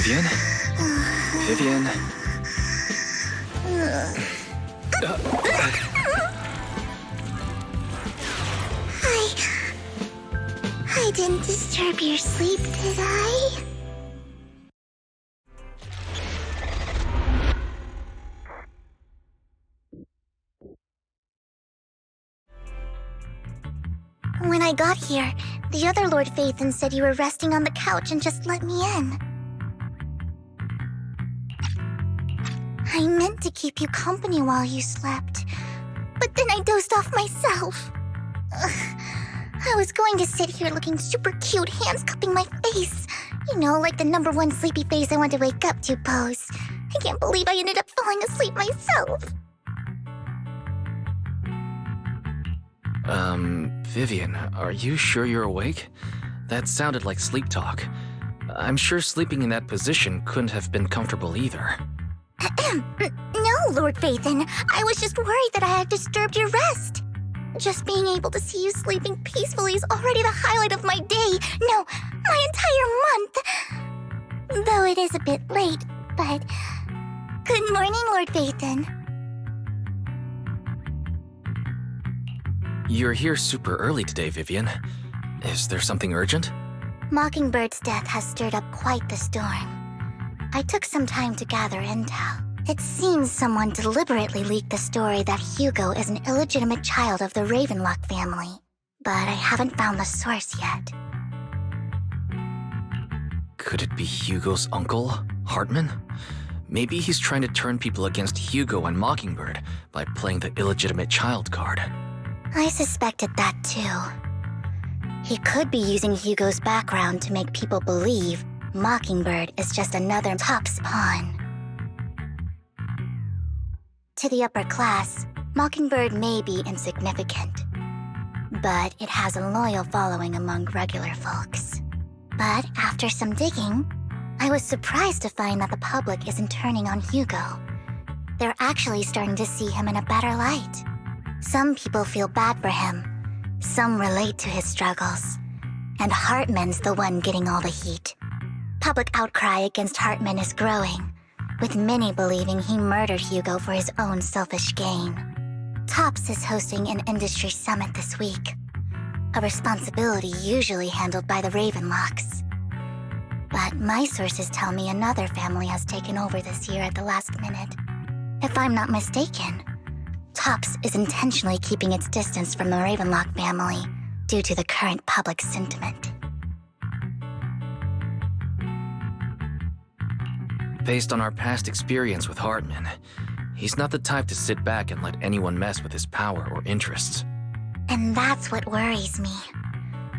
Vivian? Vivian? I didn't disturb your sleep, did I? When I got here, the other Lord Phaethon said you were resting on the couch and just let me in. I meant to keep you company while you slept, but then I dozed off myself. I was going to sit here looking super cute, hands cupping my face. You know, like the #1 sleepy face I want to wake up to pose. I can't believe I ended up falling asleep myself. Vivian, are you sure you're awake? That sounded like sleep talk. I'm sure sleeping in that position couldn't have been comfortable either. No, Lord Phaethon. I was just worried that I had disturbed your rest. Just being able to see you sleeping peacefully is already the highlight of my day. No, my entire month. Though it is a bit late, but... Good morning, Lord Phaethon. You're here super early today, Vivian. Is there something urgent? Mockingbird's death has stirred up quite the storm. I took some time to gather intel. It seems someone deliberately leaked the story that Hugo is an illegitimate child of the Ravenlock family, but I haven't found the source yet. Could it be Hugo's uncle, Hartman? Maybe he's trying to turn people against Hugo and Mockingbird by playing the illegitimate child card. I suspected that too. He could be using Hugo's background to make people believe Mockingbird is just another Top's pawn. To the upper class, Mockingbird may be insignificant, but it has a loyal following among regular folks. But after some digging, I was surprised to find that the public isn't turning on Hugo. They're actually starting to see him in a better light. Some people feel bad for him, some relate to his struggles, and Hartman's the one getting all the heat. Public outcry against Hartman is growing, with many believing he murdered Hugo for his own selfish gain. Tops is hosting an industry summit this week, a responsibility usually handled by the Ravenlocks. But my sources tell me another family has taken over this year at the last minute. If I'm not mistaken, Tops is intentionally keeping its distance from the Ravenlock family due to the current public sentiment. Based on our past experience with Hartman, he's not the type to sit back and let anyone mess with his power or interests. And that's what worries me.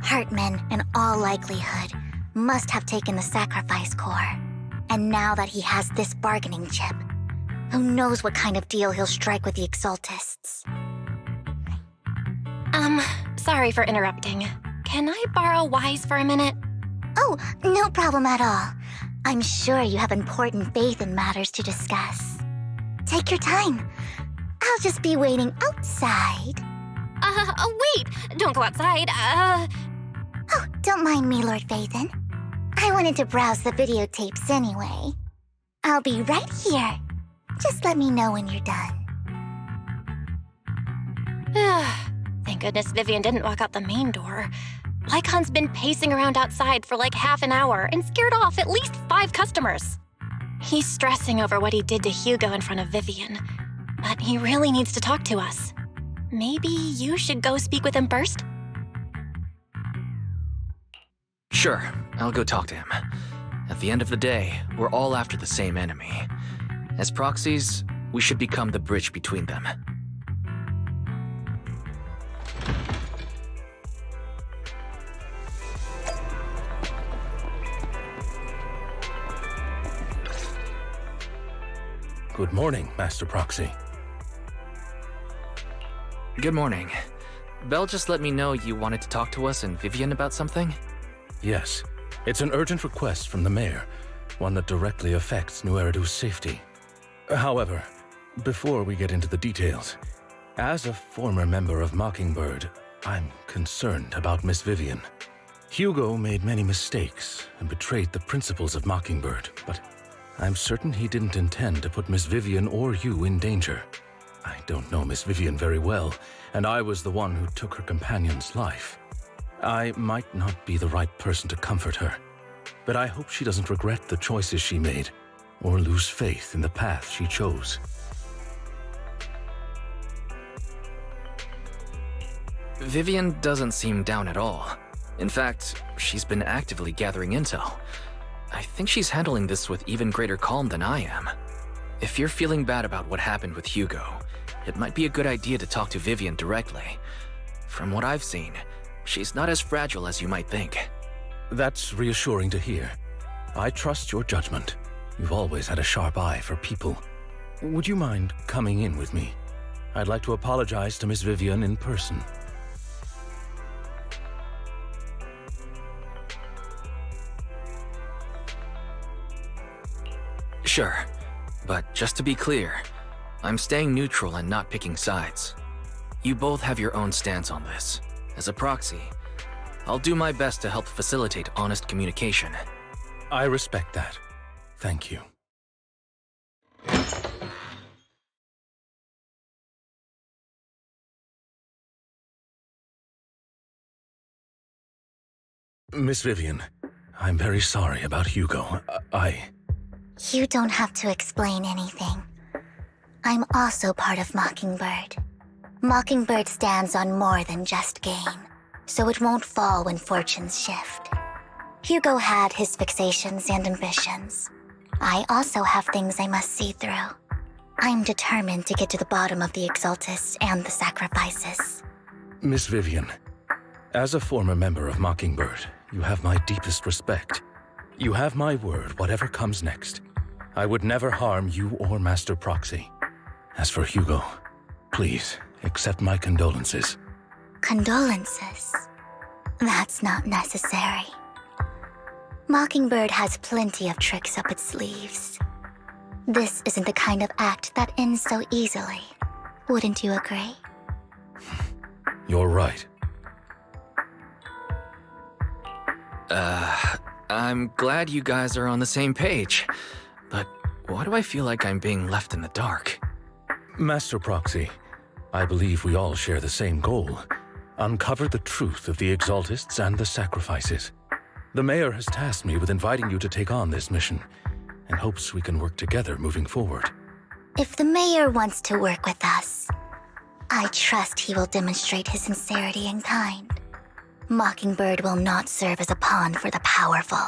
Hartman, in all likelihood, must have taken the sacrifice core. And now that he has this bargaining chip, who knows what kind of deal he'll strike with the Exaltists. Sorry for interrupting. Can I borrow Wise for a minute? Oh, no problem at all. I'm sure you have important faith in matters to discuss. Take your time. I'll just be waiting outside. Wait! Don't go outside, Oh, don't mind me, Lord Phaethon. I wanted to browse the videotapes anyway. I'll be right here. Just let me know when you're done. Thank goodness Vivian didn't walk out the main door. Lycon's been pacing around outside for like half an hour and scared off at least 5 customers. He's stressing over what he did to Hugo in front of Vivian, but he really needs to talk to us. Maybe you should go speak with him first? Sure, I'll go talk to him. At the end of the day, we're all after the same enemy. As proxies, we should become the bridge between them. Good morning, Master Proxy. Good morning. Belle just let me know you wanted to talk to us and Vivian about something? Yes, it's an urgent request from the mayor, one that directly affects New Eridu's safety. However, before we get into the details, as a former member of Mockingbird, I'm concerned about Miss Vivian. Hugo made many mistakes and betrayed the principles of Mockingbird, but I'm certain he didn't intend to put Miss Vivian or you in danger. I don't know Miss Vivian very well, and I was the one who took her companion's life. I might not be the right person to comfort her, but I hope she doesn't regret the choices she made or lose faith in the path she chose. Vivian doesn't seem down at all. In fact, she's been actively gathering intel. I think she's handling this with even greater calm than I am. If you're feeling bad about what happened with Hugo, it might be a good idea to talk to Vivian directly. From what I've seen, she's not as fragile as you might think. That's reassuring to hear. I trust your judgment. You've always had a sharp eye for people. Would you mind coming in with me? I'd like to apologize to Miss Vivian in person. Sure, but just to be clear, I'm staying neutral and not picking sides. You both have your own stance on this. As a proxy, I'll do my best to help facilitate honest communication. I respect that. Thank you. Miss Vivian, I'm very sorry about Hugo. You don't have to explain anything. I'm also part of Mockingbird. Mockingbird stands on more than just gain, so it won't fall when fortunes shift. Hugo had his fixations and ambitions. I also have things I must see through. I'm determined to get to the bottom of the Exaltists and the sacrifices. Miss Vivian, as a former member of Mockingbird, you have my deepest respect. You have my word, whatever comes next. I would never harm you or Master Proxy. As for Hugo, please accept my condolences. Condolences? That's not necessary. Mockingbird has plenty of tricks up its sleeves. This isn't the kind of act that ends so easily. Wouldn't you agree? You're right. I'm glad you guys are on the same page, but why do I feel like I'm being left in the dark? Master Proxy, I believe we all share the same goal. Uncover the truth of the Exaltists and the sacrifices. The Mayor has tasked me with inviting you to take on this mission, and hopes we can work together moving forward. If the Mayor wants to work with us, I trust he will demonstrate his sincerity in kind. Mockingbird will not serve as a pawn for the powerful.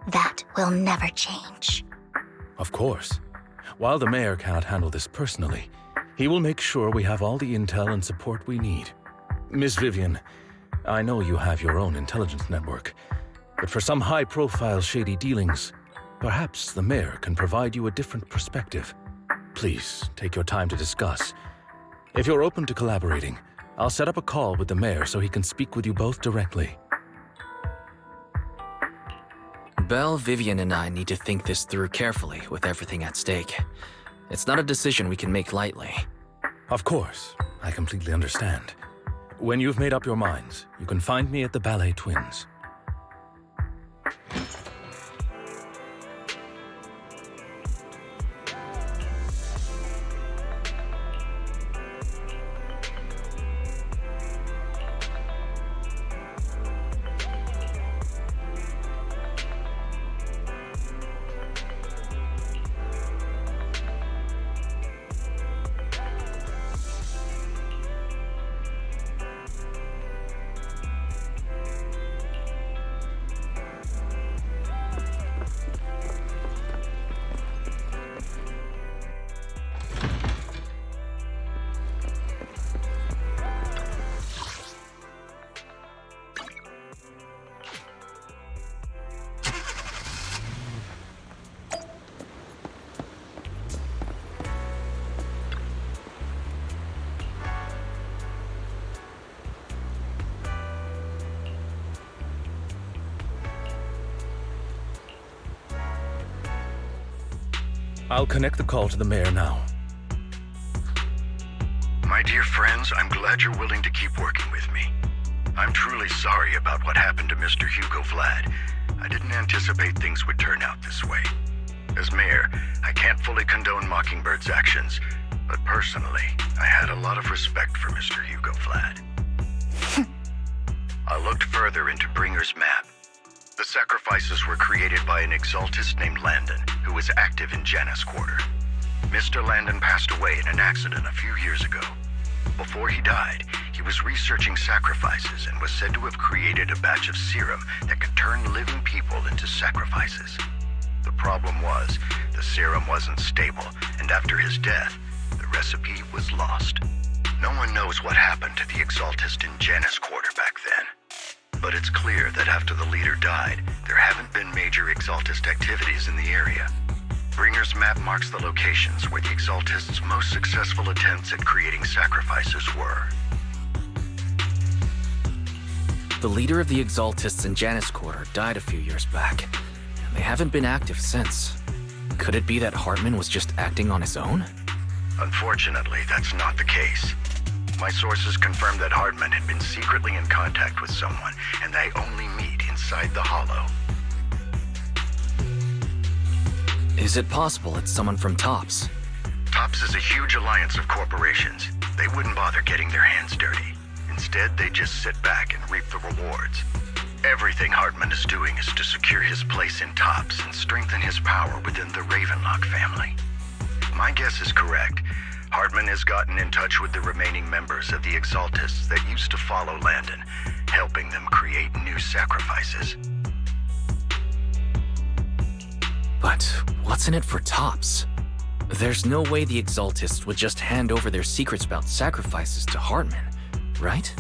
That will never change. Of course. While the Mayor cannot handle this personally, he will make sure we have all the intel and support we need. Miss Vivian, I know you have your own intelligence network, but for some high-profile shady dealings, perhaps the Mayor can provide you a different perspective. Please, take your time to discuss. If you're open to collaborating, I'll set up a call with the Mayor so he can speak with you both directly. Belle, Vivian, and I need to think this through carefully with everything at stake. It's not a decision we can make lightly. Of course, I completely understand. When you've made up your minds, you can find me at the Ballet Twins. I'll connect the call to the Mayor now. My dear friends, I'm glad you're willing to keep working with me. I'm truly sorry about what happened to Mr. Hugo Vlad. I didn't anticipate things would turn out this way. As mayor, I can't fully condone Mockingbird's actions, but personally, I had a lot of respect for Mr. Hugo Vlad. I looked further into Bringer's map. The sacrifices were created by an exaltist named Landon, who was active in Janus Quarter. Mr. Landon passed away in an accident a few years ago. Before he died, he was researching sacrifices and was said to have created a batch of serum that could turn living people into sacrifices. The problem was, the serum wasn't stable, and after his death, the recipe was lost. No one knows what happened to the exaltist in Janus Quarter back then. But it's clear that after the leader died, there haven't been major exaltist activities in the area. Bringer's map marks the locations where the exaltist's most successful attempts at creating sacrifices were. The leader of the exaltists in Janus Quarter died a few years back. They haven't been active since. Could it be that Hartman was just acting on his own? Unfortunately, that's not the case. My sources confirmed that Hartman had been secretly in contact with someone, and they only meet inside the Hollow. Is it possible it's someone from TOPS? TOPS is a huge alliance of corporations. They wouldn't bother getting their hands dirty. Instead, they just sit back and reap the rewards. Everything Hartman is doing is to secure his place in TOPS and strengthen his power within the Ravenlock family. My guess is correct. Hartman has gotten in touch with the remaining members of the Exaltists that used to follow Landon, helping them create new sacrifices. But what's in it for TOPS? There's no way the Exaltists would just hand over their secrets about sacrifices to Hartman, right?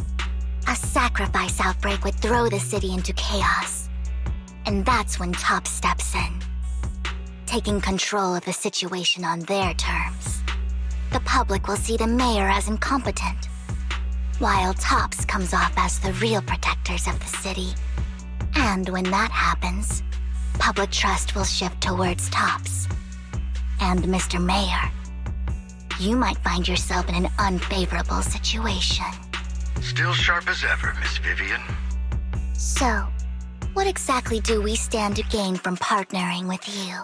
A sacrifice outbreak would throw the city into chaos. And that's when TOPS steps in, taking control of the situation on their terms. The public will see the mayor as incompetent, while TOPS comes off as the real protectors of the city. And when that happens, public trust will shift towards TOPS. And Mr. Mayor, you might find yourself in an unfavorable situation. Still sharp as ever, Miss Vivian. So, what exactly do we stand to gain from partnering with you?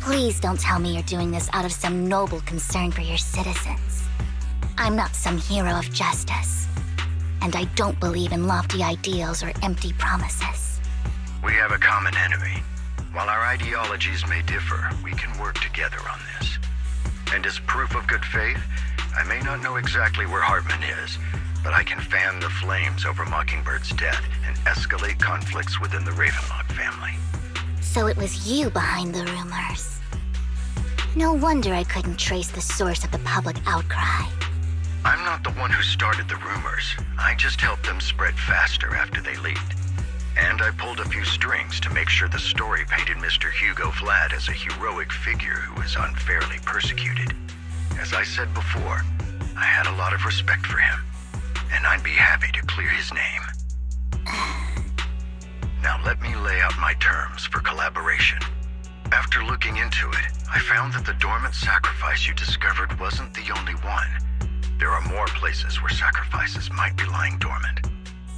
Please don't tell me you're doing this out of some noble concern for your citizens. I'm not some hero of justice, and I don't believe in lofty ideals or empty promises. We have a common enemy. While our ideologies may differ, we can work together on this. And as proof of good faith, I may not know exactly where Hartman is, but I can fan the flames over Mockingbird's death and escalate conflicts within the Ravenlock family. So it was you behind the rumors. No wonder I couldn't trace the source of the public outcry. I'm not the one who started the rumors. I just helped them spread faster after they leaked. And I pulled a few strings to make sure the story painted Mr. Hugo Vlad as a heroic figure who was unfairly persecuted. As I said before, I had a lot of respect for him, and I'd be happy to clear his name. Now let me lay out my terms for collaboration. After looking into it, I found that the dormant sacrifice you discovered wasn't the only one. There are more places where sacrifices might be lying dormant.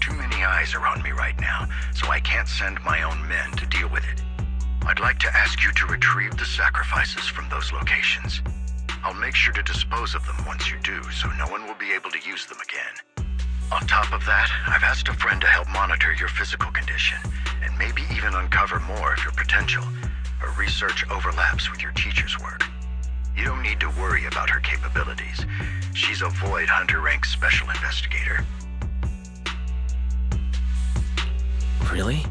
Too many eyes are on me right now, so I can't send my own men to deal with it. I'd like to ask you to retrieve the sacrifices from those locations. I'll make sure to dispose of them once you do, so no one will be able to use them again. On top of that, I've asked a friend to help monitor your physical condition, and maybe even uncover more of your potential. Her research overlaps with your teacher's work. You don't need to worry about her capabilities. She's a Void Hunter rank special investigator. Really?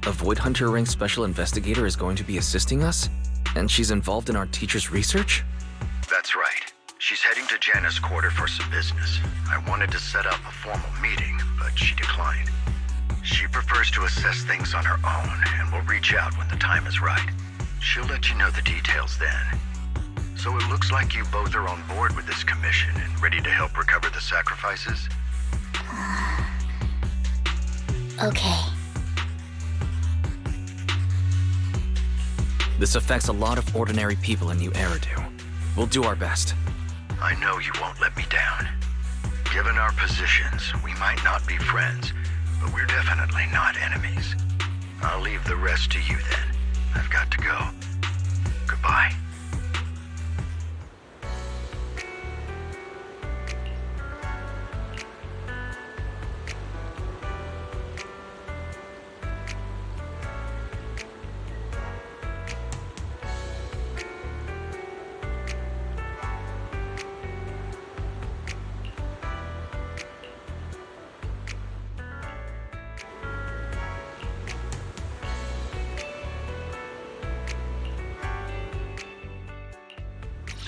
A Void Hunter rank special investigator is going to be assisting us? And she's involved in our teacher's research? That's right. She's heading to Janus Quarter for some business. I wanted to set up a formal meeting, but she declined. She prefers to assess things on her own, and will reach out when the time is right. She'll let you know the details then. So it looks like you both are on board with this commission and ready to help recover the sacrifices? Okay. This affects a lot of ordinary people in New Eridu. We'll do our best. I know you won't let me down. Given our positions, we might not be friends, but we're definitely not enemies. I'll leave the rest to you then. I've got to go. Goodbye.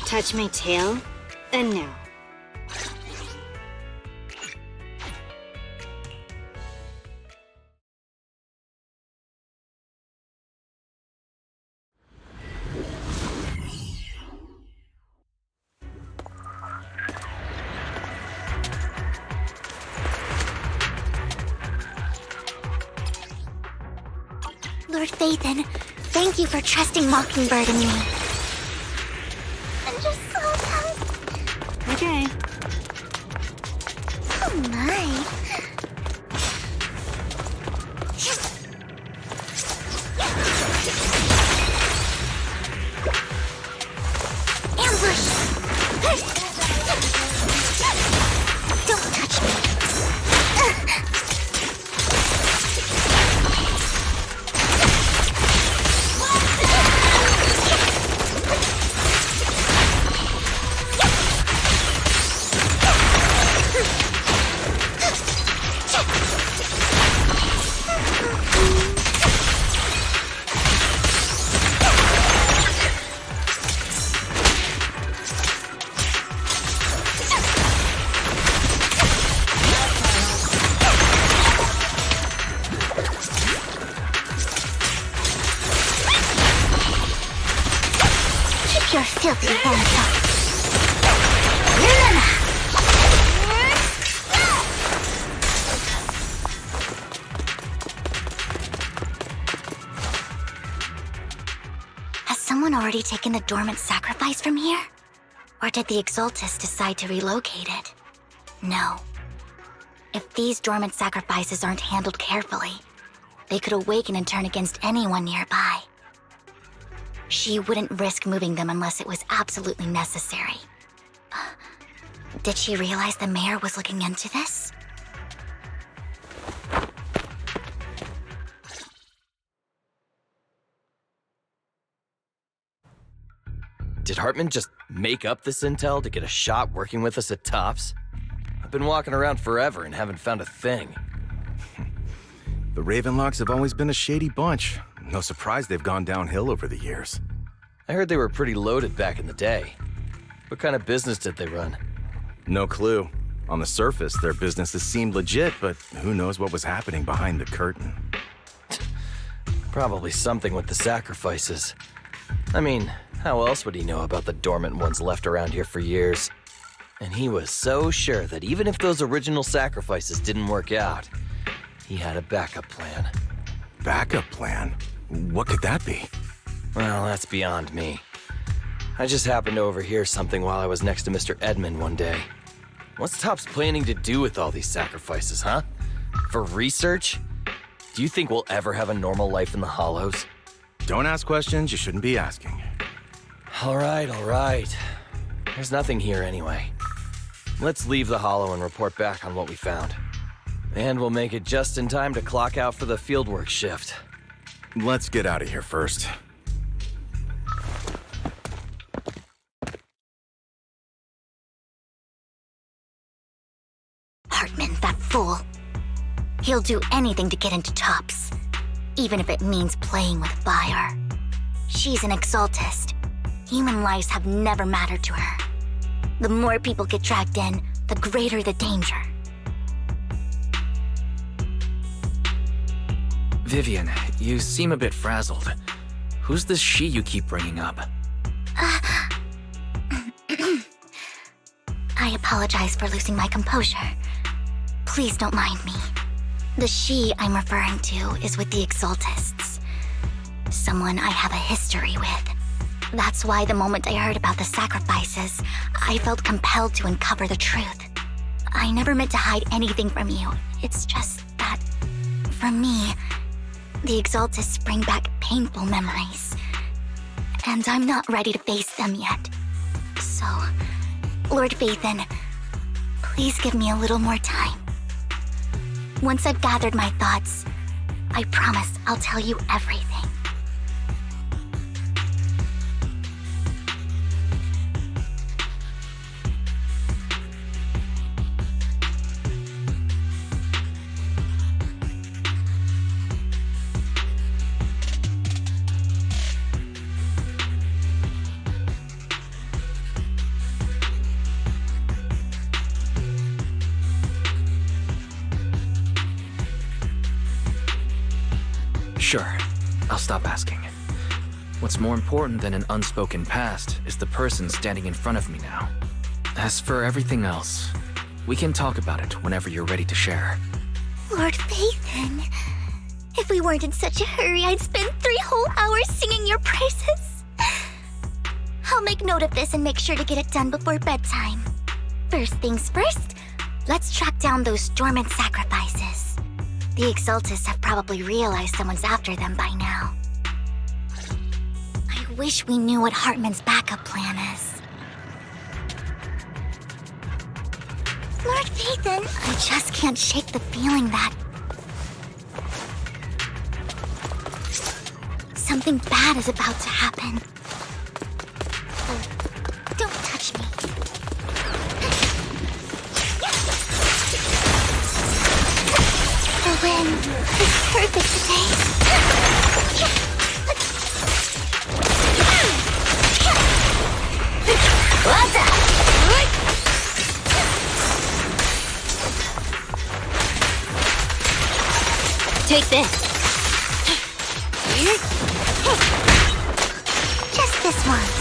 Touch my tail, and no. Lord Phaethon, thank you for trusting Mockingbird and me. I'm just so tired. Okay. Oh my. Ambush! Don't touch me. Your filthy hands off. Has someone already taken the dormant sacrifice from here? Or did the Exaltus decide to relocate it? No. If these dormant sacrifices aren't handled carefully, they could awaken and turn against anyone nearby. She wouldn't risk moving them unless it was absolutely necessary. Did she realize the mayor was looking into this? Did Hartman just make up this intel to get a shot working with us at Tops? I've been walking around forever and haven't found a thing. The Ravenlocks have always been a shady bunch. No surprise they've gone downhill over the years. I heard they were pretty loaded back in the day. What kind of business did they run? No clue. On the surface, their businesses seemed legit, but who knows what was happening behind the curtain. Probably something with the sacrifices. I mean, how else would he know about the dormant ones left around here for years? And he was so sure that even if those original sacrifices didn't work out, he had a backup plan. Backup plan? What could that be? Well, that's beyond me. I just happened to overhear something while I was next to Mr. Edmund one day. What's Tops planning to do with all these sacrifices, huh? For research? Do you think we'll ever have a normal life in the Hollows? Don't ask questions you shouldn't be asking. All right. There's nothing here anyway. Let's leave the Hollow and report back on what we found. And we'll make it just in time to clock out for the fieldwork shift. Let's get out of here first. Hartman, that fool. He'll do anything to get into Tops, even if it means playing with fire. She's an Exaltist. Human lives have never mattered to her. The more people get dragged in, the greater the danger. Vivian, you seem a bit frazzled. Who's this she you keep bringing up? I apologize for losing my composure. Please don't mind me. The she I'm referring to is with the Exaltists. Someone I have a history with. That's why the moment I heard about the sacrifices, I felt compelled to uncover the truth. I never meant to hide anything from you. It's just that, for me, the Exaltists bring back painful memories. And I'm not ready to face them yet. So, Lord Phaethon, please give me a little more time. Once I've gathered my thoughts, I promise I'll tell you everything. Sure, I'll stop asking. What's more important than an unspoken past is the person standing in front of me now. As for everything else, we can talk about it whenever you're ready to share. Lord Phaethon, if we weren't in such a hurry, I'd spend 3 whole hours singing your praises. I'll make note of this and make sure to get it done before bedtime. First things first, let's track down those dormant sacrifices. The Exaltists have probably realized someone's after them by now. I wish we knew what Hartman's backup plan is. Lord Phaethon, I just can't shake the feeling that something bad is about to happen. Oh, don't touch me. The wind is perfect today. What's up? Take this. Just this once.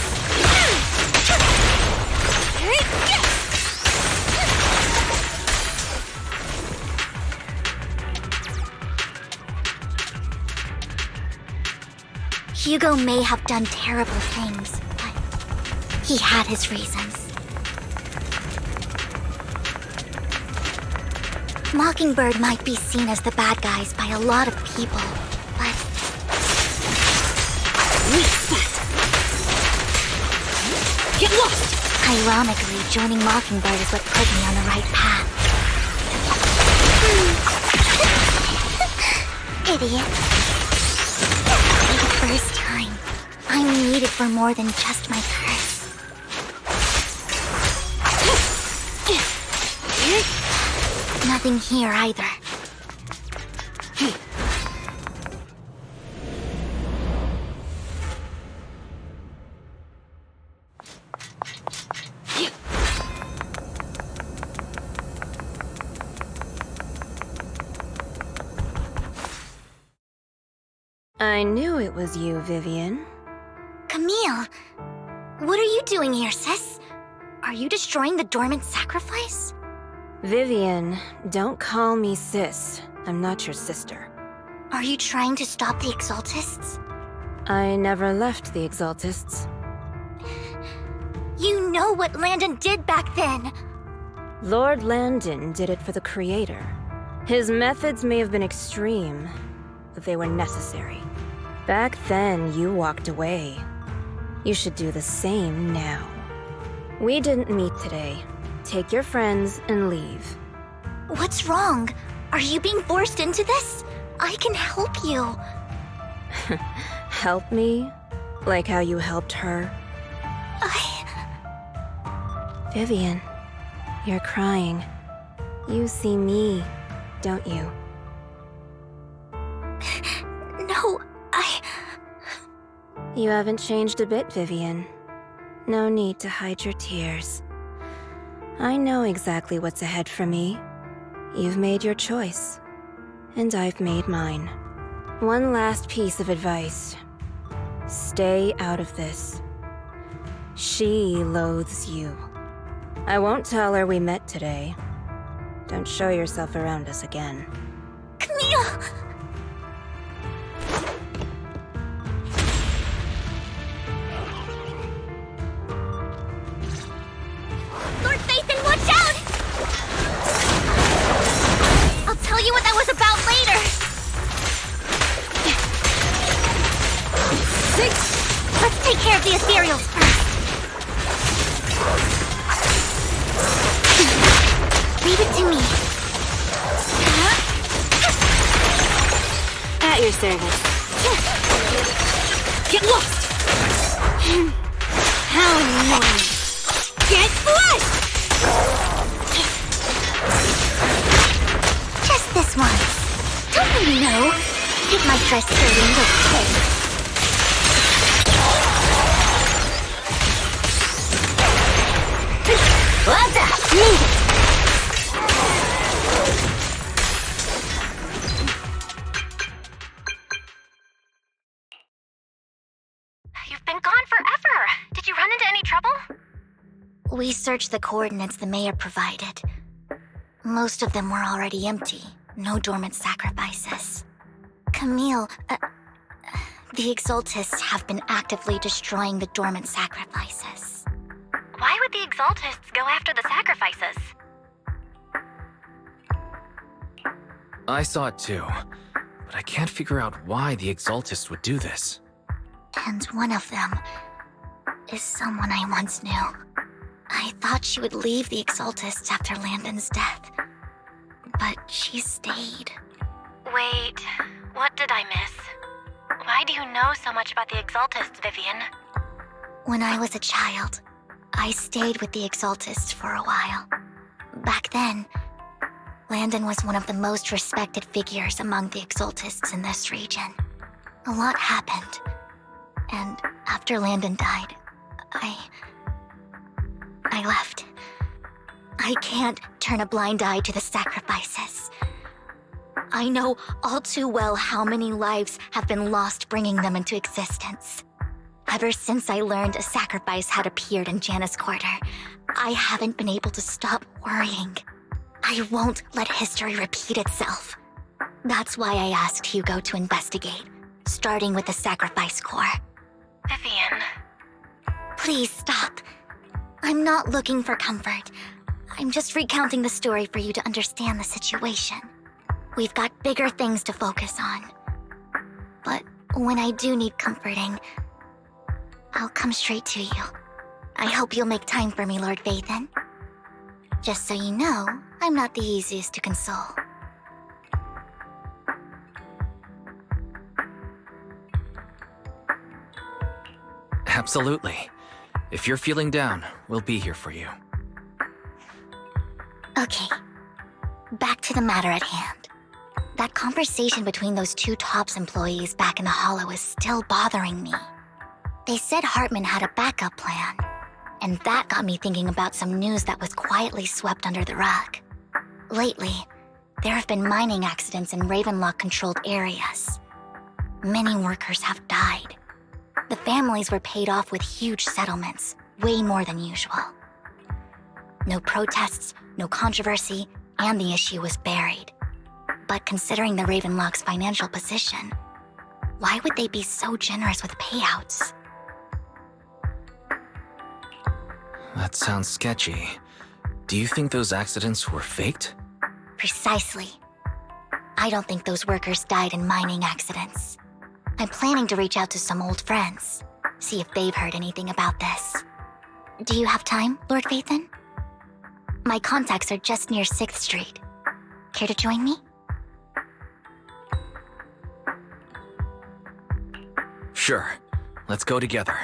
Hugo may have done terrible things, but he had his reasons. Mockingbird might be seen as the bad guys by a lot of people, but Get lost! ironically, joining Mockingbird is what put me on the right path. Idiot. For the first time, I'm needed for more than just my curse. Nothing here either. I knew it was you, Vivian. Camille, what are you doing here, sis? Are you destroying the dormant sacrifice? Vivian, don't call me sis. I'm not your sister. Are you trying to stop the Exaltists? I never left the Exaltists. You know what Landon did back then! Lord Landon did it for the Creator. His methods may have been extreme, but they were necessary. Back then, you walked away. You should do the same now. We didn't meet today. Take your friends and leave. What's wrong? Are you being forced into this? I can help you. Help me? Like how you helped her? Vivian, you're crying. You see me, don't you? No, You haven't changed a bit, Vivian. No need to hide your tears. I know exactly what's ahead for me. You've made your choice, and I've made mine. One last piece of advice. Stay out of this. She loathes you. I won't tell her we met today. Don't show yourself around us again. Camille! Lord Phaethon, watch out! materials first. Leave it to me. At your service. Get lost! How annoying. Get flushed! Just this once. Don't you know? It might dress dirty and look okay. What's up? Need it! You've been gone forever. Did you run into any trouble? We searched the coordinates the mayor provided. Most of them were already empty. No dormant sacrifices. Camille, the Exaltists have been actively destroying the dormant sacrifices. Why would the Exaltists go after the sacrifices? I saw it too, but I can't figure out why the Exaltists would do this. And one of them is someone I once knew. I thought she would leave the Exaltists after Landon's death, but she stayed. Wait, what did I miss? Why do you know so much about the Exaltists, Vivian? When I was a child, I stayed with the Exaltists for a while. Back then, Landon was one of the most respected figures among the Exaltists in this region. A lot happened, and after Landon died, I left. I can't turn a blind eye to the sacrifices. I know all too well how many lives have been lost bringing them into existence. Ever since I learned a sacrifice had appeared in Janus Quarter, I haven't been able to stop worrying. I won't let history repeat itself. That's why I asked Hugo to investigate, starting with the Sacrifice Corps. Vivian. Please stop. I'm not looking for comfort. I'm just recounting the story for you to understand the situation. We've got bigger things to focus on. But when I do need comforting, I'll come straight to you. I hope you'll make time for me, Lord Vathan. Just so you know, I'm not the easiest to console. Absolutely. If you're feeling down, we'll be here for you. Okay, back to the matter at hand. That conversation between those two TOPS employees back in the Hollow is still bothering me. They said Hartman had a backup plan, and that got me thinking about some news that was quietly swept under the rug. Lately, there have been mining accidents in Ravenlock-controlled areas. Many workers have died. The families were paid off with huge settlements, way more than usual. No protests, no controversy, and the issue was buried. But considering the Ravenlock's financial position, why would they be so generous with payouts? That sounds sketchy. Do you think those accidents were faked? Precisely. I don't think those workers died in mining accidents. I'm planning to reach out to some old friends, see if they've heard anything about this. Do you have time, Lord Vathan? My contacts are just near 6th Street. Care to join me? Sure. Let's go together.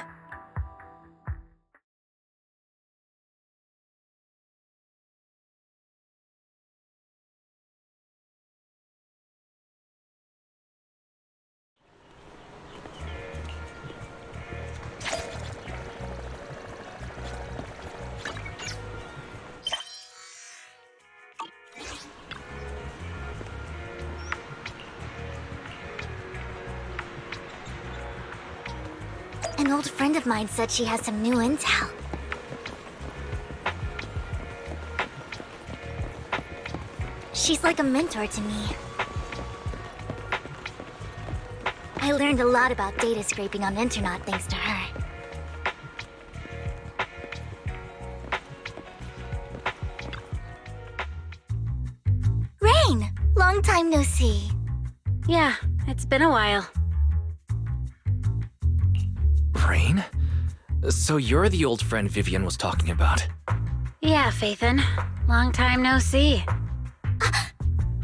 An old friend of mine said she has some new intel. She's like a mentor to me. I learned a lot about data scraping on the internet thanks to her. Rain! Long time no see. Yeah, it's been a while. Rain? So you're the old friend Vivian was talking about. Yeah, Phaethon. Long time no see.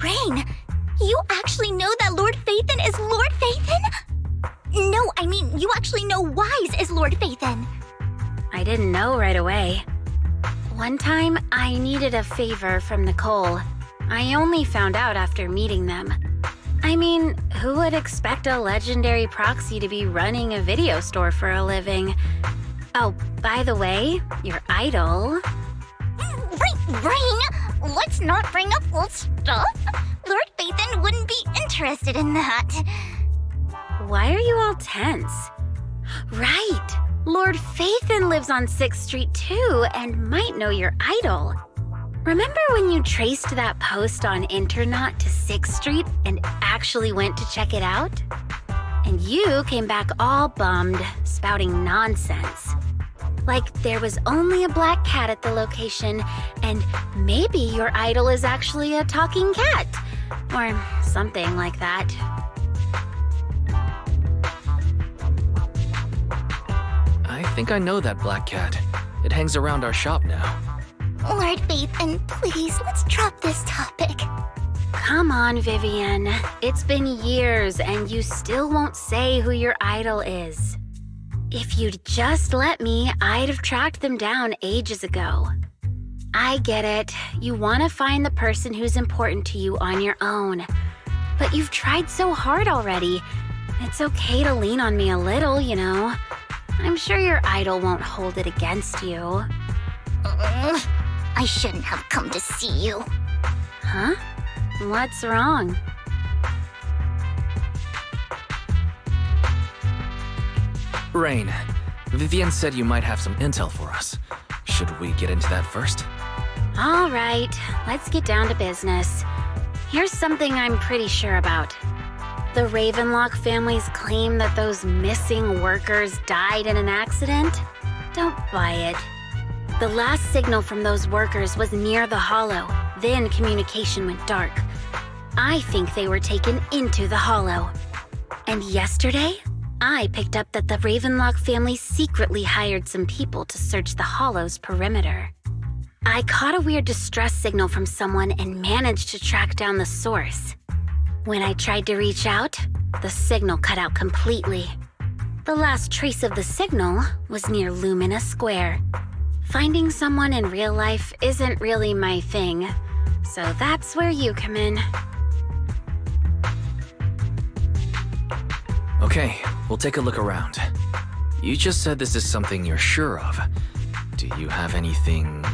Rain, you actually know that Lord Phaethon is Lord Phaethon? No, I mean, you actually know Wise is Lord Phaethon. I didn't know right away. One time, I needed a favor from Nicole. I only found out after meeting them. I mean, who would expect a legendary proxy to be running a video store for a living? Oh, by the way, your idol... Rain, let's not bring up old stuff. Lord Phaethon wouldn't be interested in that. Why are you all tense? Right! Lord Phaethon lives on 6th Street too and might know your idol. Remember when you traced that post on Internet to 6th Street and actually went to check it out? And you came back all bummed, spouting nonsense. Like there was only a black cat at the location, and maybe your idol is actually a talking cat. Or something like that. I think I know that black cat. It hangs around our shop now. Lord Phaethon, please, let's drop this topic. Come on, Vivian. It's been years and you still won't say who your idol is. If you'd just let me, I'd have tracked them down ages ago. I get it. You want to find the person who's important to you on your own. But you've tried so hard already. It's okay to lean on me a little, you know. I'm sure your idol won't hold it against you. I shouldn't have come to see you. Huh? What's wrong? Rain, Vivian said you might have some intel for us. Should we get into that first? All right, let's get down to business. Here's something I'm pretty sure about. The Ravenlock family's claim that those missing workers died in an accident? Don't buy it. The last signal from those workers was near the Hollow, then communication went dark. I think they were taken into the Hollow. And yesterday, I picked up that the Ravenlock family secretly hired some people to search the Hollow's perimeter. I caught a weird distress signal from someone and managed to track down the source. When I tried to reach out, the signal cut out completely. The last trace of the signal was near Lumina Square. Finding someone in real life isn't really my thing, so that's where you come in. Okay, we'll take a look around. You just said this is something you're sure of. Do you have anything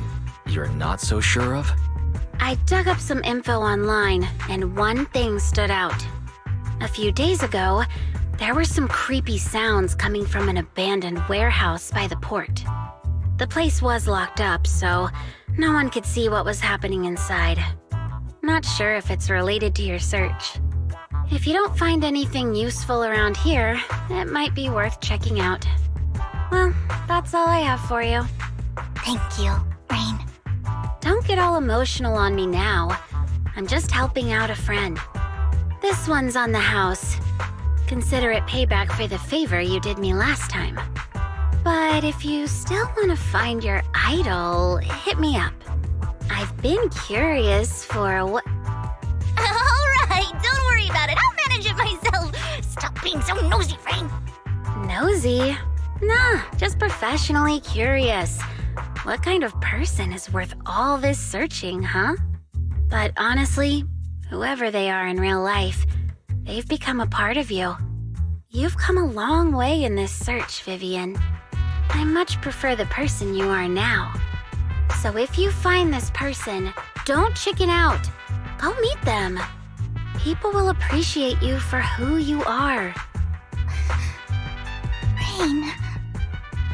you're not so sure of? I dug up some info online, and one thing stood out. A few days ago, there were some creepy sounds coming from an abandoned warehouse by the port. The place was locked up, so no one could see what was happening inside. Not sure if it's related to your search. If you don't find anything useful around here, it might be worth checking out. Well, that's all I have for you. Thank you, Rain. Don't get all emotional on me now. I'm just helping out a friend. This one's on the house. Consider it payback for the favor you did me last time. But if you still want to find your idol, hit me up. I've been curious for what... All right, don't worry about it. I'll manage it myself. Stop being so nosy, Rain. Nosy? Nah, just professionally curious. What kind of person is worth all this searching, huh? But honestly, whoever they are in real life, they've become a part of you. You've come a long way in this search, Vivian. I much prefer the person you are now. So if you find this person, don't chicken out. Go meet them. People will appreciate you for who you are. Rain.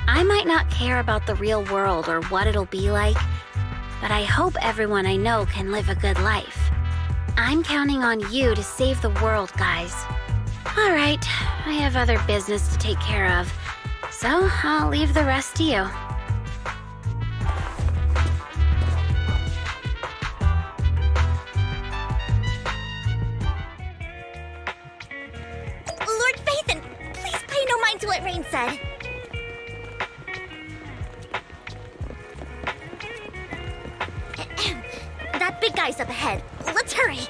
I might not care about the real world or what it'll be like, but I hope everyone I know can live a good life. I'm counting on you to save the world, guys. All right, I have other business to take care of, so I'll leave the rest to you. Lord Phaethon, please pay no mind to what Rain said. guys up ahead. Let's hurry.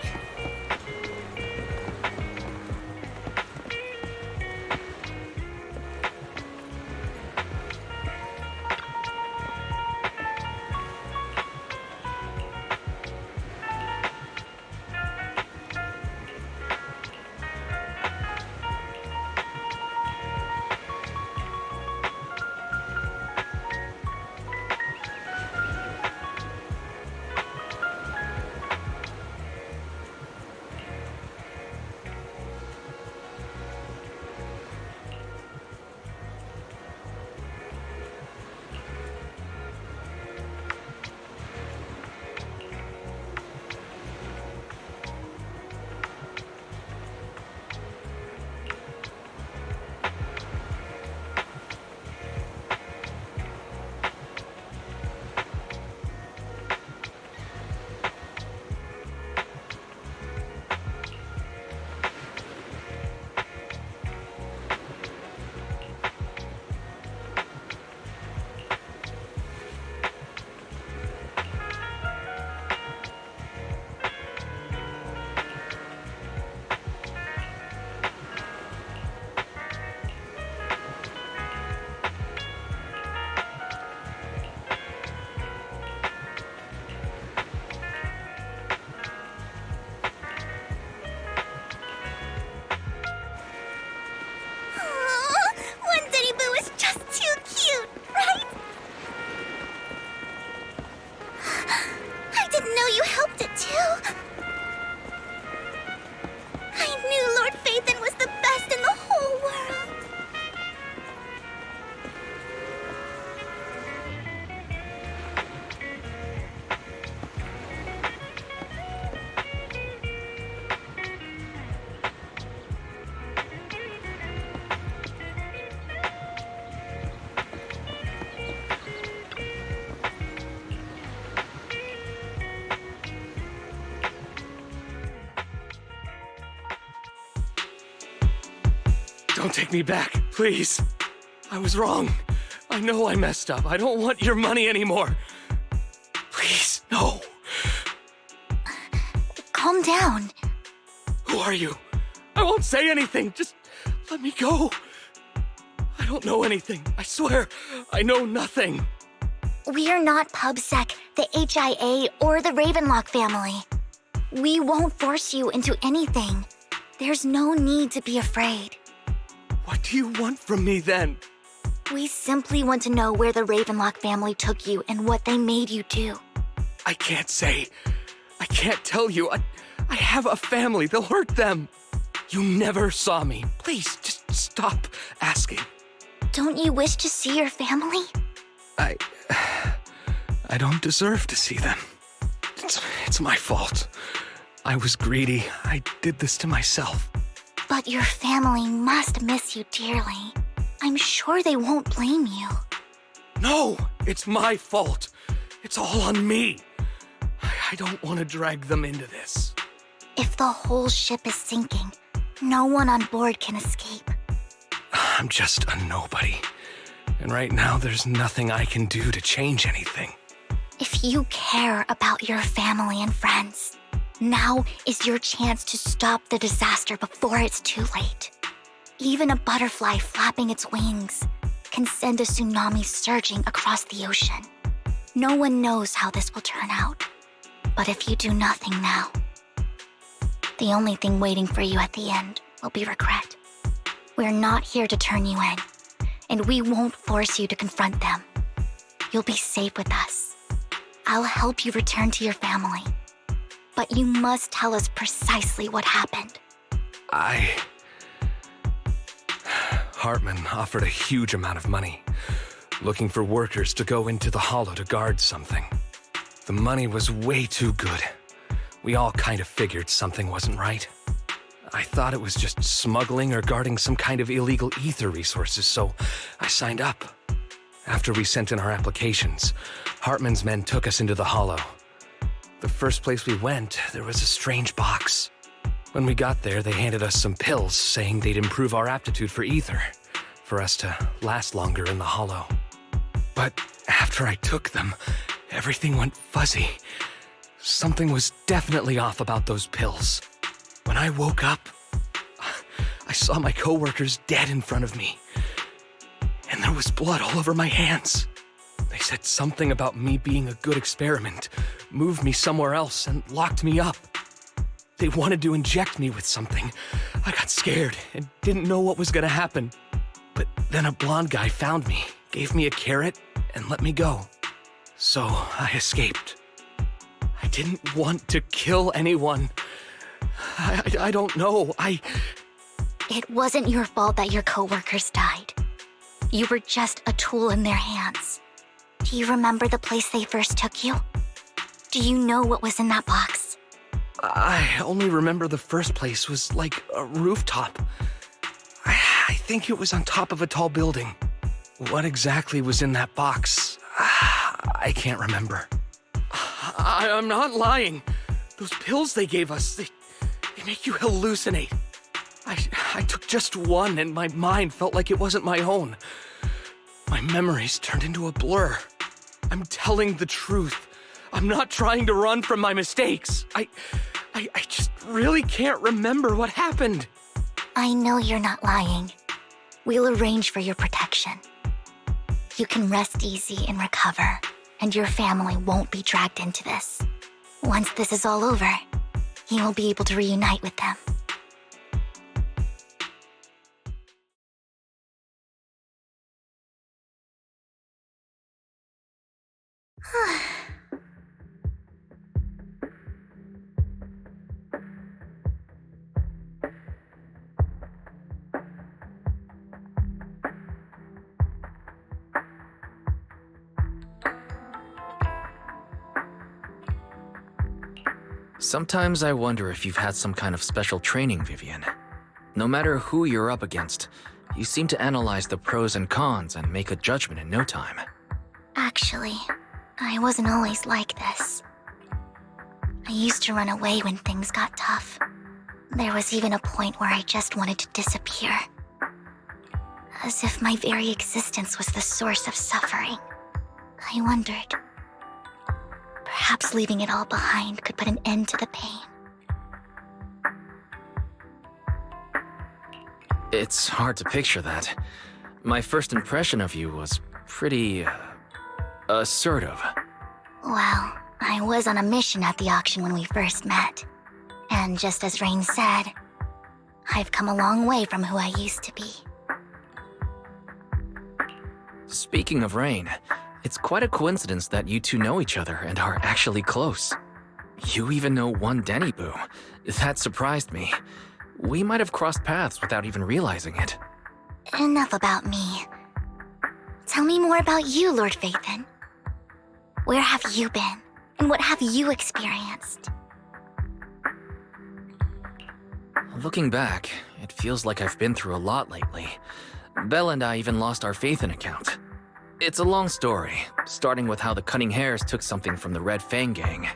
Don't take me back, please. I was wrong. I know I messed up. I don't want your money anymore. Please, no. Calm down. Who are you? I won't say anything. Just let me go. I don't know anything. I swear, I know nothing. We're not PubSec, the HIA, or the Ravenlock family. We won't force you into anything. There's no need to be afraid. What do you want from me then? We simply want to know where the Ravenlock family took you and what they made you do. I can't say. I can't tell you. I have a family. They'll hurt them. You never saw me. Please, just stop asking. Don't you wish to see your family? I don't deserve to see them. It's my fault. I was greedy. I did this to myself. But your family must miss you dearly. I'm sure they won't blame you. No, it's my fault. It's all on me. I don't want to drag them into this. If the whole ship is sinking, no one on board can escape. I'm just a nobody. And right now, there's nothing I can do to change anything. If you care about your family and friends, now is your chance to stop the disaster before it's too late. Even a butterfly flapping its wings can send a tsunami surging across the ocean. No one knows how this will turn out. But if you do nothing now, the only thing waiting for you at the end will be regret. We're not here to turn you in, and we won't force you to confront them. You'll be safe with us. I'll help you return to your family. But you must tell us precisely what happened. Hartman offered a huge amount of money, looking for workers to go into the hollow to guard something. The money was way too good. We all kind of figured something wasn't right. I thought it was just smuggling or guarding some kind of illegal ether resources, so I signed up. After we sent in our applications, Hartman's men took us into the hollow. The first place we went, there was a strange box. When we got there, they handed us some pills, saying they'd improve our aptitude for ether, for us to last longer in the hollow. But after I took them, everything went fuzzy. something was definitely off about those pills. When I woke up, I saw my coworkers dead in front of me. And there was blood all over my hands. They said something about me being a good experiment, moved me somewhere else, and locked me up. They wanted to inject me with something. I got scared and didn't know what was gonna happen. But then a blonde guy found me, gave me a carrot, and let me go. So I escaped. I didn't want to kill anyone. I don't know. It wasn't your fault that your coworkers died. You were just a tool in their hands. Do you remember the place they first took you? Do you know what was in that box? I only remember the first place was like a rooftop. I think it was on top of a tall building. What exactly was in that box? I can't remember. I'm not lying. Those pills they gave us, they make you hallucinate. I took just one and my mind felt like it wasn't my own. My memories turned into a blur. I'm telling the truth. I'm not trying to run from my mistakes. I just really can't remember what happened. I know you're not lying. We'll arrange for your protection. You can rest easy and recover, and your family won't be dragged into this. Once this is all over, you will be able to reunite with them. Sometimes I wonder if you've had some kind of special training, Vivian. No matter who you're up against, you seem to analyze the pros and cons and make a judgment in no time. Actually, I wasn't always like this. I used to run away when things got tough. There was even a point where I just wanted to disappear. As if my very existence was the source of suffering. I wondered, perhaps leaving it all behind could put an end to the pain. It's hard to picture that. My first impression of you was pretty assertive. Well, I was on a mission at the auction when we first met. And just as Rain said, I've come a long way from who I used to be. Speaking of Rain, it's quite a coincidence that you two know each other and are actually close. You even know one Denny Boo. That surprised me. We might have crossed paths without even realizing it. Enough about me. Tell me more about you, Lord Phaethon. Where have you been? And what have you experienced? Looking back, it feels like I've been through a lot lately. Belle and I even lost our Phaethon account. It's a long story, starting with how the Cunning Hares took something from the Red Fang gang.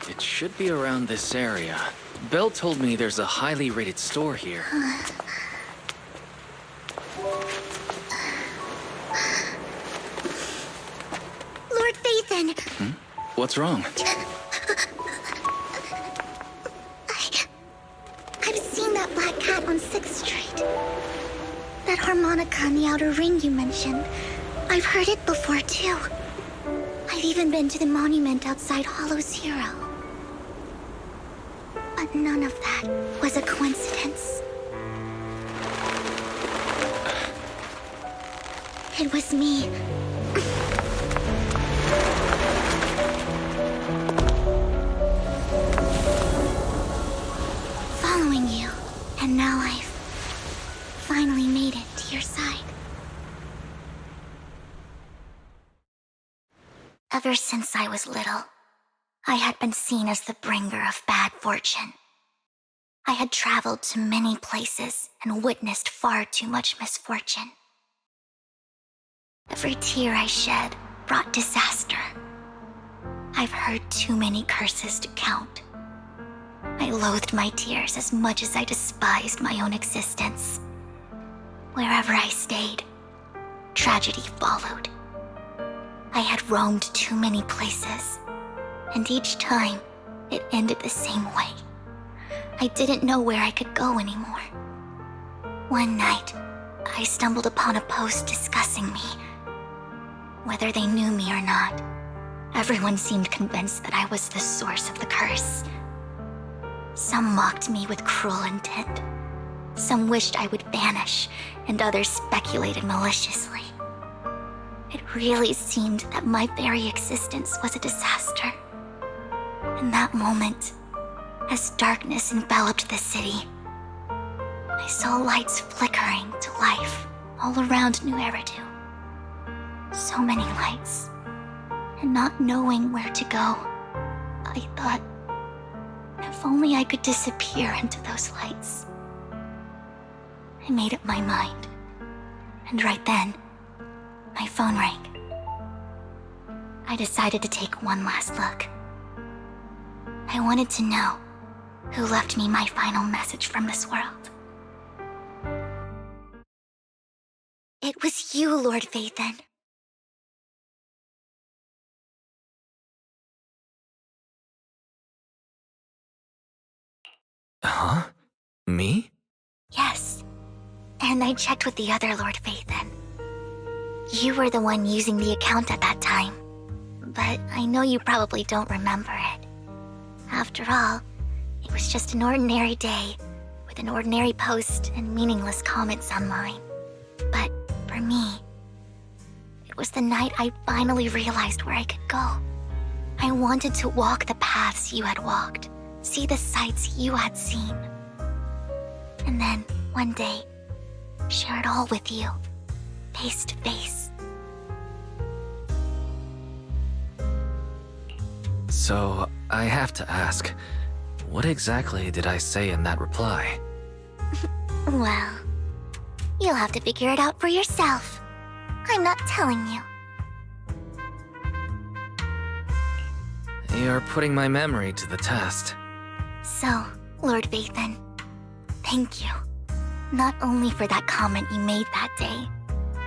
It should be around this area. Belle told me there's a highly rated store here. Lord Phaethon! What's wrong? I've seen that black cat on 6th Street. That harmonica in the outer ring you mentioned. I've heard it before, too. I've even been to the monument outside Hollow Zero. But none of that was a coincidence. It was me. Following you, and now I've finally made it to your side. Ever since I was little, I had been seen as the bringer of bad fortune. I had traveled to many places and witnessed far too much misfortune. Every tear I shed brought disaster. I've heard too many curses to count. I loathed my tears as much as I despised my own existence. Wherever I stayed, tragedy followed. I had roamed too many places, and each time, it ended the same way. I didn't know where I could go anymore. One night, I stumbled upon a post discussing me. Whether they knew me or not, everyone seemed convinced that I was the source of the curse. Some mocked me with cruel intent. Some wished I would vanish, and others speculated maliciously. It really seemed that my very existence was a disaster. In that moment, as darkness enveloped the city, I saw lights flickering to life all around New Eridu. So many lights, and not knowing where to go, I thought, if only I could disappear into those lights. I made up my mind, and right then, my phone rang. I decided to take one last look. I wanted to know who left me my final message from this world. It was you, Lord Vathan. Huh? Me? Yes. And I checked with the other Lord Vathan. You were the one using the account at that time, but I know you probably don't remember it. After all, it was just an ordinary day, with an ordinary post and meaningless comments online. But for me, it was the night I finally realized where I could go. I wanted to walk the paths you had walked, see the sights you had seen. And then, one day, share it all with you, face to face. So, I have to ask, what exactly did I say in that reply? Well, you'll have to figure it out for yourself. I'm not telling you. You're putting my memory to the test. So, Lord Vathan, thank you. Not only for that comment you made that day,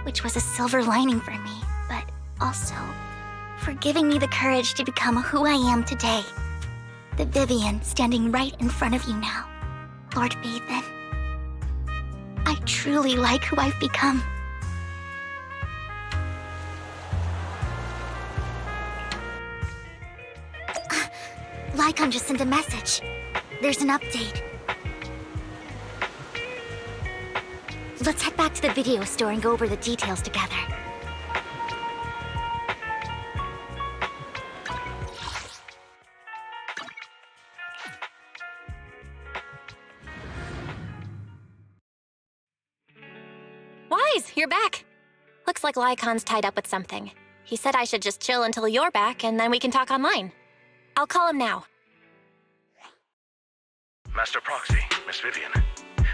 which was a silver lining for me, but also for giving me the courage to become who I am today. The Vivian standing right in front of you now. Lord Vathan, I truly like who I've become. Lycon just sent a message. There's an update. Let's head back to the video store and go over the details together. Wise, you're back. Looks like Lycon's tied up with something. He said I should just chill until you're back, and then we can talk online. I'll call him now. Master Proxy, Miss Vivian.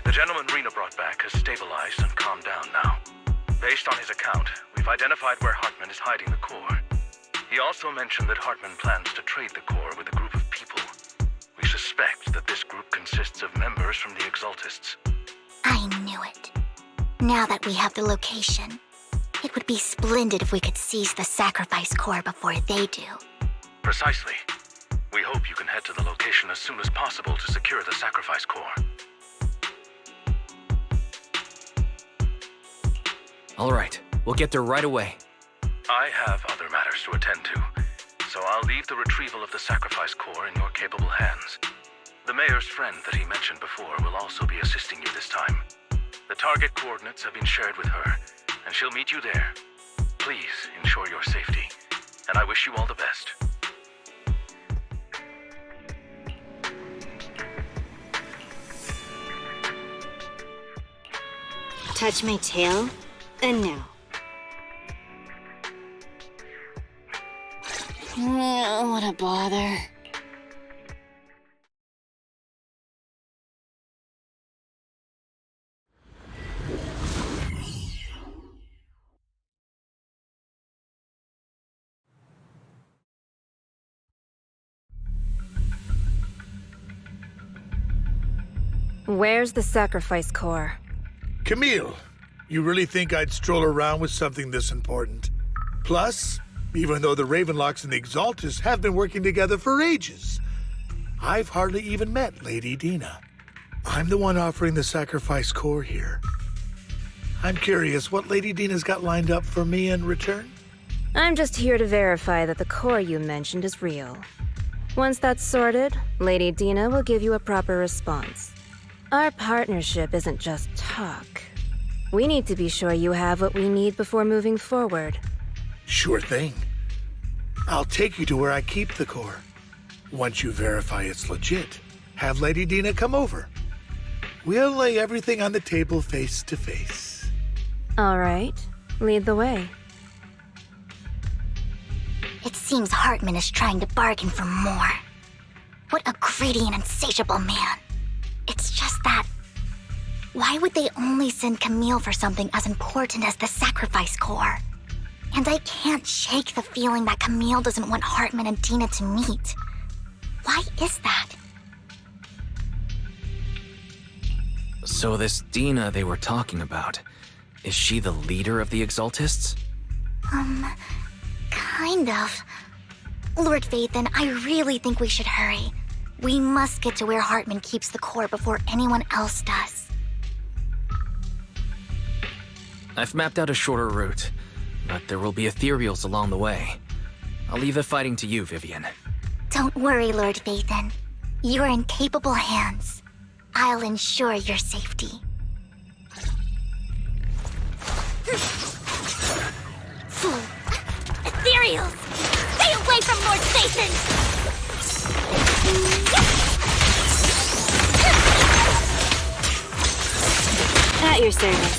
The gentleman Rena brought back has stabilized and calmed down now. Based on his account, we've identified where Hartman is hiding the core. He also mentioned that Hartman plans to trade the core with a group of people. We suspect that this group consists of members from the Exaltists. I knew it. Now that we have the location, it would be splendid if we could seize the sacrifice core before they do. Precisely. We hope you can head to the location as soon as possible to secure the sacrifice core. All right, we'll get there right away. I have other matters to attend to, so I'll leave the retrieval of the sacrifice core in your capable hands. The mayor's friend that he mentioned before will also be assisting you this time. The target coordinates have been shared with her, and she'll meet you there. Please ensure your safety, and I wish you all the best. Touch my tail? No. What a bother. Where's the sacrifice core? Camille, You really think I'd stroll around with something this important? Plus, even though the Ravenlocks and the Exaltus have been working together for ages, I've hardly even met Lady Dina. I'm the one offering the sacrifice core here. I'm curious what Lady Dina's got lined up for me in return? I'm just here to verify that the core you mentioned is real. Once that's sorted, Lady Dina will give you a proper response. Our partnership isn't just talk. We need to be sure you have what we need before moving forward. Sure thing. I'll take you to where I keep the core. Once you verify it's legit, have Lady Dina come over. We'll lay everything on the table face to face. All right, lead the way. It seems Hartman is trying to bargain for more. What a greedy and insatiable man. It's just that... why would they only send Camille for something as important as the sacrifice core? And I can't shake the feeling that Camille doesn't want Hartman and Dina to meet. Why is that? So this Dina they were talking about, is she the leader of the Exaltists? Kind of. Lord Vathan, I really think we should hurry. We must get to where Hartman keeps the core before anyone else does. I've mapped out a shorter route, but there will be ethereals along the way. I'll leave the fighting to you, Vivian. Don't worry, Lord Vathan. You're in capable hands. I'll ensure your safety. Fool! Ethereals! Stay away from Lord Vathan! At your service.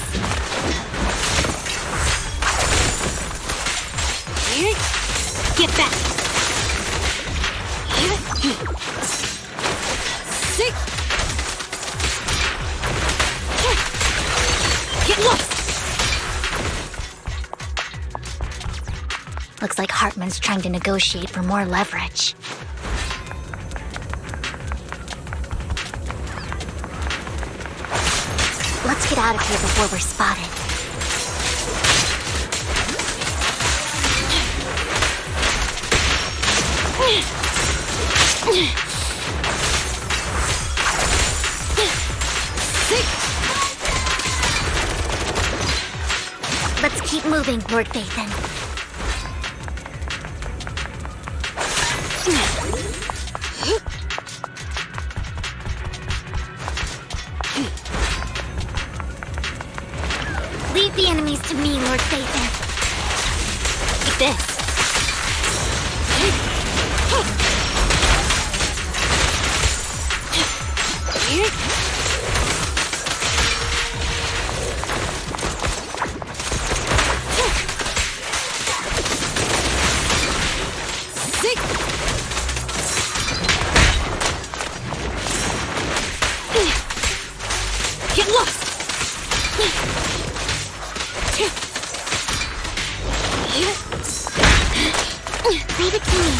Here. Get back. Here. Sick. Get lost. Looks like Hartman's trying to negotiate for more leverage. Let's get out of here before we're spotted. Let's keep moving, Lord Vathan. Leave the enemies to me, Lord Vathan. Like this. Here. Sick. Get lost. Leave it to me.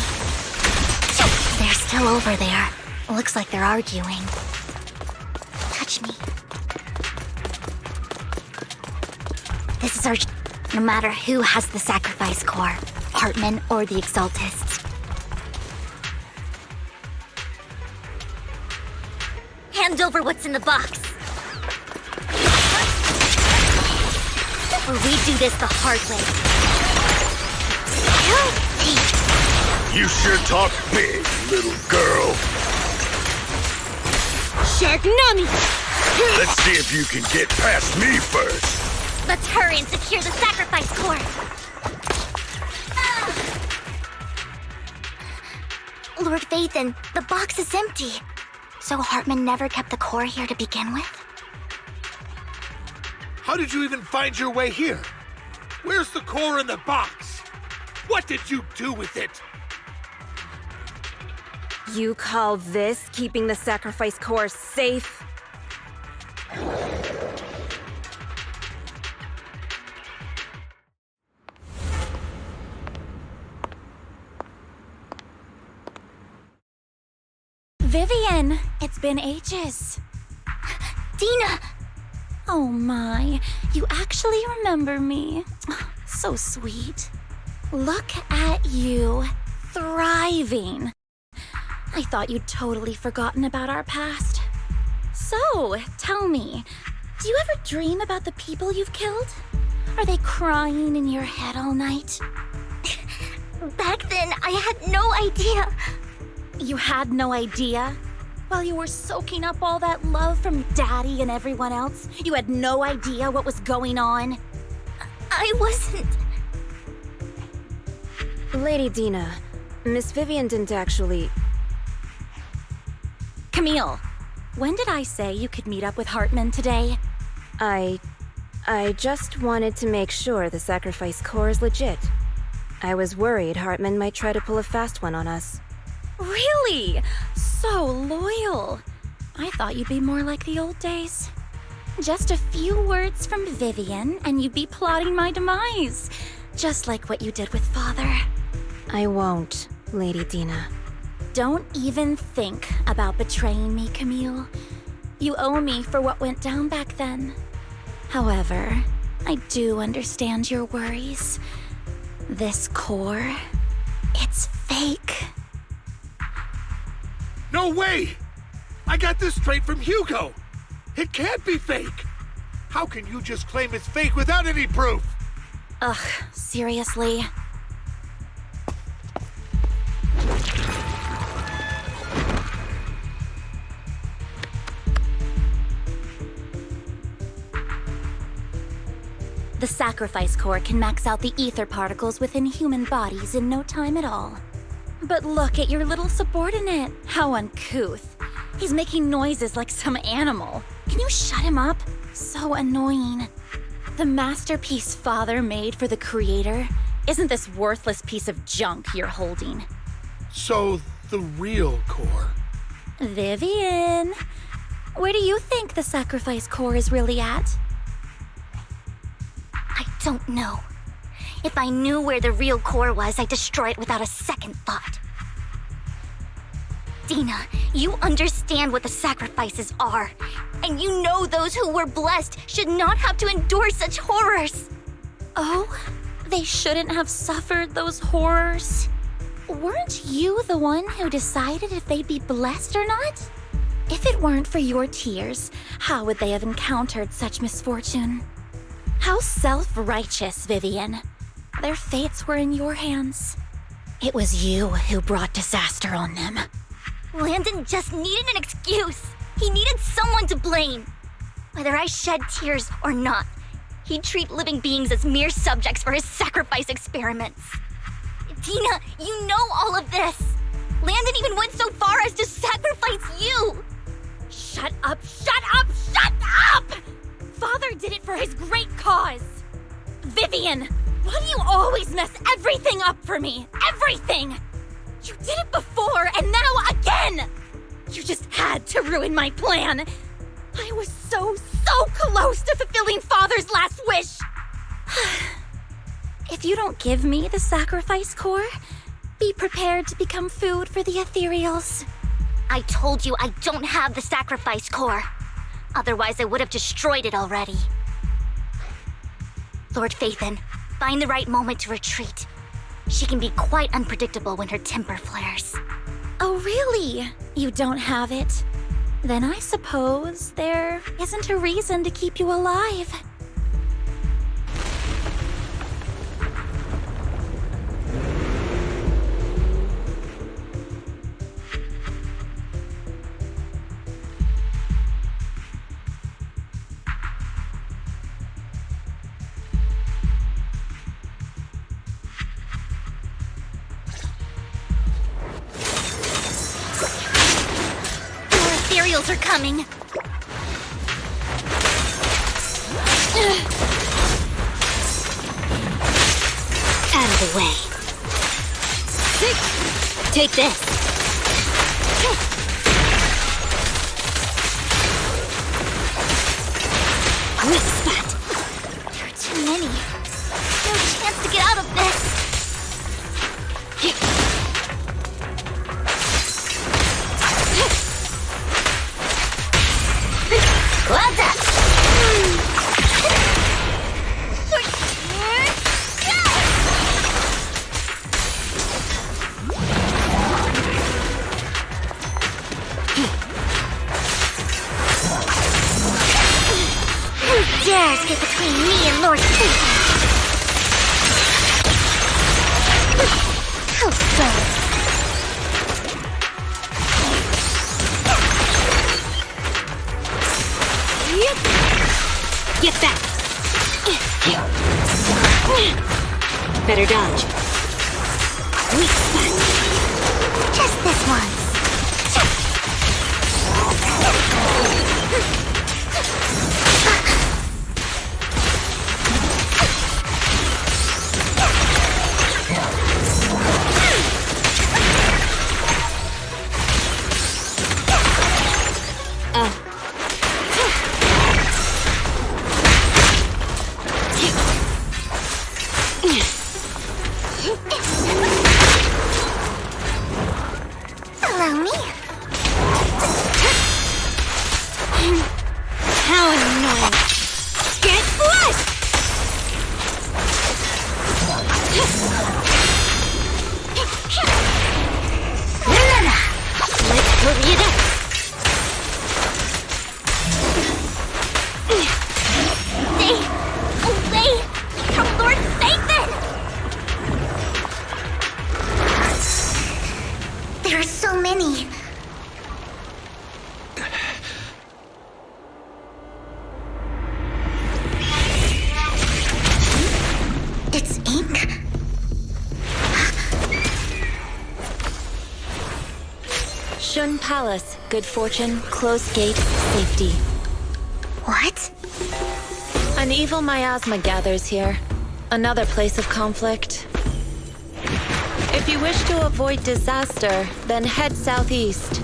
They're still over there. Looks like they're arguing. Touch me. This is our... no matter who has the sacrifice core, Hartman or the Exaltists. Hand over what's in the box. Or we do this the hard way. You sure talk big, little girl. Sharknami! Let's see if you can get past me first. Let's hurry and secure the sacrifice core. Lord Vathan, the box is empty. So Hartman never kept the core here to begin with? How did you even find your way here? Where's the core in the box? What did you do with it? You call this keeping the sacrifice core safe? Vivian, it's been ages. Dina! Oh my, you actually remember me. So sweet. Look at you, thriving. I thought you'd totally forgotten about our past. So, tell me, do you ever dream about the people you've killed? Are they crying in your head all night? Back then, I had no idea. You had no idea? While you were soaking up all that love from Daddy and everyone else, you had no idea what was going on? I wasn't. Lady Dina, Miss Vivian didn't actually... Camille, when did I say you could meet up with Hartman today? I just wanted to make sure the sacrifice core is legit. I was worried Hartman might try to pull a fast one on us. Really? So loyal. I thought you'd be more like the old days. Just a few words from Vivian and you'd be plotting my demise. Just like what you did with Father. I won't, Lady Dina. Don't even think about betraying me, Camille. You owe me for what went down back then. However, I do understand your worries. This core, it's fake. No way! I got this straight from Hugo! It can't be fake! How can you just claim it's fake without any proof? Ugh, seriously? The sacrifice core can max out the ether particles within human bodies in no time at all. But look at your little subordinate. How uncouth. He's making noises like some animal. Can you shut him up? So annoying. The masterpiece Father made for the Creator isn't this worthless piece of junk you're holding. So, the real core. Vivian, where do you think the sacrifice core is really at? I don't know. If I knew where the real core was, I'd destroy it without a second thought. Dina, you understand what the sacrifices are. And you know those who were blessed should not have to endure such horrors. Oh, they shouldn't have suffered those horrors. Weren't you the one who decided if they'd be blessed or not? If it weren't for your tears, how would they have encountered such misfortune? How self-righteous, Vivian. Their fates were in your hands. It was you who brought disaster on them. Landon just needed an excuse. He needed someone to blame. Whether I shed tears or not, he'd treat living beings as mere subjects for his sacrifice experiments. Dina, you know all of this. Landon even went so far as to sacrifice you. Shut up, shut up, shut up! Father did it for his great cause. Vivian, why do you always mess everything up for me? Everything! You did it before, and now again! You just had to ruin my plan. I was so close to fulfilling Father's last wish. If you don't give me the sacrifice core, be prepared to become food for the ethereals. I told you I don't have the sacrifice core. Otherwise, I would have destroyed it already. Lord Phaethon, find the right moment to retreat. She can be quite unpredictable when her temper flares. Oh, really? You don't have it? Then I suppose there isn't a reason to keep you alive. Ethereals are coming. Out of the way. Take this. Quick spot. There are too many. No chance to get out of this. Well done. dares get between me and Lord Satan? How so? Get back! Better dodge. Weak spot. Just this once. Allow me. How annoying! Get flushed! Let's hurry it up! Stay away from Lord Satan! There are so many. It's ink. Shun Palace. Good fortune, closed gate, safety. What? An evil miasma gathers here. Another place of conflict. If you wish to avoid disaster, then head southeast.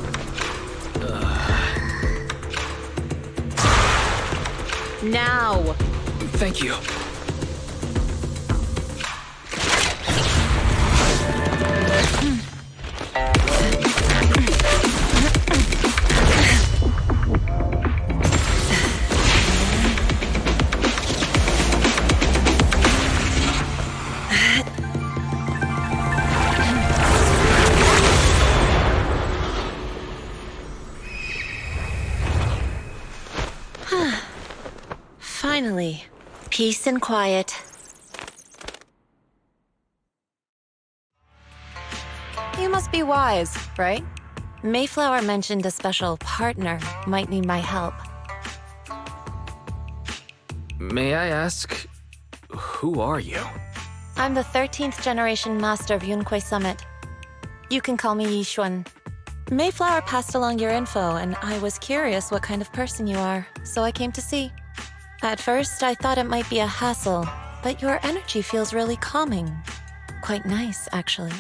Now! Thank you. Finally, peace and quiet. You must be wise, right? Mayflower mentioned a special partner might need my help. May I ask, who are you? I'm the 13th generation master of Yunque Summit. You can call me Yishuan. Mayflower passed along your info, and I was curious what kind of person you are, so I came to see. At first, I thought it might be a hassle, but your energy feels really calming. Quite nice, actually.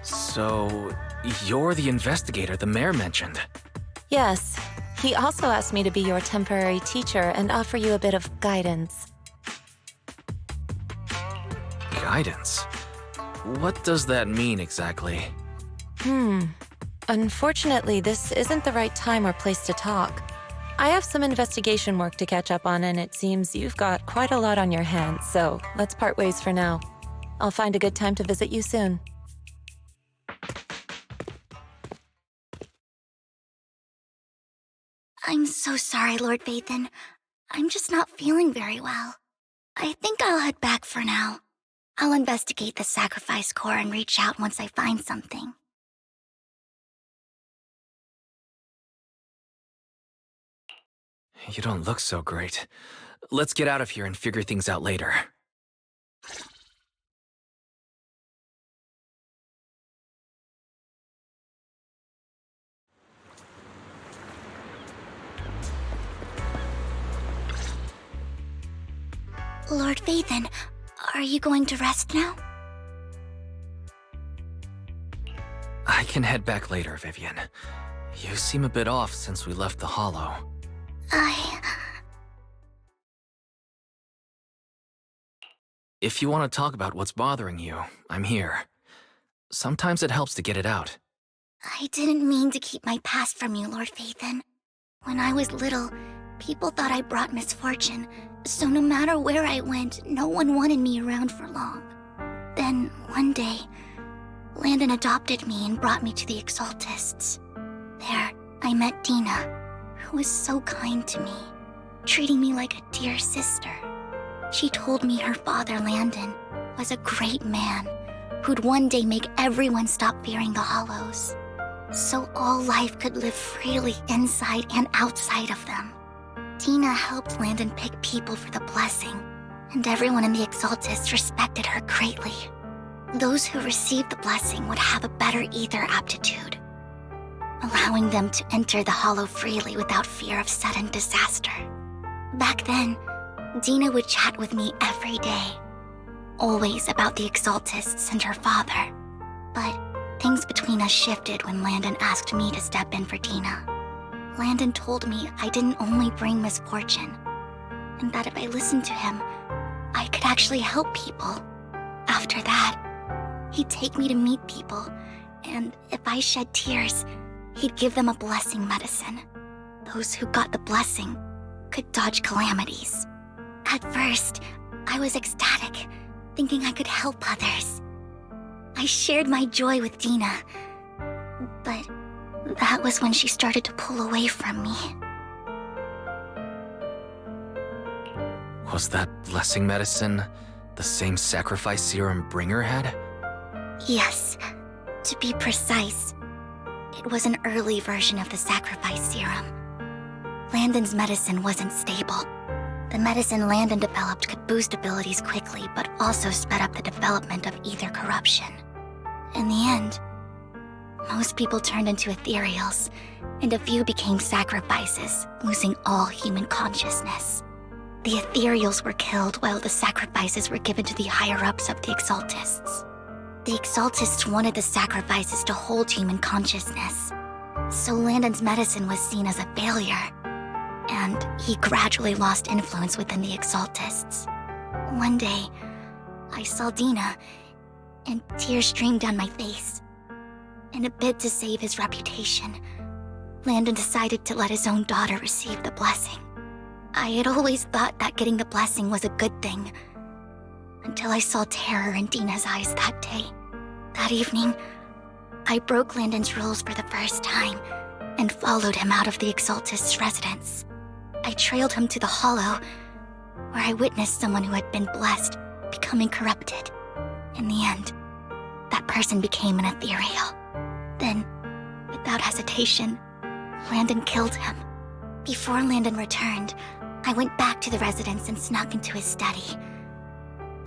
So, you're the investigator the mayor mentioned. Yes, he also asked me to be your temporary teacher and offer you a bit of guidance. Guidance? What does that mean exactly? Unfortunately, this isn't the right time or place to talk. I have some investigation work to catch up on, and it seems you've got quite a lot on your hands, so let's part ways for now. I'll find a good time to visit you soon. I'm so sorry, Lord Vathan. I'm just not feeling very well. I think I'll head back for now. I'll investigate the sacrifice core and reach out once I find something. You don't look so great. Let's get out of here and figure things out later. Lord Vathan, are you going to rest now? I can head back later, Vivian. You seem a bit off since we left the Hollow. If you want to talk about what's bothering you, I'm here. Sometimes it helps to get it out. I didn't mean to keep my past from you, Lord Vathan. When I was little, people thought I brought misfortune, so no matter where I went, no one wanted me around for long. Then, one day, Landon adopted me and brought me to the Exaltists. There, I met Dina, who was so kind to me, treating me like a dear sister. She told me her father, Landon, was a great man who'd one day make everyone stop fearing the Hollows, so all life could live freely inside and outside of them. Dina helped Landon pick people for the blessing, and everyone in the Exaltists respected her greatly. Those who received the blessing would have a better ether aptitude, allowing them to enter the Hollow freely without fear of sudden disaster. Back then, Dina would chat with me every day, always about the Exaltists and her father. But things between us shifted when Landon asked me to step in for Dina. Landon told me I didn't only bring misfortune, and that if I listened to him, I could actually help people. After that, he'd take me to meet people, and if I shed tears, he'd give them a blessing medicine. Those who got the blessing could dodge calamities. At first, I was ecstatic, thinking I could help others. I shared my joy with Dina, but that was when she started to pull away from me. Was that blessing medicine the same sacrifice serum Bringer had? Yes, to be precise, it was an early version of the sacrifice serum. Landon's medicine wasn't stable. The medicine Landon developed could boost abilities quickly, but also sped up the development of ether corruption. In the end, most people turned into ethereals, and a few became sacrifices, losing all human consciousness. The ethereals were killed while the sacrifices were given to the higher-ups of the Exaltists. The Exaltists wanted the sacrifices to hold human consciousness, so Landon's medicine was seen as a failure, and he gradually lost influence within the Exaltists. One day, I saw Dina, and tears streamed down my face. In a bid to save his reputation, Landon decided to let his own daughter receive the blessing. I had always thought that getting the blessing was a good thing, until I saw terror in Dina's eyes that day. That evening, I broke Landon's rules for the first time and followed him out of the Exaltist's residence. I trailed him to the Hollow, where I witnessed someone who had been blessed becoming corrupted. In the end, that person became an ethereal. Then, without hesitation, Landon killed him. Before Landon returned, I went back to the residence and snuck into his study.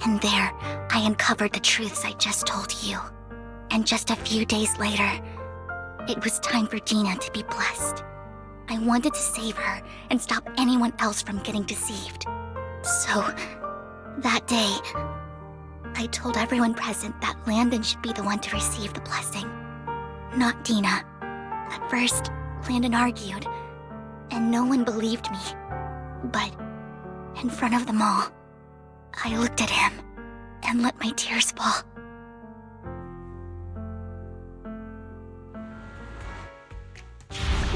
And there, I uncovered the truths I just told you. And just a few days later, it was time for Dina to be blessed. I wanted to save her and stop anyone else from getting deceived. So, that day, I told everyone present that Landon should be the one to receive the blessing, not Dina. At first, Landon argued, and no one believed me. But, in front of them all, I looked at him and let my tears fall.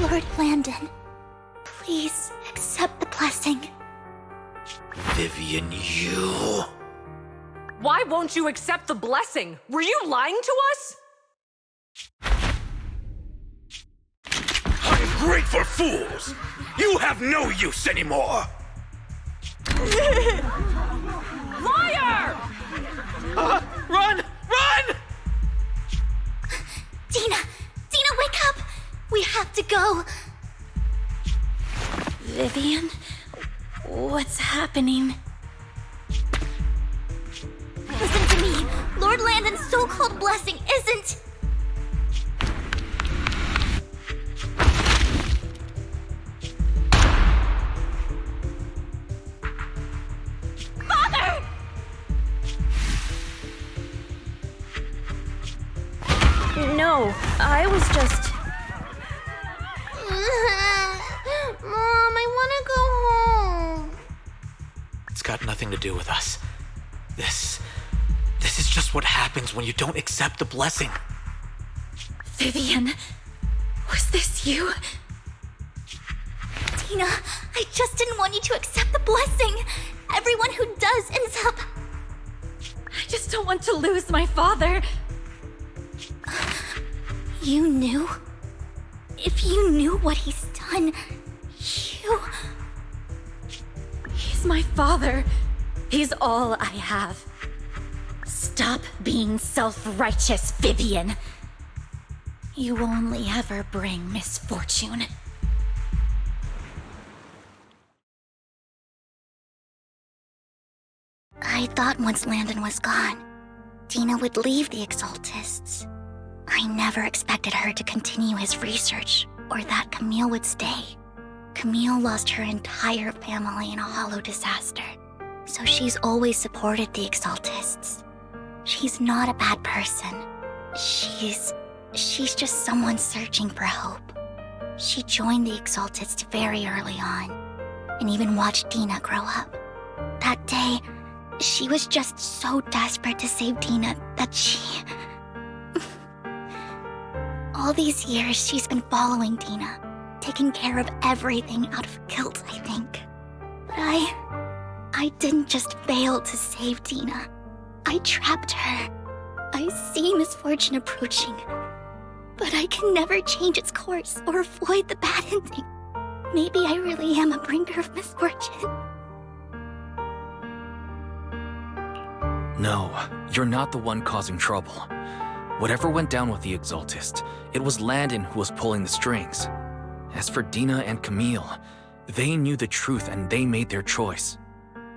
Lord Landon, please accept the blessing. Vivian, you... Why won't you accept the blessing? Were you lying to us? Ungrateful fools! You have no use anymore! Liar! Run! Run! Dina! Dina, wake up! We have to go! Vivian? What's happening? Listen to me! Lord Landon's so-called blessing isn't... Father! No, I was just... Mom, I want to go home. It's got nothing to do with us. This is just what happens when you don't accept the blessing. Vivian, was this you? Dina, I just didn't want you to accept the blessing. Everyone who does ends up... I just don't want to lose my father. You knew? If you knew what he's done, He's my father. He's all I have. Stop being self-righteous, Vivian. You only ever bring misfortune. I thought once Landon was gone, Dina would leave the Exaltists. I never expected her to continue his research, or that Camille would stay. Camille lost her entire family in a hollow disaster, so she's always supported the Exaltists. She's not a bad person. She's just someone searching for hope. She joined the Exaltists very early on, and even watched Dina grow up. That day, she was just so desperate to save Dina that she... All these years, she's been following Dina, taking care of everything out of guilt, I think. But I didn't just fail to save Dina. I trapped her. I see misfortune approaching, but I can never change its course or avoid the bad ending. Maybe I really am a bringer of misfortune. No, you're not the one causing trouble. Whatever went down with the Exaltist, it was Landon who was pulling the strings. As for Dina and Camille, they knew the truth and they made their choice.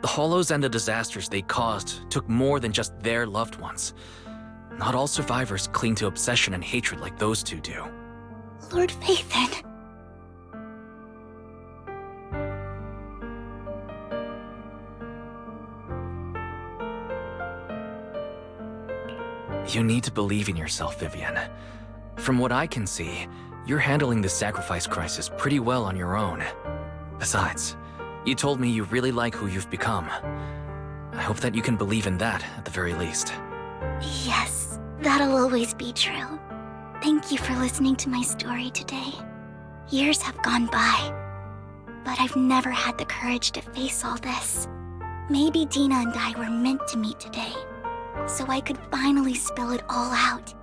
The hollows and the disasters they caused took more than just their loved ones. Not all survivors cling to obsession and hatred like those two do. Lord Vathan. You need to believe in yourself, Vivian. From what I can see, you're handling this sacrifice crisis pretty well on your own. Besides, you told me you really like who you've become. I hope that you can believe in that at the very least. Yes, that'll always be true. Thank you for listening to my story today. Years have gone by, but I've never had the courage to face all this. Maybe Dina and I were meant to meet today, so I could finally spill it all out.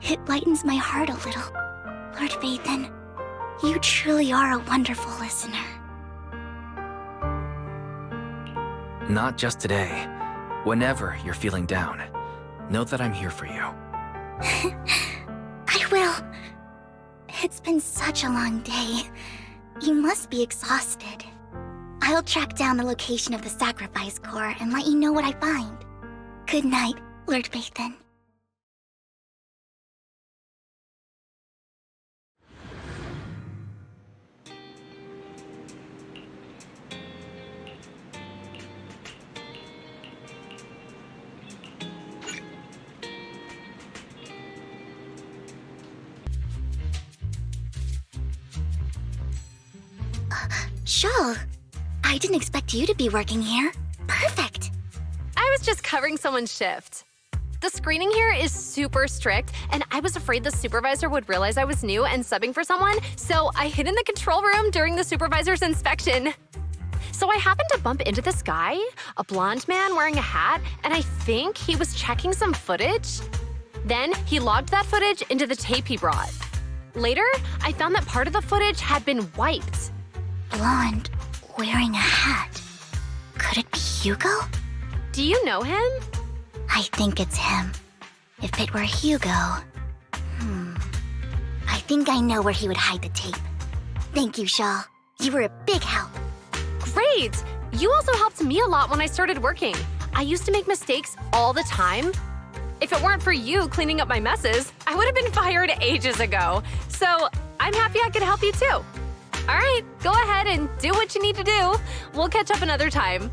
It lightens my heart a little. Lord Vathan, you truly are a wonderful listener. Not just today. Whenever you're feeling down, know that I'm here for you. I will. It's been such a long day. You must be exhausted. I'll track down the location of the sacrifice core and let you know what I find. Good night, Lord Vathan. Shawl, I didn't expect you to be working here. Perfect. I was just covering someone's shift. The screening here is super strict, and I was afraid the supervisor would realize I was new and subbing for someone, so I hid in the control room during the supervisor's inspection. So I happened to bump into this guy, a blonde man wearing a hat, and I think he was checking some footage. Then he logged that footage into the tape he brought. Later, I found that part of the footage had been wiped. Blonde, wearing a hat. Could it be Hugo? Do you know him? I think it's him. If it were Hugo... I think I know where he would hide the tape. Thank you, Shaw. You were a big help. Great! You also helped me a lot when I started working. I used to make mistakes all the time. If it weren't for you cleaning up my messes, I would have been fired ages ago. So I'm happy I could help you too. All right, go ahead and do what you need to do. We'll catch up another time.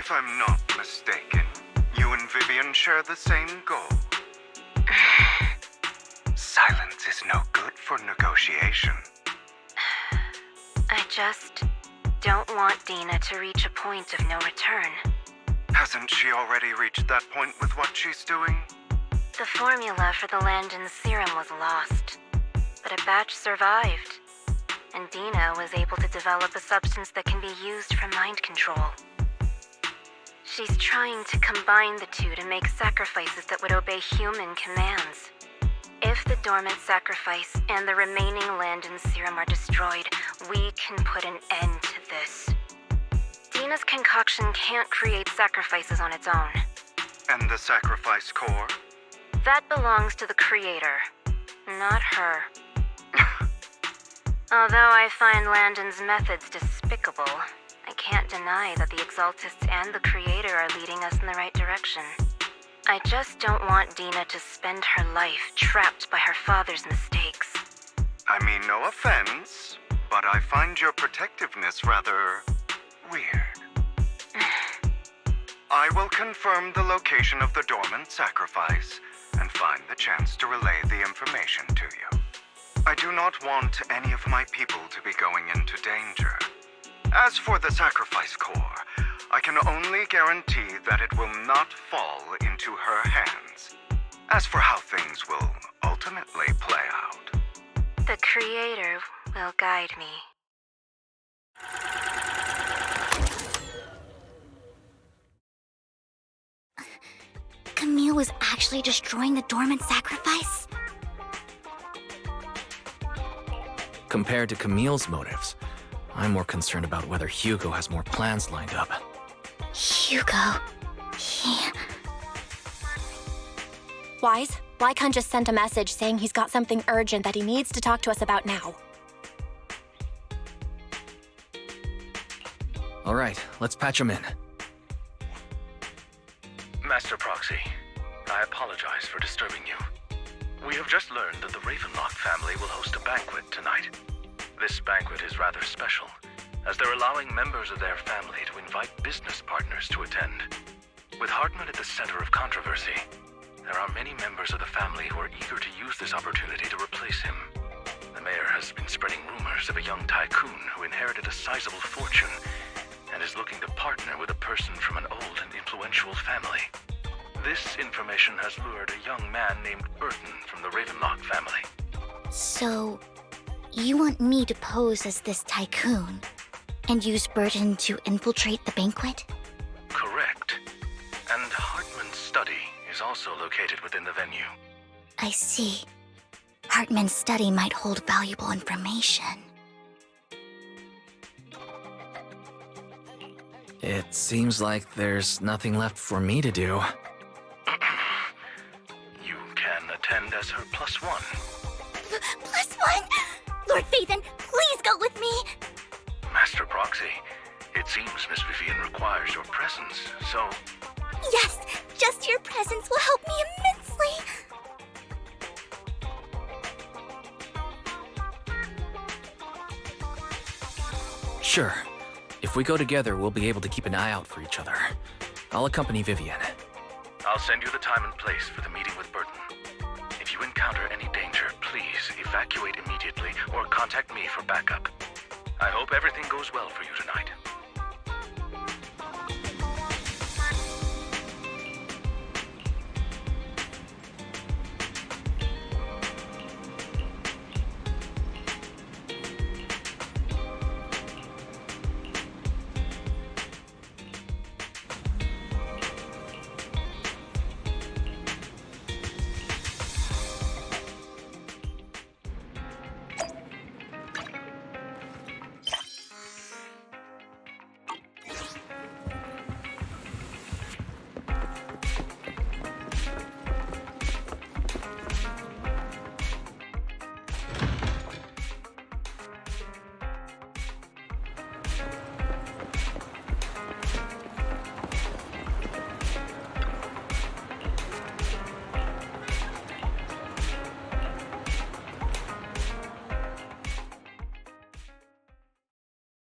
If I'm not mistaken, you and Vivian share the same goal. Silence is no good for negotiation. I just don't want Dina to reach a point of no return. Hasn't she already reached that point with what she's doing? The formula for the Landon serum was lost, but a batch survived, and Dina was able to develop a substance that can be used for mind control. She's trying to combine the two to make sacrifices that would obey human commands. If the dormant sacrifice and the remaining Landon serum are destroyed, we can put an end to this. Dina's concoction can't create sacrifices on its own. And the sacrifice core? That belongs to the creator, not her. Although I find Landon's methods despicable, I can't deny that the Exaltists and the creator are leading us in the right direction. I just don't want Dina to spend her life trapped by her father's mistakes. I mean, no offense, but I find your protectiveness rather weird. I will confirm the location of the dormant sacrifice and find the chance to relay the information to you. I do not want any of my people to be going into danger. As for the sacrifice core, I can only guarantee that it will not fall into her hands. As for how things will ultimately play out, the creator will guide me. Camille was actually destroying the dormant sacrifice? Compared to Camille's motives, I'm more concerned about whether Hugo has more plans lined up. Hugo... Wise, Lycon just sent a message saying he's got something urgent that he needs to talk to us about now. All right, let's patch him in. Master Proxy, I apologize for disturbing you. We have just learned that the Ravenlock family will host a banquet tonight. This banquet is rather special, as they're allowing members of their family to invite business partners to attend. With Hartman at the center of controversy, there are many members of the family who are eager to use this opportunity to replace him. The mayor has been spreading rumors of a young tycoon who inherited a sizable fortune and is looking to partner with a person from an old and influential family. This information has lured a young man named Burton from the Ravenlock family. So, you want me to pose as this tycoon and use Burton to infiltrate the banquet? Correct. And Hartman's study is also located within the venue. I see. Hartman's study might hold valuable information. It seems like there's nothing left for me to do. You can attend as her +1. +1? Lord Phaethon, please go with me! Master Proxy, it seems Miss Vivian requires your presence, so... Yes, just your presence will help me immensely! Sure. If we go together, we'll be able to keep an eye out for each other. I'll accompany Vivian. I'll send you the time and place for the meeting with Burton. If you encounter any danger, please evacuate immediately or contact me for backup. I hope everything goes well for you tonight.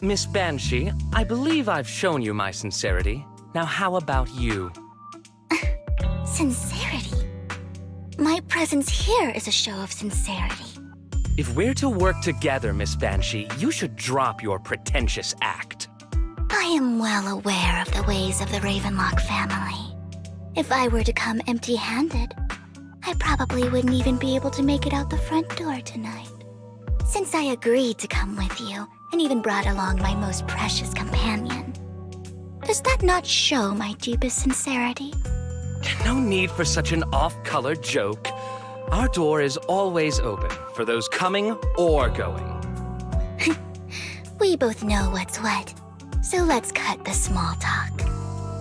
Miss Banshee, I believe I've shown you my sincerity. Now how about you? Sincerity? My presence here is a show of sincerity. If we're to work together, Miss Banshee, you should drop your pretentious act. I am well aware of the ways of the Ravenlock family. If I were to come empty-handed, I probably wouldn't even be able to make it out the front door tonight. Since I agreed to come with you, and even brought along my most precious companion, does that not show my deepest sincerity? No need for such an off-color joke. Our door is always open for those coming or going. We both know what's what, so let's cut the small talk.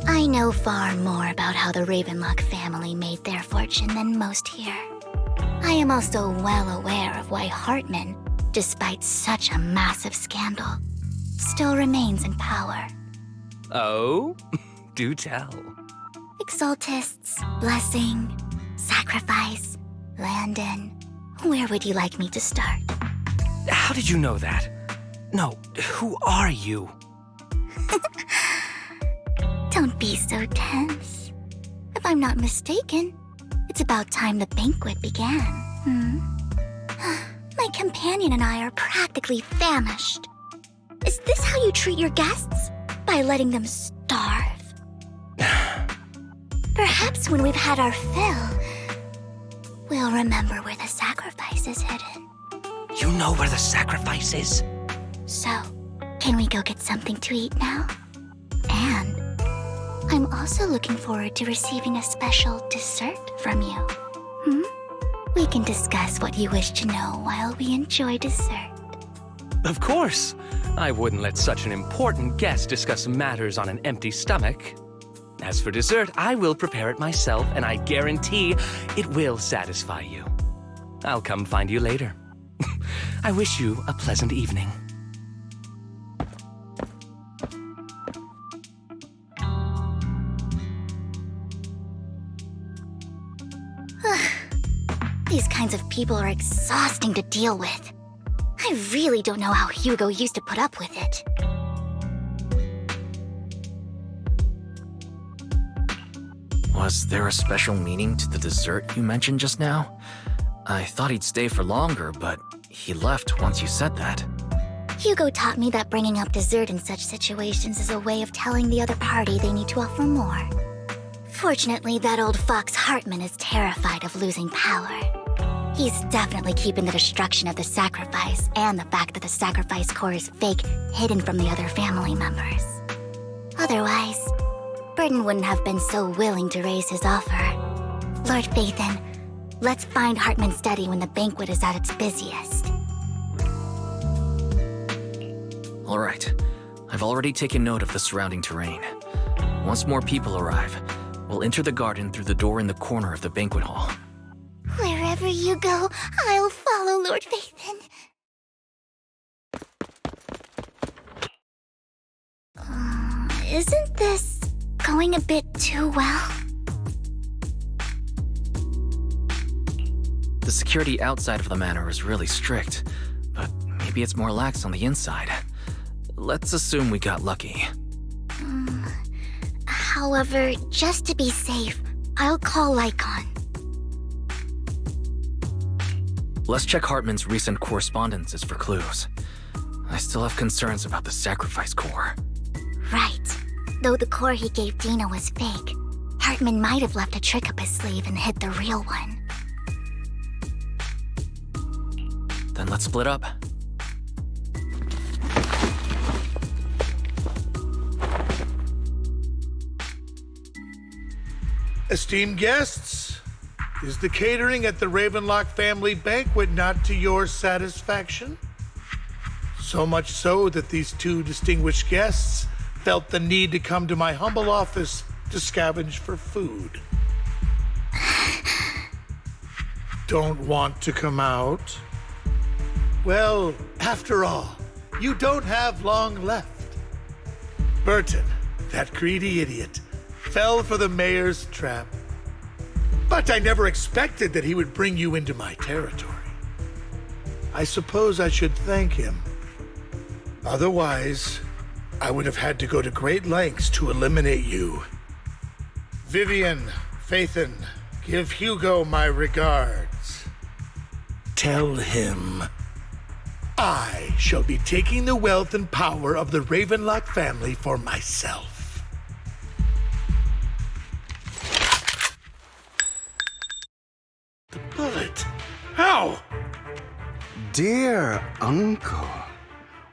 I know far more about how the Ravenlock family made their fortune than most here. I am also well aware of why Hartman, despite such a massive scandal, still remains in power. Oh? Do tell. Exaltists, blessing, sacrifice, Landon. Where would you like me to start? How did you know that? No, who are you? Don't be so tense. If I'm not mistaken, it's about time the banquet began. My companion and I are practically famished. Is this how you treat your guests? By letting them starve? Perhaps when we've had our fill, we'll remember where the sacrifice is hidden. You know where the sacrifice is? So, can we go get something to eat now? And I'm also looking forward to receiving a special dessert from you. We can discuss what you wish to know while we enjoy dessert. Of course. I wouldn't let such an important guest discuss matters on an empty stomach. As for dessert, I will prepare it myself, and I guarantee it will satisfy you. I'll come find you later. I wish you a pleasant evening. These kinds of people are exhausting to deal with. I really don't know how Hugo used to put up with it. Was there a special meaning to the dessert you mentioned just now? I thought he'd stay for longer, but he left once you said that. Hugo taught me that bringing up dessert in such situations is a way of telling the other party they need to offer more. Fortunately, that old fox Hartman is terrified of losing power. He's definitely keeping the destruction of the sacrifice and the fact that the sacrifice core is fake hidden from the other family members. Otherwise, Burden wouldn't have been so willing to raise his offer. Lord Phaethon, let's find Hartman's study when the banquet is at its busiest. All right. I've already taken note of the surrounding terrain. Once more people arrive, we'll enter the garden through the door in the corner of the banquet hall. Wherever you go, I'll follow, Lord Phaethon. Isn't this going a bit too well? The security outside of the manor is really strict, but maybe it's more lax on the inside. Let's assume we got lucky. However, just to be safe, I'll call Lycon. Let's check Hartman's recent correspondences for clues. I still have concerns about the sacrifice core. Right. Though the core he gave Dina was fake, Hartman might have left a trick up his sleeve and hid the real one. Then let's split up. Esteemed guests, is the catering at the Ravenlock family banquet not to your satisfaction? So much so that these two distinguished guests felt the need to come to my humble office to scavenge for food. Don't want to come out? Well, after all, you don't have long left. Burton, that greedy idiot, fell for the mayor's trap. But I never expected that he would bring you into my territory. I suppose I should thank him. Otherwise, I would have had to go to great lengths to eliminate you. Vivian, Phaethon, give Hugo my regards. Tell him I shall be taking the wealth and power of the Ravenlock family for myself. The bullet? How? Dear Uncle,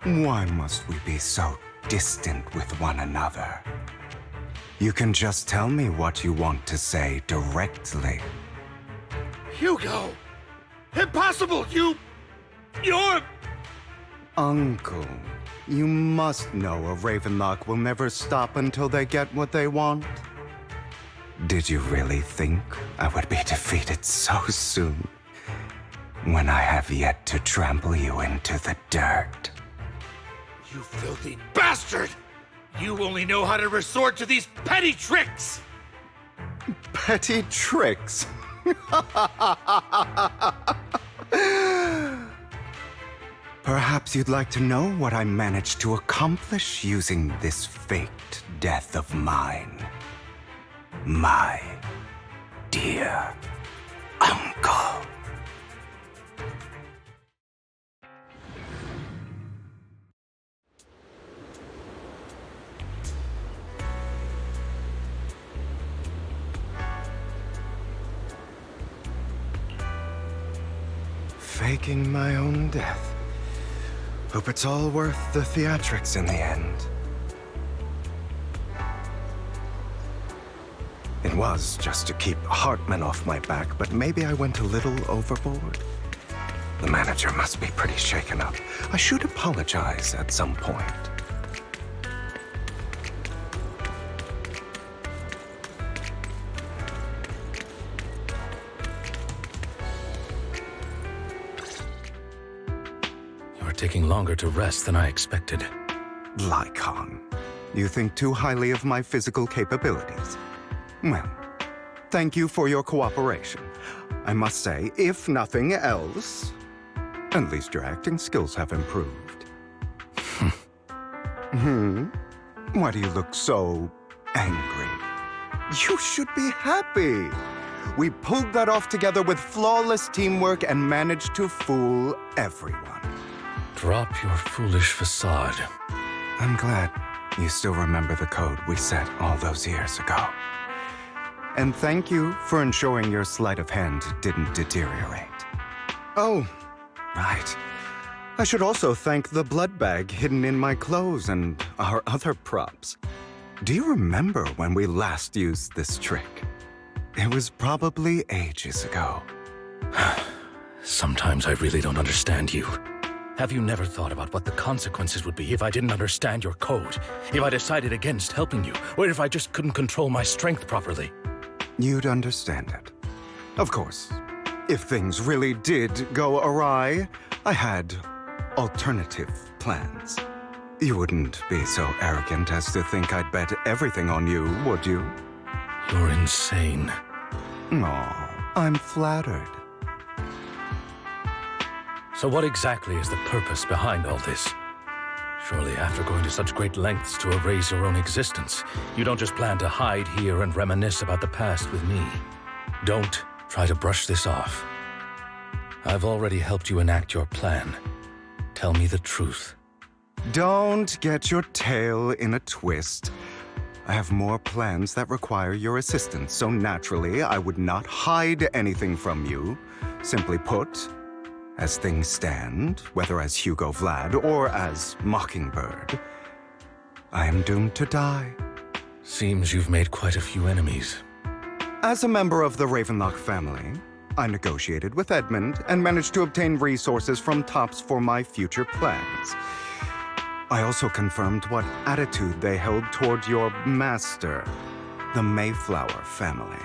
why must we be so distant with one another? You can just tell me what you want to say directly. Hugo! Impossible! You're... Uncle, you must know a Ravenlock will never stop until they get what they want. Did you really think I would be defeated so soon, when I have yet to trample you into the dirt? You filthy bastard! You only know how to resort to these petty tricks! Petty tricks? Perhaps you'd like to know what I managed to accomplish using this faked death of mine. My dear uncle. Faking my own death. Hope it's all worth the theatrics in the end. It was just to keep Hartman off my back, but maybe I went a little overboard. The manager must be pretty shaken up. I should apologize at some point. Taking longer to rest than I expected. Lycon, you think too highly of my physical capabilities. Well, thank you for your cooperation. I must say, if nothing else, at least your acting skills have improved. Why do you look so angry? You should be happy. We pulled that off together with flawless teamwork and managed to fool everyone. Drop your foolish facade. I'm glad you still remember the code we set all those years ago. And thank you for ensuring your sleight of hand didn't deteriorate. Oh, right. I should also thank the blood bag hidden in my clothes and our other props. Do you remember when we last used this trick? It was probably ages ago. Sometimes I really don't understand you. Have you never thought about what the consequences would be if I didn't understand your code? If I decided against helping you? Or if I just couldn't control my strength properly? You'd understand it. Of course, if things really did go awry, I had alternative plans. You wouldn't be so arrogant as to think I'd bet everything on you, would you? You're insane. Aw, I'm flattered. So what exactly is the purpose behind all this? Surely after going to such great lengths to erase your own existence, you don't just plan to hide here and reminisce about the past with me. Don't try to brush this off. I've already helped you enact your plan. Tell me the truth. Don't get your tail in a twist. I have more plans that require your assistance, so naturally I would not hide anything from you. Simply put, as things stand, whether as Hugo Vlad or as Mockingbird, I am doomed to die. Seems you've made quite a few enemies. As a member of the Ravenlock family, I negotiated with Edmund and managed to obtain resources from Tops for my future plans. I also confirmed what attitude they held toward your master, the Mayflower family.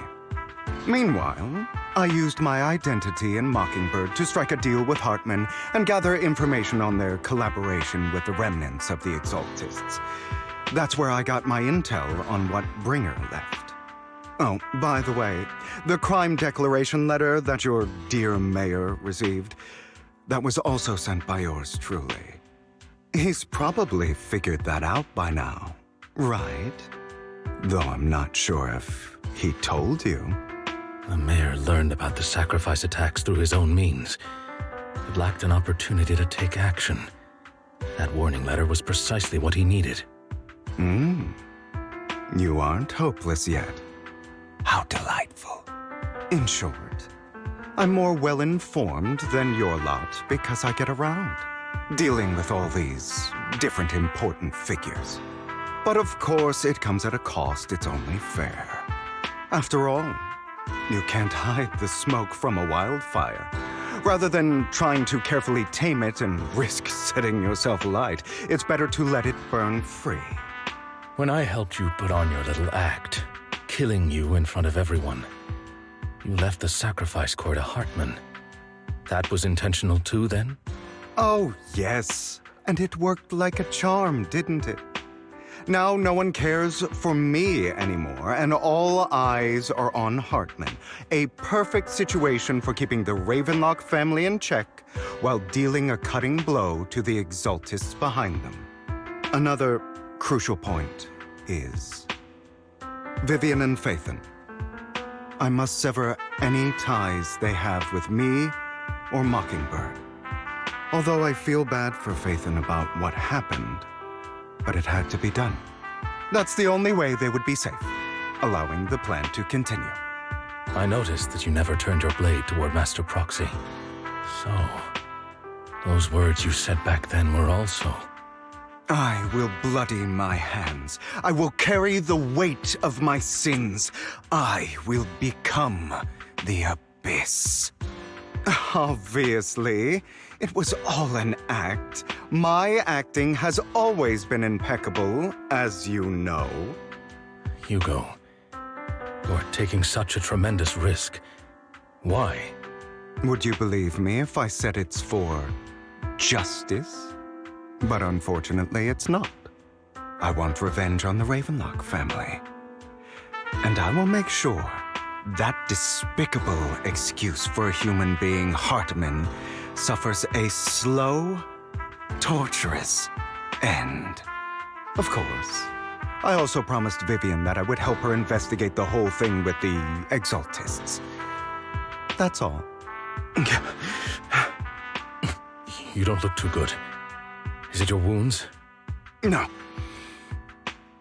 Meanwhile, I used my identity in Mockingbird to strike a deal with Hartman and gather information on their collaboration with the remnants of the Exaltists. That's where I got my intel on what Bringer left. Oh, by the way, the crime declaration letter that your dear mayor received, that was also sent by yours truly. He's probably figured that out by now, right? Though I'm not sure if he told you. The mayor learned about the sacrifice attacks through his own means, but lacked an opportunity to take action. That warning letter was precisely what he needed. You aren't hopeless yet. How delightful. In short, I'm more well-informed than your lot because I get around, dealing with all these different important figures. But of course, it comes at a cost. It's only fair. After all, you can't hide the smoke from a wildfire. Rather than trying to carefully tame it and risk setting yourself alight, it's better to let it burn free. When I helped you put on your little act, killing you in front of everyone, you left the sacrifice core to Hartman. That was intentional too, then? Oh, yes. And it worked like a charm, didn't it? Now no one cares for me anymore, and all eyes are on Hartman. A perfect situation for keeping the Ravenlock family in check while dealing a cutting blow to the exaltists behind them. Another crucial point is Vivian and Phaethon. I must sever any ties they have with me or Mockingbird. Although I feel bad for Phaethon about what happened, but it had to be done. That's the only way they would be safe, allowing the plan to continue. I noticed that you never turned your blade toward Master Proxy. So, those words you said back then were also... I will bloody my hands. I will carry the weight of my sins. I will become the Abyss. Obviously, it was all an act. My acting has always been impeccable, as you know. Hugo, you're taking such a tremendous risk. Why? Would you believe me if I said it's for justice? But unfortunately, it's not. I want revenge on the Ravenlock family. And I will make sure that despicable excuse for a human being, Hartman, suffers a slow, torturous end. Of course, I also promised Vivian that I would help her investigate the whole thing with the exaltists. That's all. You don't look too good. Is it your wounds? No.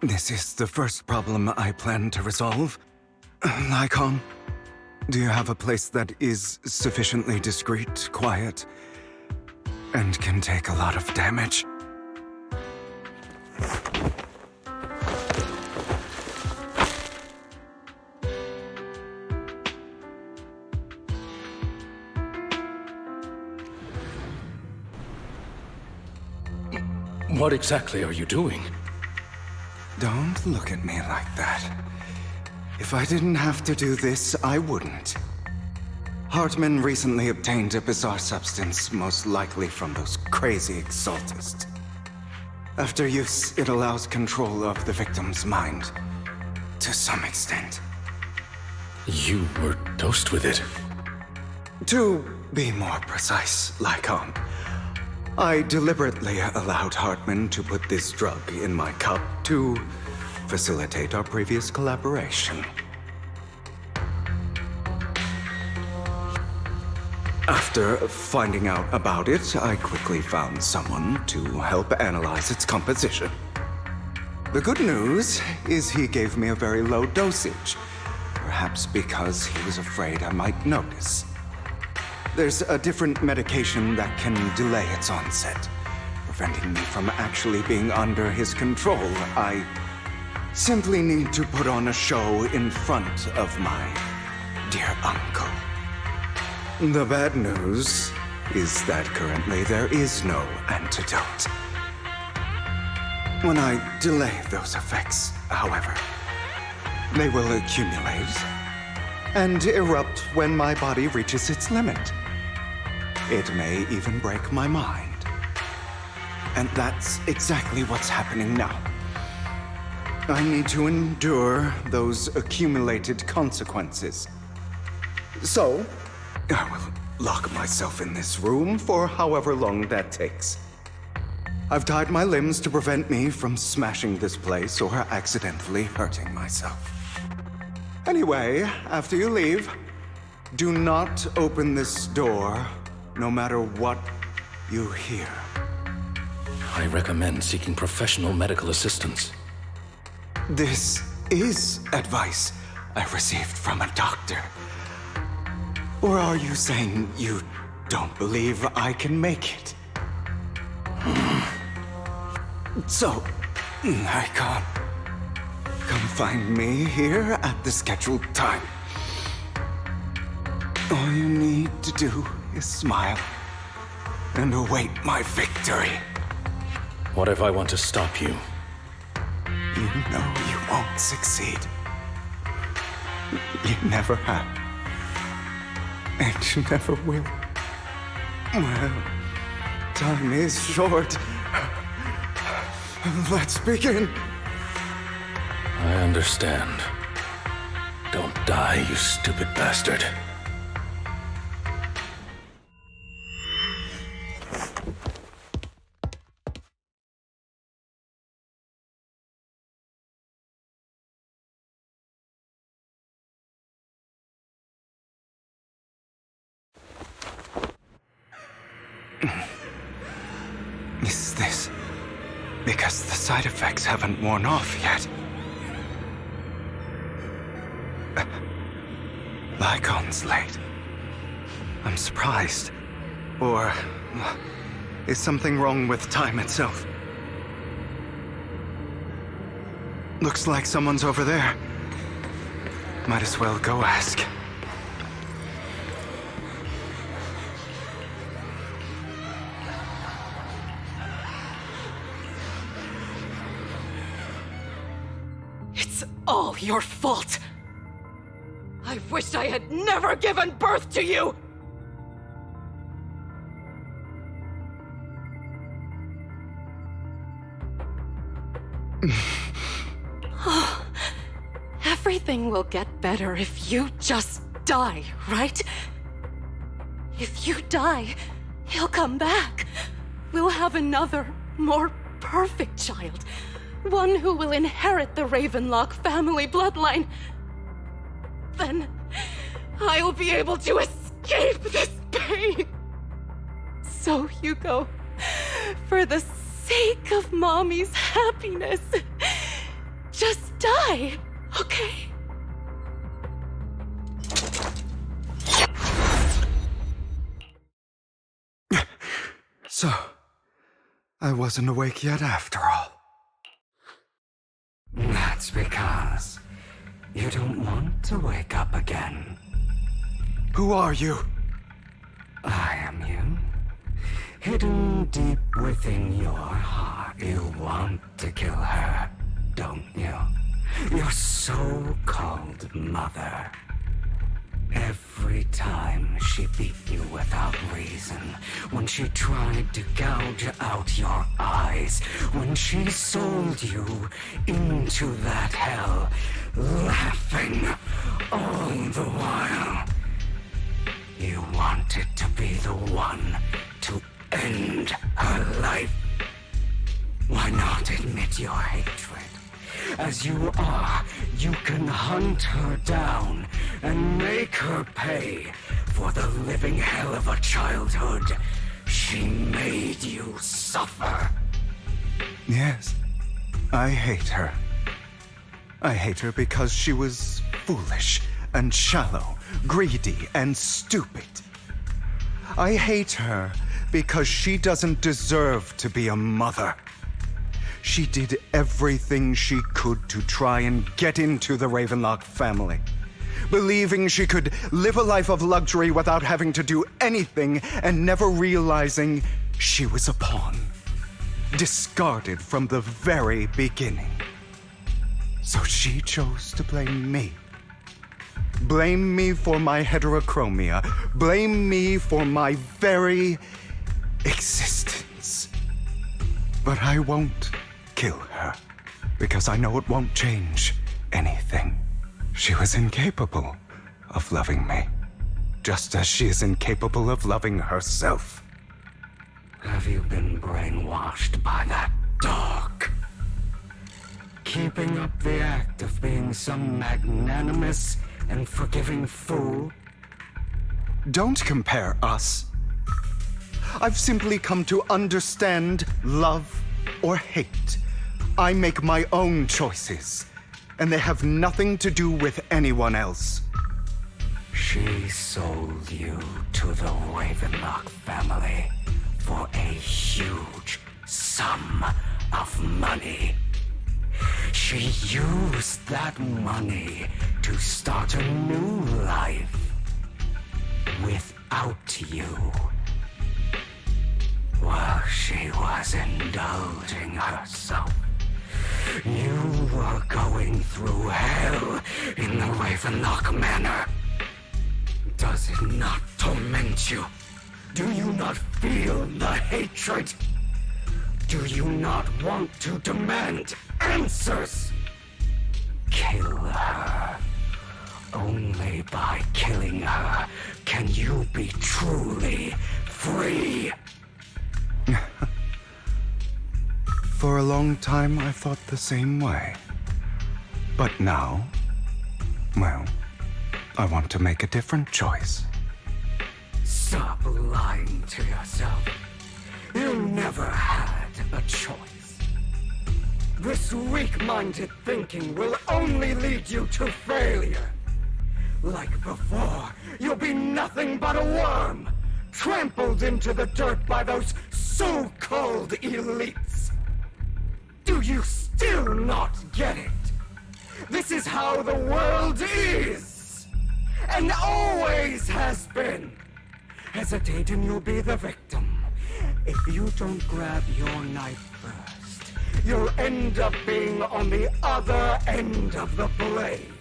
This is the first problem I plan to resolve. Lycon, do you have a place that is sufficiently discreet, quiet, and can take a lot of damage? What exactly are you doing? Don't look at me like that. If I didn't have to do this, I wouldn't. Hartman recently obtained a bizarre substance, most likely from those crazy exaltists. After use, it allows control of the victim's mind, to some extent. You were dosed with it? To be more precise, Lycon, I deliberately allowed Hartman to put this drug in my cup to facilitate our previous collaboration. After finding out about it, I quickly found someone to help analyze its composition. The good news is he gave me a very low dosage, perhaps because he was afraid I might notice. There's a different medication that can delay its onset, preventing me from actually being under his control. I simply need to put on a show in front of my dear uncle. The bad news is that currently there is no antidote. When I delay those effects, however, they will accumulate and erupt when my body reaches its limit. It may even break my mind. And that's exactly what's happening now. I need to endure those accumulated consequences. So, I will lock myself in this room for however long that takes. I've tied my limbs to prevent me from smashing this place or accidentally hurting myself. Anyway, after you leave, do not open this door, no matter what you hear. I recommend seeking professional medical assistance. This is advice I received from a doctor. Or are you saying you don't believe I can make it? So, Icon, come find me here at the scheduled time. All you need to do is smile and await my victory. What if I want to stop you? You know you won't succeed. You never have. And you never will. Well, time is short. Let's begin. I understand. Don't die, you stupid bastard. Is this because the side effects haven't worn off yet? Lycon's late. I'm surprised. Or is something wrong with time itself? Looks like someone's over there. Might as well go ask. It's all your fault. I wish I had never given birth to you! Everything will get better if you just die, right? If you die, he'll come back. We'll have another, more perfect child. One who will inherit the Ravenlock family bloodline. Then I'll be able to escape this pain. So, Hugo, for the sake of Mommy's happiness, just die, okay? So, I wasn't awake yet after all. That's because you don't want to wake up again. Who are you? I am you. Hidden deep within your heart, you want to kill her, don't you? Your so-called mother. Every time she beat you without reason, when she tried to gouge out your eyes, when she sold you into that hell, laughing all the while. You wanted to be the one to end her life. Why not admit your hatred? As you are, you can hunt her down and make her pay for the living hell of a childhood she made you suffer. Yes, I hate her. I hate her because she was foolish and shallow, greedy and stupid. I hate her because she doesn't deserve to be a mother. She did everything she could to try and get into the Ravenlock family, believing she could live a life of luxury without having to do anything and never realizing she was a pawn, discarded from the very beginning. So she chose to blame me. Blame me for my heterochromia. Blame me for my very existence. But I won't kill her, because I know it won't change anything. She was incapable of loving me, just as she is incapable of loving herself. Have you been brainwashed by that dog? Keeping up the act of being some magnanimous and forgiving fool? Don't compare us. I've simply come to understand love or hate. I make my own choices, and they have nothing to do with anyone else. She sold you to the Ravenlock family for a huge sum of money. She used that money to start a new life without you. While she was indulging herself, you were going through hell in the Ravenlock Manor. Does it not torment you? Do you not feel the hatred? Do you not want to demand answers? Kill her. Only by killing her can you be truly free. For a long time, I thought the same way. But now, well, I want to make a different choice. Stop lying to yourself. You never had a choice. This weak-minded thinking will only lead you to failure. Like before, you'll be nothing but a worm, trampled into the dirt by those so-called elites. Do you still not get it? This is how the world is, and always has been. Hesitate and you'll be the victim. If you don't grab your knife first, you'll end up being on the other end of the blade.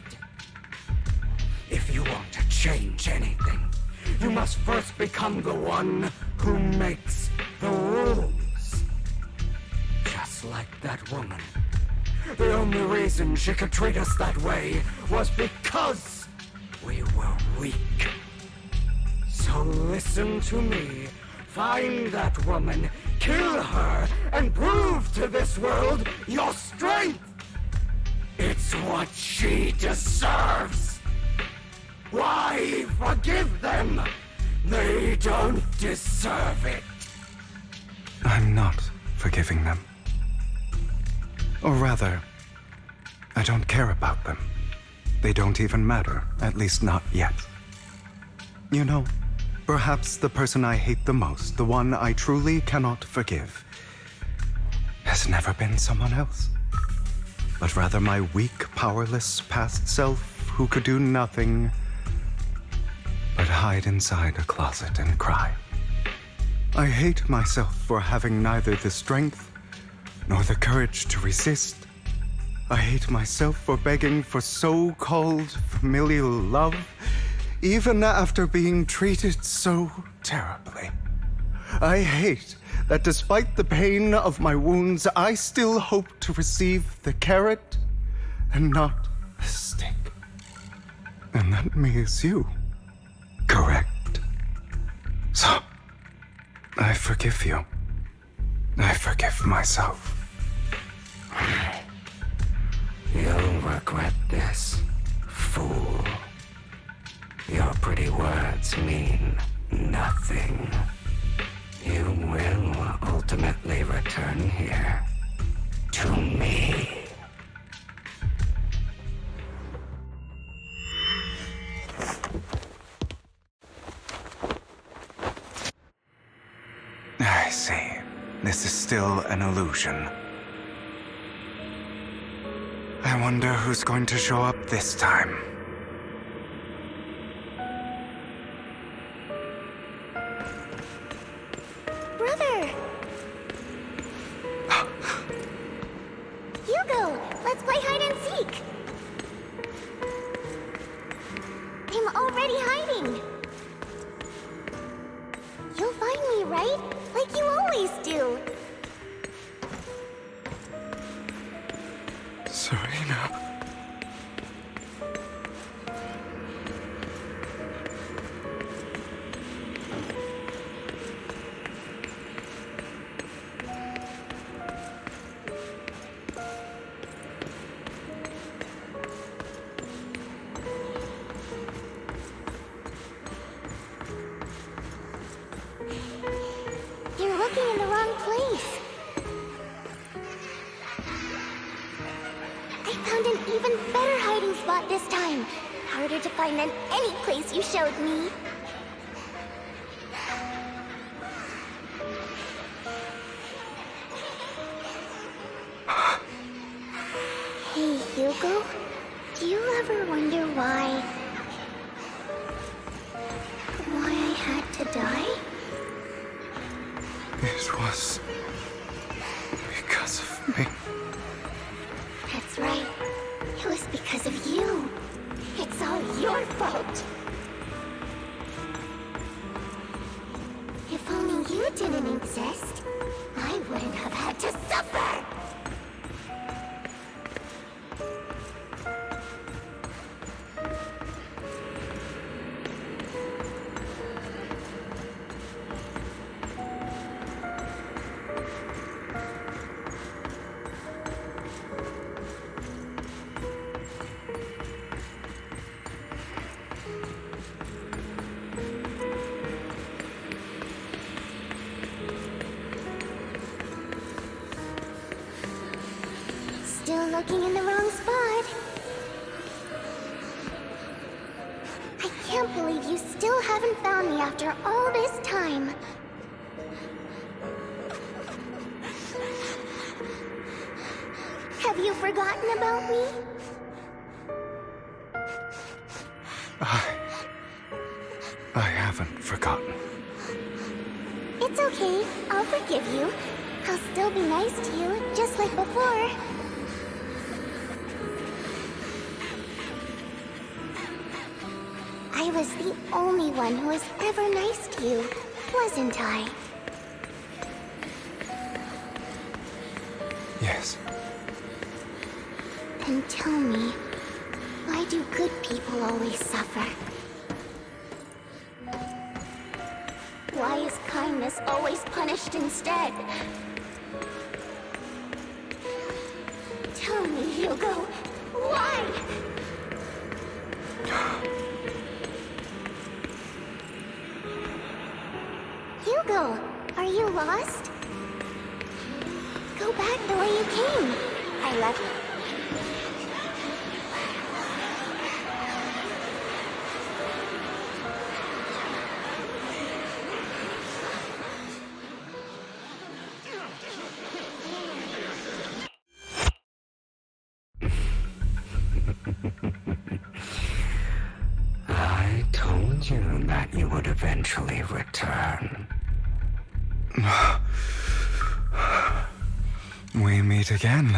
If you want to change anything, you must first become the one who makes the rules. Just like that woman. The only reason she could treat us that way was because we were weak. So listen to me. Find that woman, kill her, and prove to this world your strength. It's what she deserves. Why forgive them? They don't deserve it. I'm not forgiving them. Or rather, I don't care about them. They don't even matter, at least not yet. You know, perhaps the person I hate the most, the one I truly cannot forgive, has never been someone else, but rather my weak, powerless past self who could do nothing but hide inside a closet and cry. I hate myself for having neither the strength nor the courage to resist. I hate myself for begging for so-called familial love, even after being treated so terribly. I hate that despite the pain of my wounds, I still hope to receive the carrot and not the stick. And that me is you, correct? So, I forgive you. I forgive myself. You'll regret this, fool. Your pretty words mean nothing. You will ultimately return here to me. I see. This is still an illusion. I wonder who's going to show up this time. Brother! Hugo, let's play hide and seek! I'm already hiding! You'll find me, right? Like you always do! Serena. spot this time. Harder to find than any place you showed me. Hey, Hugo. Do you ever wonder why I had to die? It was because of me. That's right. It was because of you. It's all your fault. If only you didn't exist, I wouldn't have had to suffer. Still looking in the wrong spot. I can't believe you still haven't found me after all this time. Have you forgotten about me? I haven't forgotten. It's okay. I'll forgive you. I'll still be nice to you, just like before. I was the only one who was ever nice to you, wasn't I? Yes. Then tell me, why do good people always suffer? Why is kindness always punished instead? Tell me, Hugo, why? Hugo, are you lost? Go back the way you came. I love you. I told you that you would eventually return. We meet again,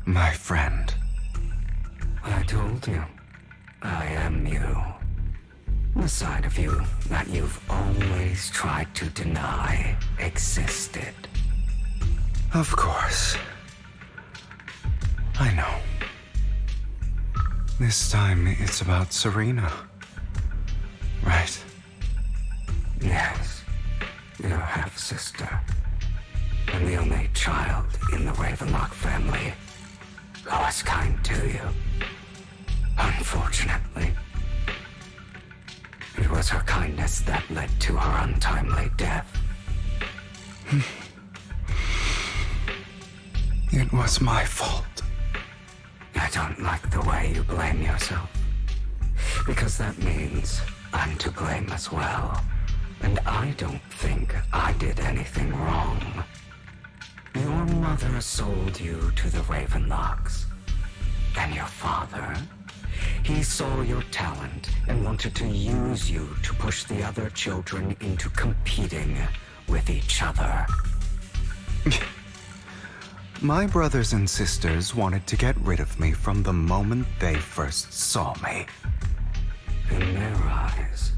my friend. I told you, I am you. The side of you that you've always tried to deny existed. Of course. I know. This time it's about Serena. Right? Yes, your half-sister. And the only child in the Ravenlock family who was kind to you. Unfortunately, it was her kindness that led to her untimely death. It was my fault. I don't like the way you blame yourself, because that means I'm to blame as well. And I don't think I did anything wrong. Your mother sold you to the Ravenlocks. And your father, he saw your talent and wanted to use you to push the other children into competing with each other. My brothers and sisters wanted to get rid of me from the moment they first saw me. In their eyes,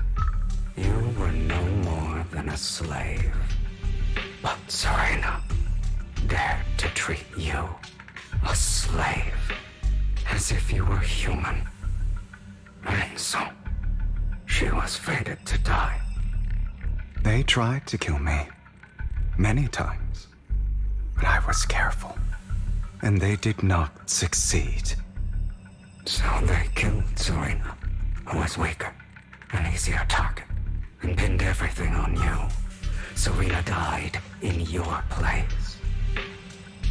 you were no more than a slave. But Serena dared to treat you, a slave, as if you were human. And so, she was fated to die. They tried to kill me many times, but I was careful, and they did not succeed. So they killed Serena, who was weaker, an easier target, and pinned everything on you. Serena died in your place.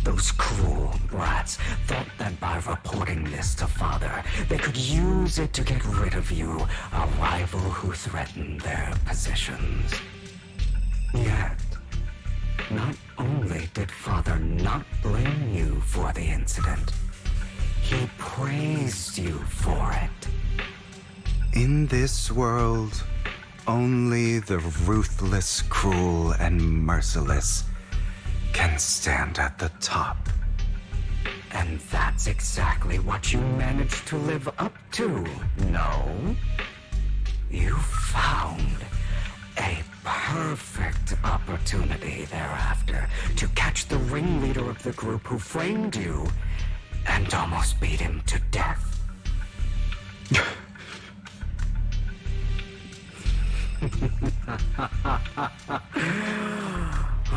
Those cruel brats thought that by reporting this to Father, they could use it to get rid of you, a rival who threatened their positions. Yet, not only did Father not blame you for the incident, he praised you for it. In this world, only the ruthless, cruel, and merciless can stand at the top. And that's exactly what you managed to live up to, no? You found a perfect opportunity thereafter to catch the ringleader of the group who framed you and almost beat him to death.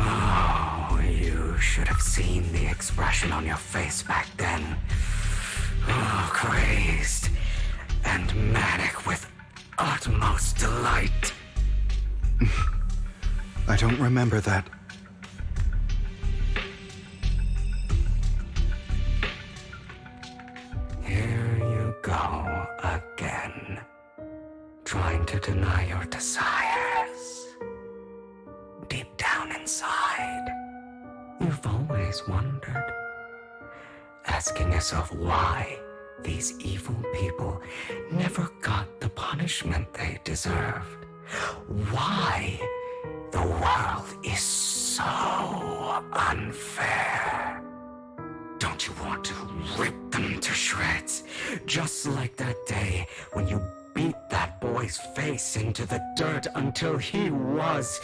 Oh, you should have seen the expression on your face back then. Oh, crazed and manic with utmost delight. I don't remember that. Here you go again, trying to deny your desires. Deep down inside, you've always wondered, asking yourself why these evil people never got the punishment they deserved. Why the world is so unfair. Don't you want to rip them to shreds? Just like that day when you beat that boy's face into the dirt until he was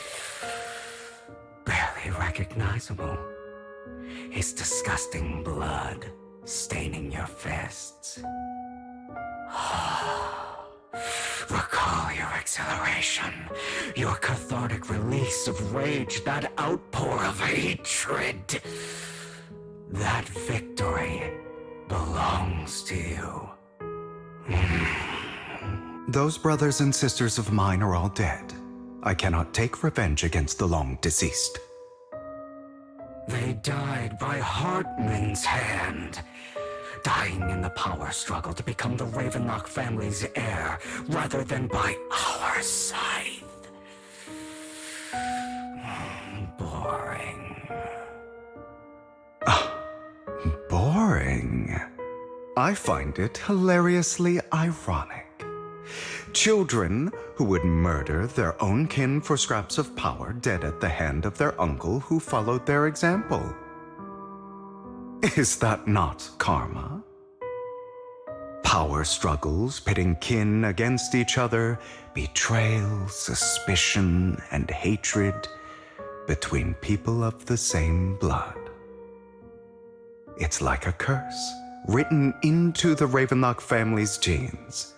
barely recognizable. His disgusting blood staining your fists. Recall your exhilaration, your cathartic release of rage, that outpour of hatred. That victory belongs to you. Those brothers and sisters of mine are all dead. I cannot take revenge against the long deceased. They died by Hartman's hand, dying in the power struggle to become the Ravenlock family's heir, rather than by our scythe. Boring. Boring. I find it hilariously ironic. Children who would murder their own kin for scraps of power dead at the hand of their uncle who followed their example. Is that not karma? Power struggles pitting kin against each other, betrayal, suspicion, and hatred between people of the same blood. It's like a curse written into the Ravenlock family's genes.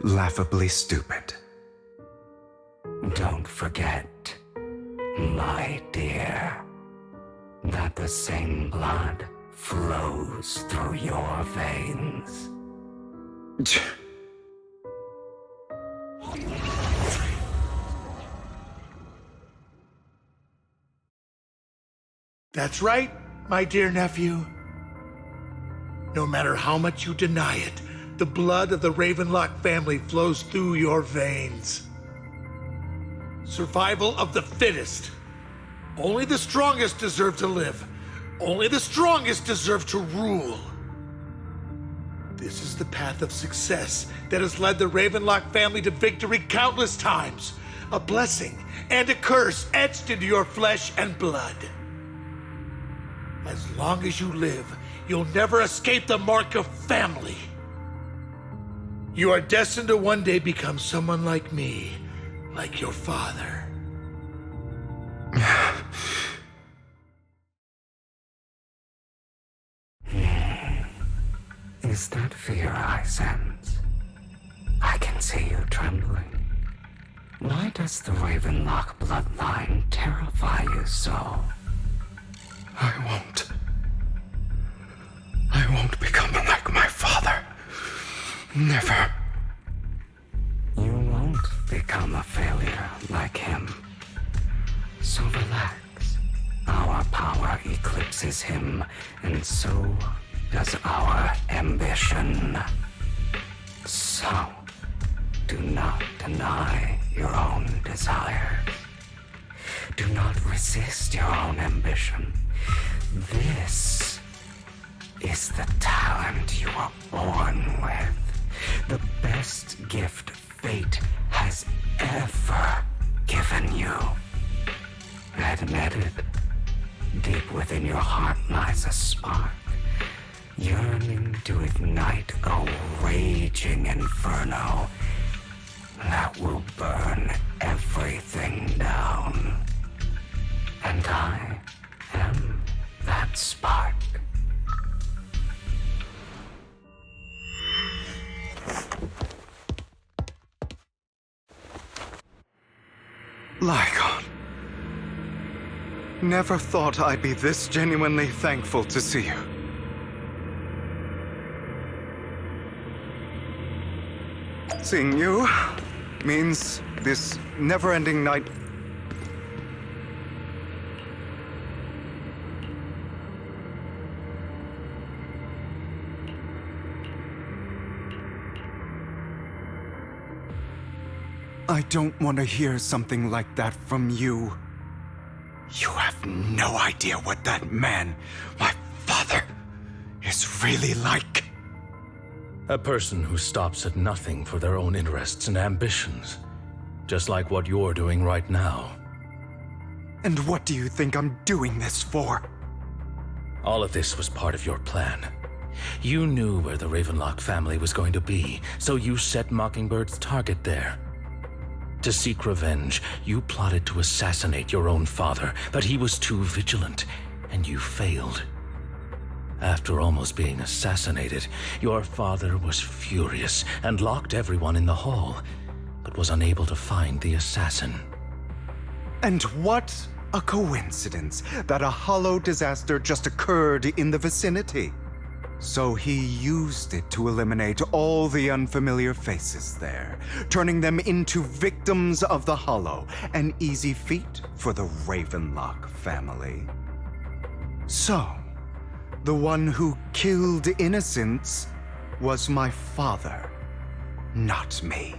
Laughably stupid. Don't forget, my dear, that the same blood flows through your veins. That's right, my dear nephew. No matter how much you deny it, the blood of the Ravenlock family flows through your veins. Survival of the fittest. Only the strongest deserve to live. Only the strongest deserve to rule. This is the path of success that has led the Ravenlock family to victory countless times. A blessing and a curse etched into your flesh and blood. As long as you live, you'll never escape the mark of family. You are destined to one day become someone like me, like your father. Is that fear I sense? I can see you trembling. Why does the Ravenlock bloodline terrify you so? I won't become like my father. Never. You won't become a failure like him. So relax. power eclipses him, and so does our ambition. So, do not deny your own desires. Do not resist your own ambition. This is the talent you were born with. The best gift fate has ever given you. Admit it. Deep within your heart lies a spark, yearning to ignite a raging inferno that will burn everything down. And I am that spark. Lycon. Never thought I'd be this genuinely thankful to see you. Seeing you means this never-ending night. I don't want to hear something like that from you. You have no idea what that man, my father, is really like. A person who stops at nothing for their own interests and ambitions. Just like what you're doing right now. And what do you think I'm doing this for? All of this was part of your plan. You knew where the Ravenlock family was going to be, so you set Mockingbird's target there. To seek revenge, you plotted to assassinate your own father, but he was too vigilant, and you failed. After almost being assassinated, your father was furious and locked everyone in the hall, but was unable to find the assassin. And what a coincidence that a hollow disaster just occurred in the vicinity. So he used it to eliminate all the unfamiliar faces there, turning them into victims of the hollow, an easy feat for the Ravenlock family. So, the one who killed innocents was my father, not me.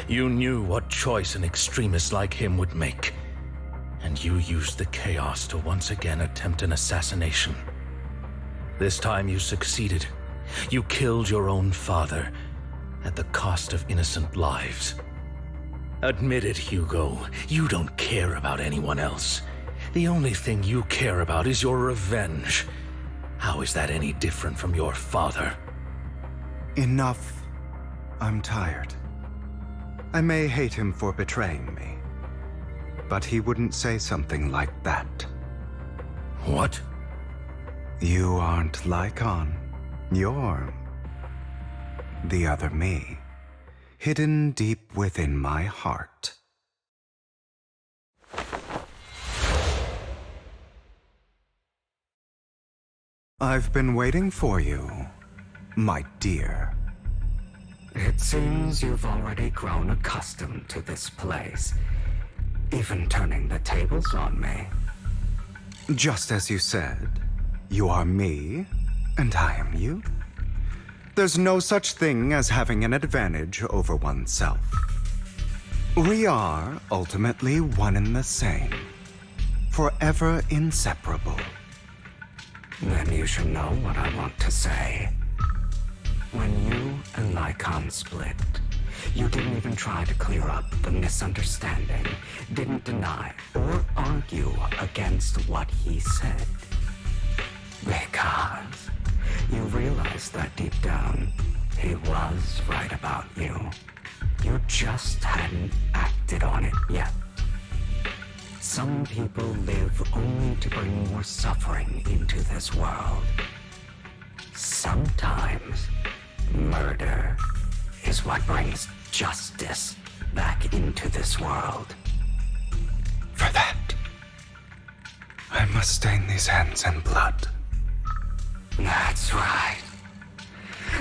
You knew what choice an extremist like him would make, and you used the chaos to once again attempt an assassination. This time you succeeded. You killed your own father at the cost of innocent lives. Admit it, Hugo. You don't care about anyone else. The only thing you care about is your revenge. How is that any different from your father? Enough. I'm tired. I may hate him for betraying me, but he wouldn't say something like that. What? You aren't Lycon. You're the other me, hidden deep within my heart. I've been waiting for you, my dear. It seems you've already grown accustomed to this place, even turning the tables on me. Just as you said, you are me, and I am you. There's no such thing as having an advantage over oneself. We are ultimately one and the same, forever inseparable. Then you should know what I want to say. When you and Lycon split, you didn't even try to clear up the misunderstanding, didn't deny or argue against what he said. Because you realized that deep down, he was right about you. You just hadn't acted on it yet. Some people live only to bring more suffering into this world. Sometimes, murder is what brings justice back into this world. For that, I must stain these hands in blood. That's right.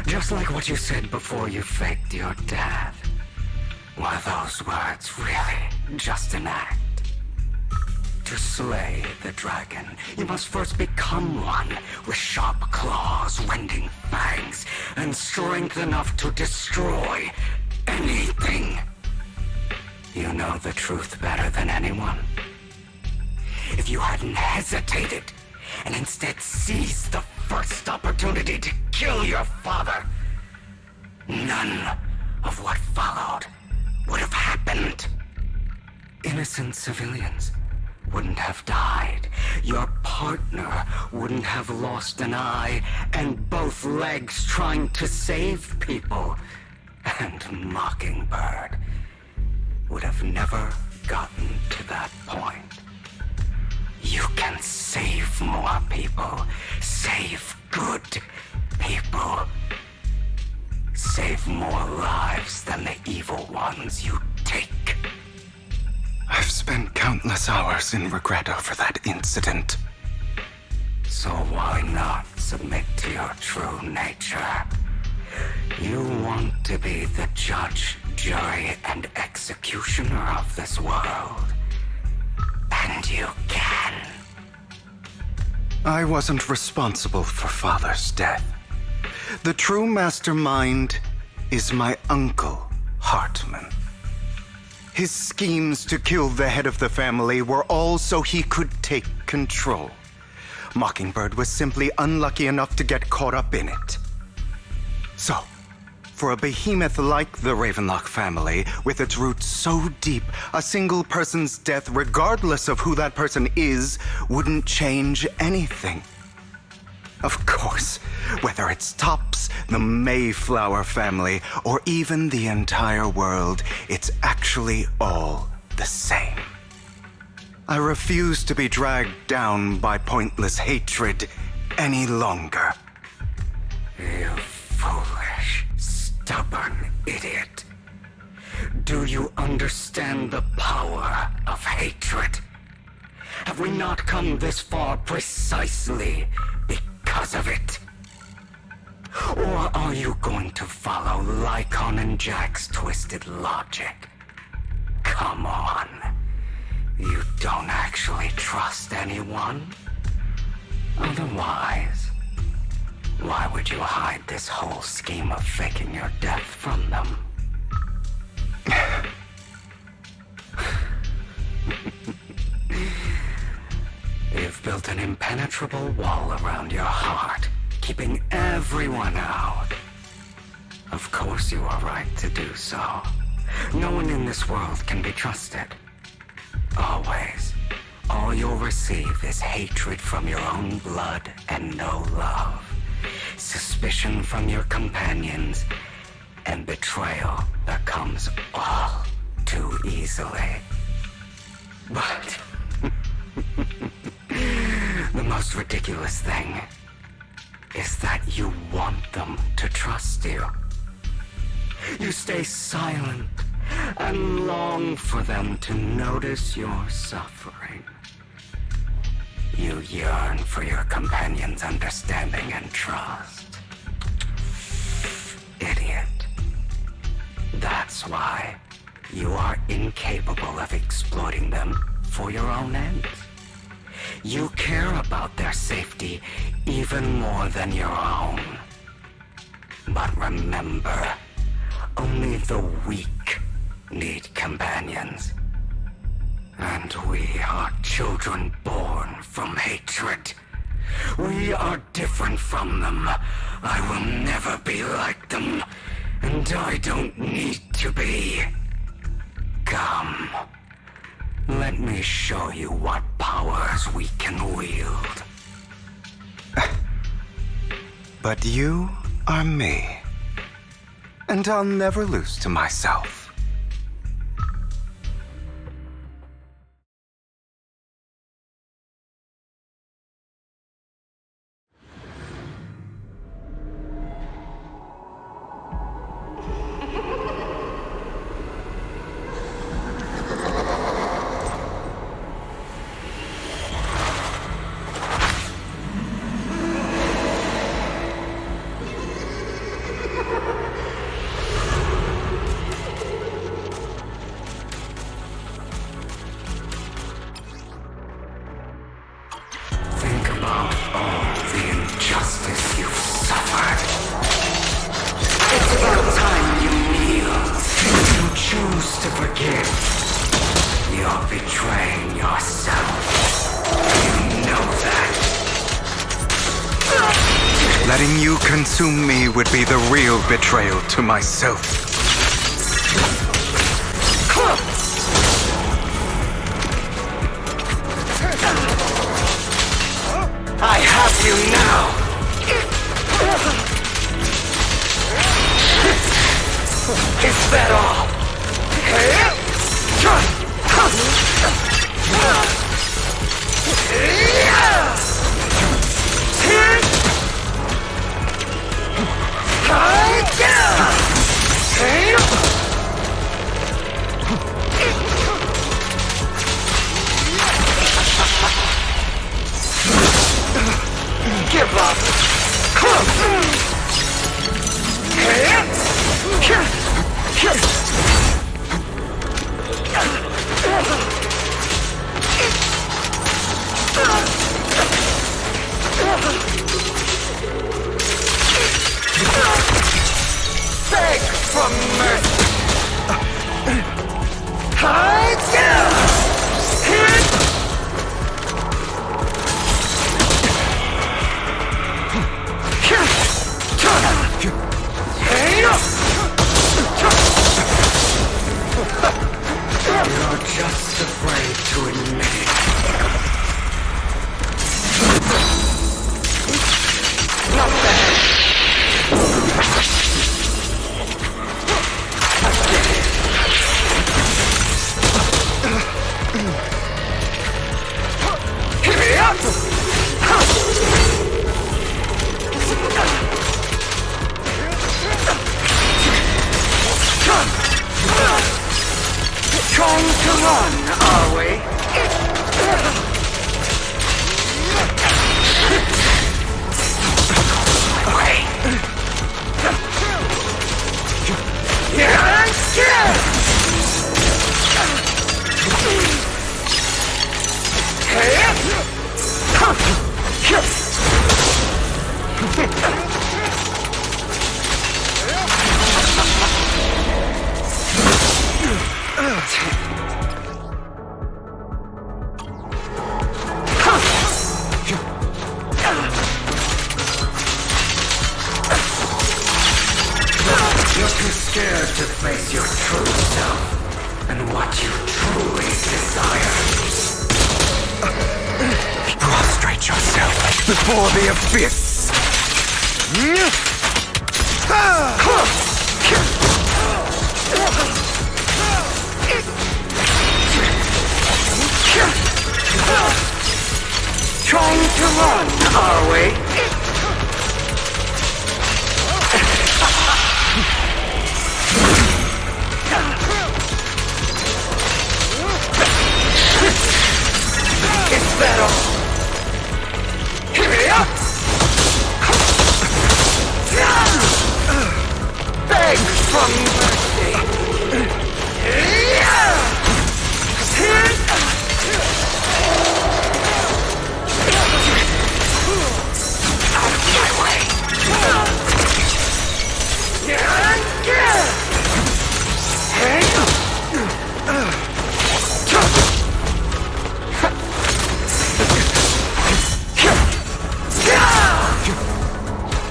Just like what you said before you faked your dad. Were those words really just an act? To slay the dragon, you must first become one, with sharp claws, rending fangs, and strength enough to destroy anything. You know the truth better than anyone. If you hadn't hesitated, and instead seized the first opportunity to kill your father, none of what followed would have happened. Innocent civilians wouldn't have died. Your partner wouldn't have lost an eye and both legs trying to save people. And Mockingbird would have never gotten to that point. You can save more people. Save good people. Save more lives than the evil ones you take. I've spent countless hours in regret over that incident. So why not submit to your true nature? You want to be the judge, jury, and executioner of this world. And you can. I wasn't responsible for Father's death. The true mastermind is my uncle, Hartman. His schemes to kill the head of the family were all so he could take control. Mockingbird was simply unlucky enough to get caught up in it. So, for a behemoth like the Ravenlock family, with its roots so deep, a single person's death, regardless of who that person is, wouldn't change anything. Of course, whether it's Tops, the Mayflower family, or even the entire world, it's actually all the same. I refuse to be dragged down by pointless hatred any longer. You foolish, stubborn idiot. Do you understand the power of hatred? Have we not come this far precisely because of it? Or are you going to follow Lycon and Jack's twisted logic? Come on. You don't actually trust anyone? Otherwise, why would you hide this whole scheme of faking your death from them? You've built an impenetrable wall around your heart, keeping everyone out. Of course you are right to do so. No one in this world can be trusted. Always. All you'll receive is hatred from your own blood and no love. Suspicion from your companions, and betrayal that comes all too easily. But the most ridiculous thing is that you want them to trust you. You stay silent and long for them to notice your suffering. You yearn for your companion's understanding and trust. Idiot. That's why you are incapable of exploiting them for your own ends. You care about their safety even more than your own. But remember, only the weak need companions. And we are children born from hatred. We are different from them. I will never be like them, and I don't need to be. Come. Let me show you what powers we can wield. But you are me. And I'll never lose to myself. Letting you consume me would be the real betrayal to myself. I have you now! Is that all? Give up! Beg for mercy! You're just afraid to admit it. Not bad. I get it. Hit me up! Trying to run, are we? Wait. You're too scared to face your true self and what you truly desire. Prostrate yourself before the abyss. Trying to run, are we? Is that all? Hit me up! Beg for mercy! Out of my way!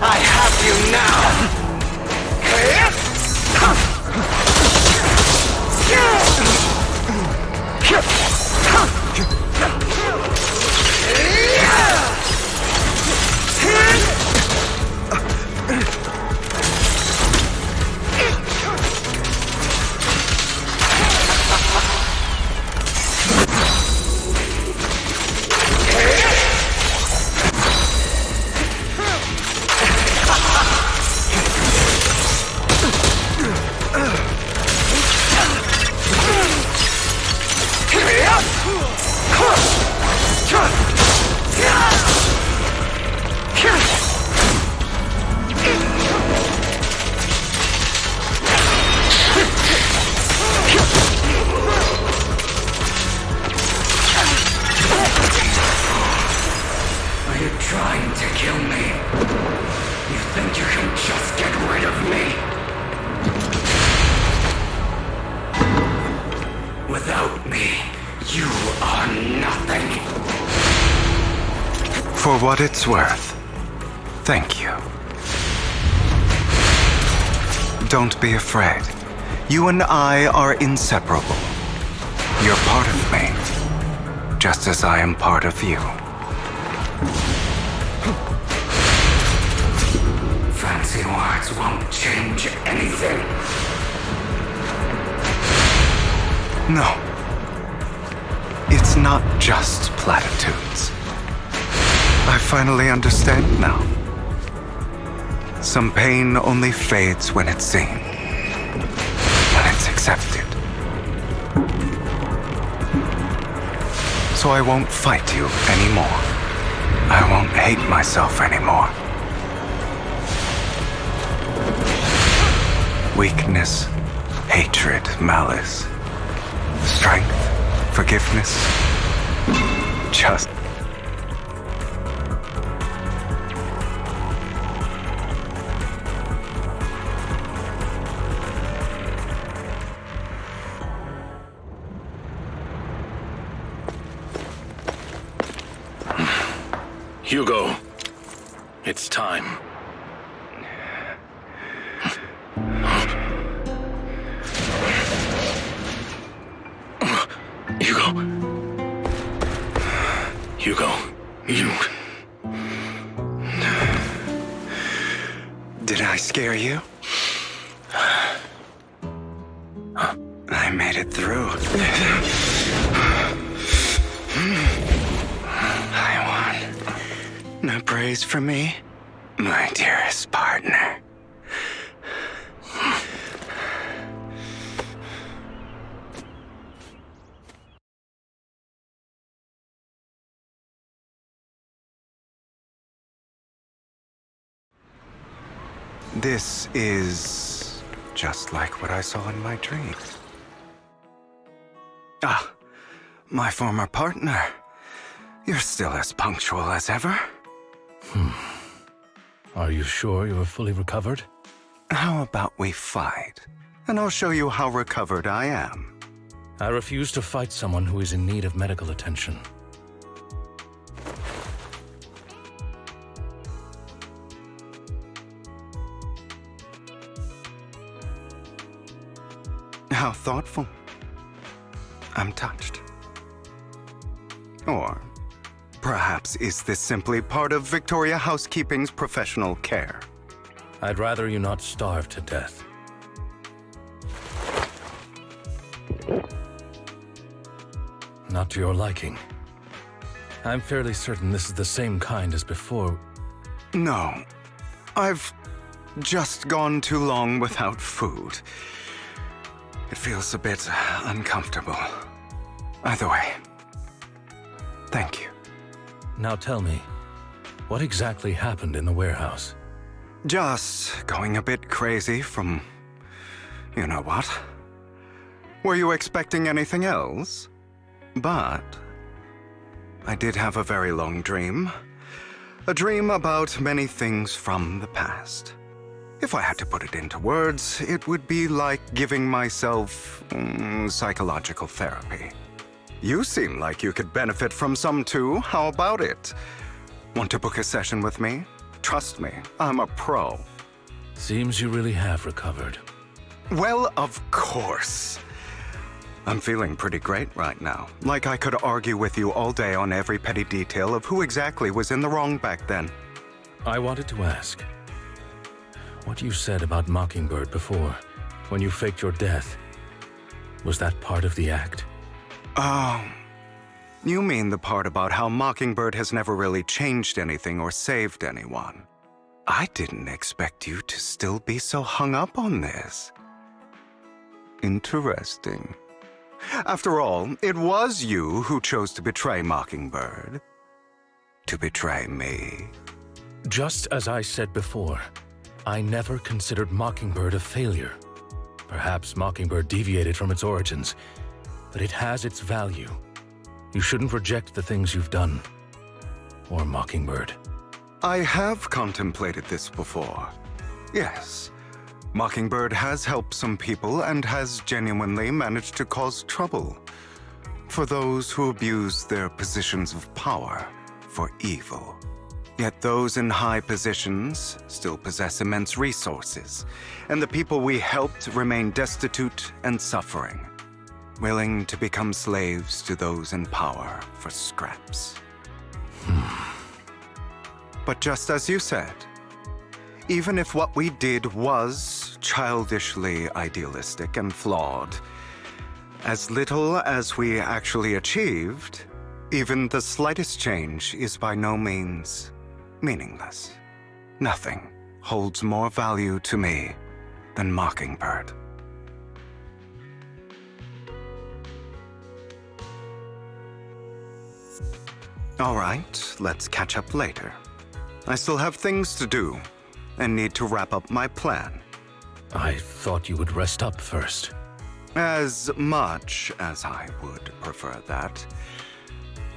I have you now! Are you trying to kill me? You think you can just get rid of me? Without me, you are nothing. For what it's worth, thank you. Don't be afraid. You and I are inseparable. You're part of me, just as I am part of you. Fancy words won't change anything. No. It's not just platitudes. I finally understand now. Some pain only fades when it's seen, when it's accepted. So I won't fight you anymore. I won't hate myself anymore. Weakness, hatred, malice, strength, forgiveness, just... Hugo, it's time. Hugo, you... Did I scare you? I made it through. I won. No praise for me, my dearest partner. This is just like what I saw in my dreams. Ah, my former partner. You're still as punctual as ever. Are you sure you're fully recovered? How about we fight, and I'll show you how recovered I am. I refuse to fight someone who is in need of medical attention. How thoughtful. I'm touched. Or perhaps is this simply part of Victoria Housekeeping's professional care? I'd rather you not starve to death. Not to your liking. I'm fairly certain this is the same kind as before. No. I've just gone too long without food. It feels a bit uncomfortable. Either way, thank you. Now tell me, what exactly happened in the warehouse? Just going a bit crazy from... you know what? Were you expecting anything else? But I did have a very long dream. A dream about many things from the past. If I had to put it into words, it would be like giving myself psychological therapy. You seem like you could benefit from some too. How about it? Want to book a session with me? Trust me, I'm a pro. Seems you really have recovered. Well, of course. I'm feeling pretty great right now. Like I could argue with you all day on every petty detail of who exactly was in the wrong back then. I wanted to ask, what you said about Mockingbird before, when you faked your death, was that part of the act? Oh, you mean the part about how Mockingbird has never really changed anything or saved anyone. I didn't expect you to still be so hung up on this. Interesting. After all, it was you who chose to betray Mockingbird. To betray me. Just as I said before, I never considered Mockingbird a failure. Perhaps Mockingbird deviated from its origins, but it has its value. You shouldn't reject the things you've done. Or Mockingbird. I have contemplated this before. Yes. Mockingbird has helped some people and has genuinely managed to cause trouble for those who abuse their positions of power for evil. Yet those in high positions still possess immense resources, and the people we helped remain destitute and suffering, willing to become slaves to those in power for scraps. But just as you said, even if what we did was childishly idealistic and flawed, as little as we actually achieved, even the slightest change is by no means meaningless. Nothing holds more value to me than Mockingbird. All right, let's catch up later. I still have things to do and need to wrap up my plan. I thought you would rest up first. As much as I would prefer that.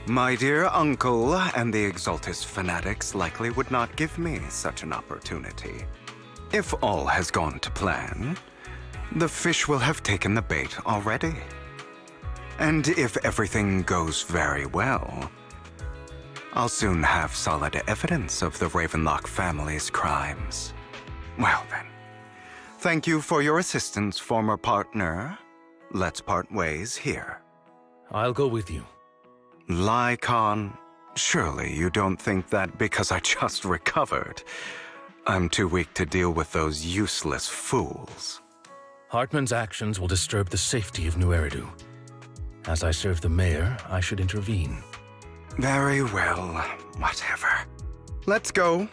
My dear uncle and the Exaltus fanatics likely would not give me such an opportunity. If all has gone to plan, the fish will have taken the bait already. And if everything goes very well, I'll soon have solid evidence of the Ravenlock family's crimes. Well then, thank you for your assistance, former partner. Let's part ways here. I'll go with you. Lycon, surely you don't think that because I just recovered, I'm too weak to deal with those useless fools. Hartman's actions will disturb the safety of New Eridu. As I serve the mayor, I should intervene. Very well, whatever. Let's go.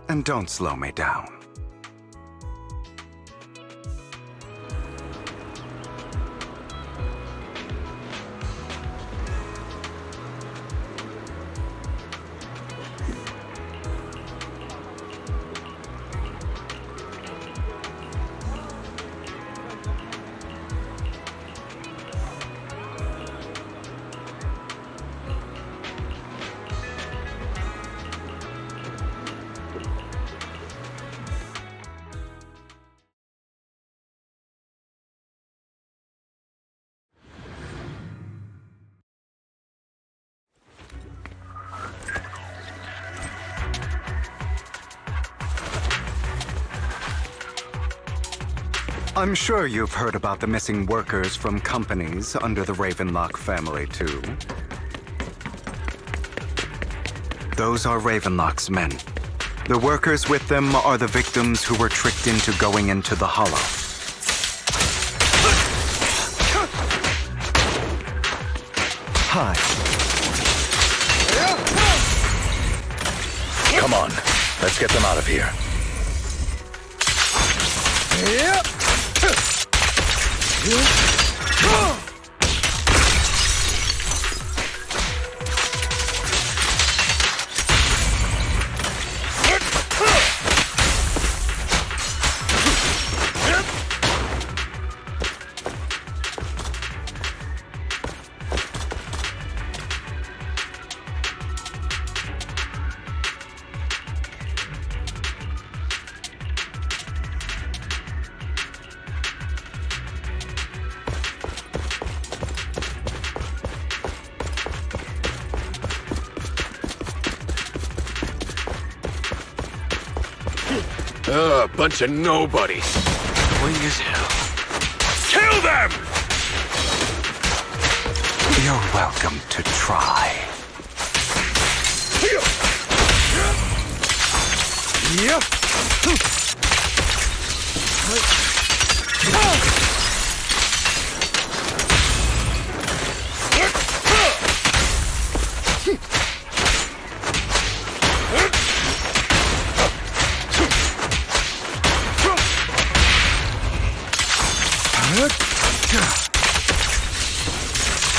And don't slow me down. I'm sure you've heard about the missing workers from companies under the Ravenlock family, too. Those are Ravenlock's men. The workers with them are the victims who were tricked into going into the Hollow. Hi. Come on, let's get them out of here. Bunch of nobodies. Annoying as hell. Kill them! You're welcome to try.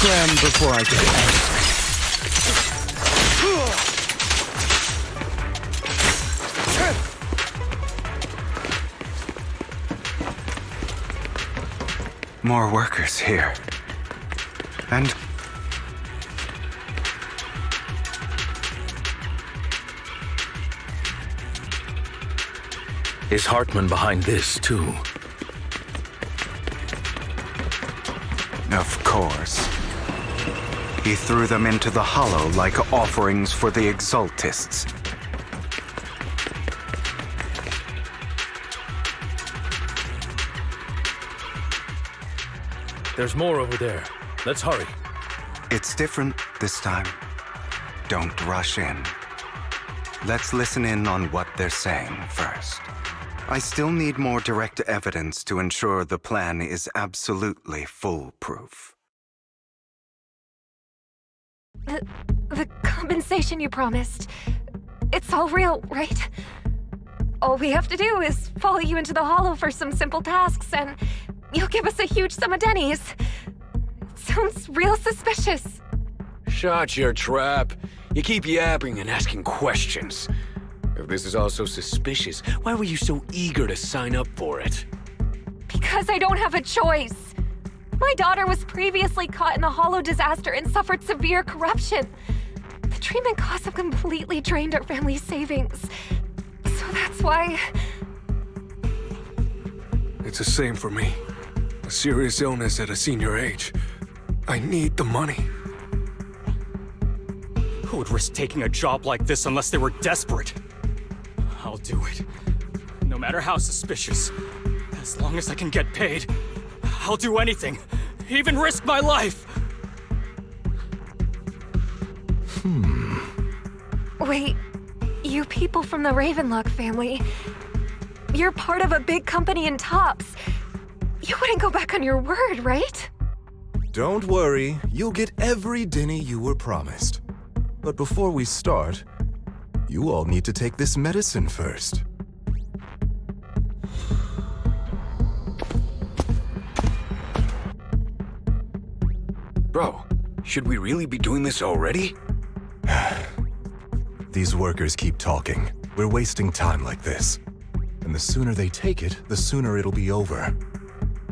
Scram before I get angry. More workers here. And is Hartman behind this, too? Of course. He threw them into the hollow like offerings for the exaltists. There's more over there. Let's hurry. It's different this time. Don't rush in. Let's listen in on what they're saying first. I still need more direct evidence to ensure the plan is absolutely foolproof. The compensation you promised, it's all real, right? All we have to do is follow you into the hollow for some simple tasks, and you'll give us a huge sum of dennies. Sounds real suspicious. Shut your trap. You keep yapping and asking questions. If this is all so suspicious, why were you so eager to sign up for it? Because I don't have a choice. My daughter was previously caught in a hollow disaster and suffered severe corruption. The treatment costs have completely drained our family's savings. So that's why... It's the same for me. A serious illness at a senior age. I need the money. Who would risk taking a job like this unless they were desperate? I'll do it. No matter how suspicious. As long as I can get paid, I'll do anything. Even risk my life! Wait, you people from the Ravenlock family, you're part of a big company in Tops. You wouldn't go back on your word, right? Don't worry, you'll get every denny you were promised. But before we start, you all need to take this medicine first. Bro, should we really be doing this already? These workers keep talking. We're wasting time like this. And the sooner they take it, the sooner it'll be over.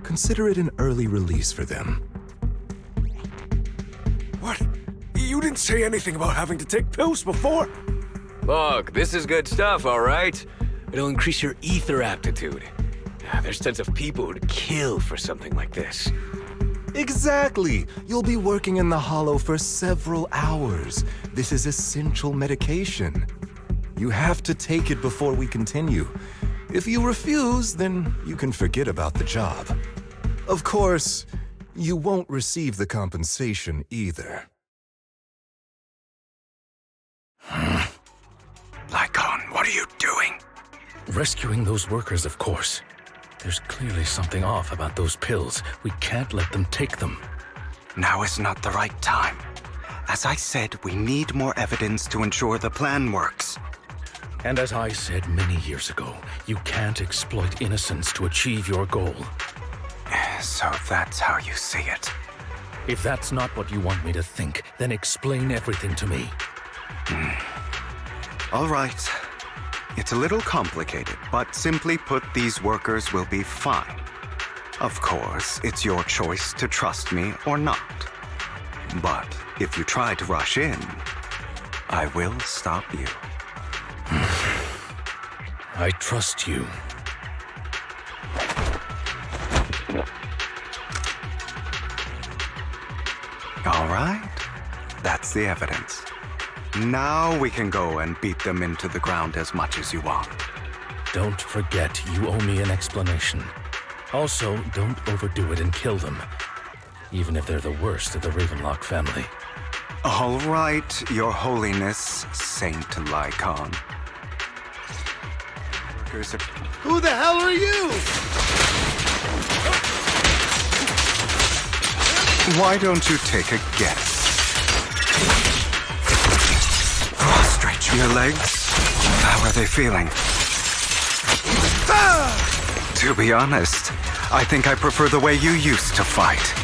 Consider it an early release for them. What? You didn't say anything about having to take pills before. Look, this is good stuff, all right? It'll increase your ether aptitude. There's tons of people who'd kill for something like this. Exactly! You'll be working in the hollow for several hours. This is essential medication. You have to take it before we continue. If you refuse, then you can forget about the job. Of course, you won't receive the compensation either. Lycon, what are you doing? Rescuing those workers, of course. There's clearly something off about those pills. We can't let them take them. Now is not the right time. As I said, we need more evidence to ensure the plan works. And as I said many years ago, you can't exploit innocence to achieve your goal. So that's how you see it. If that's not what you want me to think, then explain everything to me. All right. It's a little complicated, but simply put, these workers will be fine. Of course, it's your choice to trust me or not. But if you try to rush in, I will stop you. I trust you. All right. That's the evidence. Now we can go and beat them into the ground as much as you want. Don't forget, you owe me an explanation. Also, don't overdo it and kill them. Even if they're the worst of the Ravenlock family. All right, Your Holiness, Saint Lycon. Who the hell are you? Why don't you take a guess? Stretch your legs. How are they feeling? To be honest, I think I prefer the way you used to fight.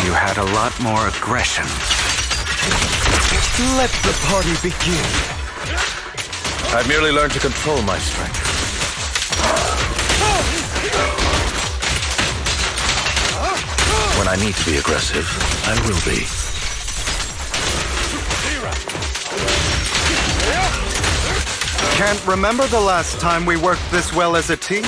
You had a lot more aggression. Let the party begin. I've merely learned to control my strength. When I need to be aggressive, I will be. Can't remember the last time we worked this well as a team.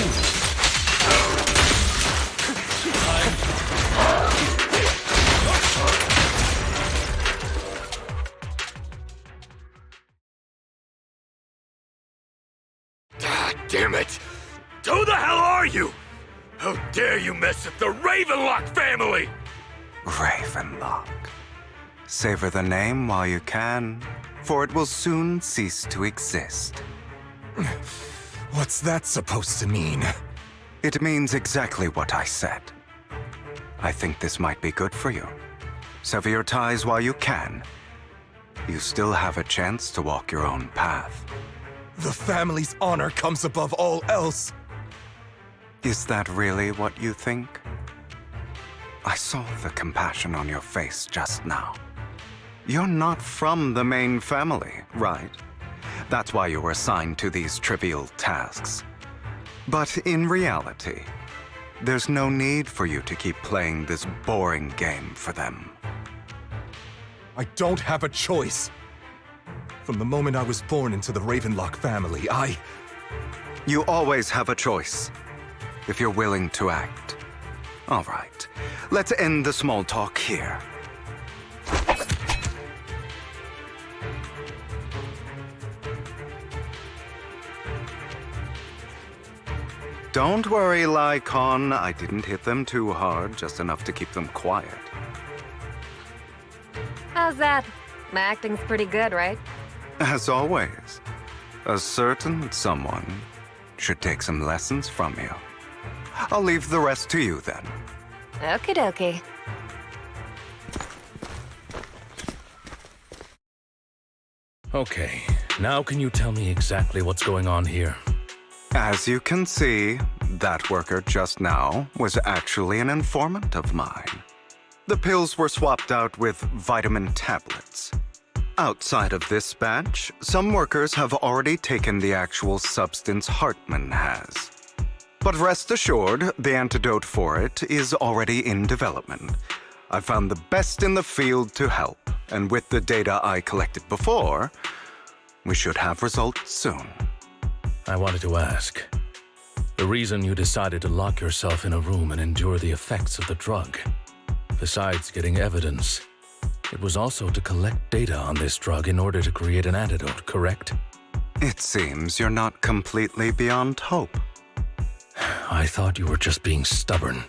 God damn it! Who the hell are you? How dare you mess with the Ravenlock family? Ravenlock. Savor the name while you can, for it will soon cease to exist. What's that supposed to mean? It means exactly what I said. I think this might be good for you. Sever your ties while you can. You still have a chance to walk your own path. The family's honor comes above all else. Is that really what you think? I saw the compassion on your face just now. You're not from the main family, right? That's why you were assigned to these trivial tasks. But in reality, there's no need for you to keep playing this boring game for them. I don't have a choice. From the moment I was born into the Ravenlock family, You always have a choice, if you're willing to act. All right, let's end the small talk here. Don't worry, Lycon. I didn't hit them too hard, just enough to keep them quiet. How's that? My acting's pretty good, right? As always, a certain someone should take some lessons from you. I'll leave the rest to you then. Okie dokie. Okay, now can you tell me exactly what's going on here? As you can see, that worker just now was actually an informant of mine. The pills were swapped out with vitamin tablets. Outside of this batch, some workers have already taken the actual substance Hartman has. But rest assured, the antidote for it is already in development. I found the best in the field to help, and with the data I collected before, we should have results soon. I wanted to ask. The reason you decided to lock yourself in a room and endure the effects of the drug, besides getting evidence, it was also to collect data on this drug in order to create an antidote, correct? It seems you're not completely beyond hope. I thought you were just being stubborn.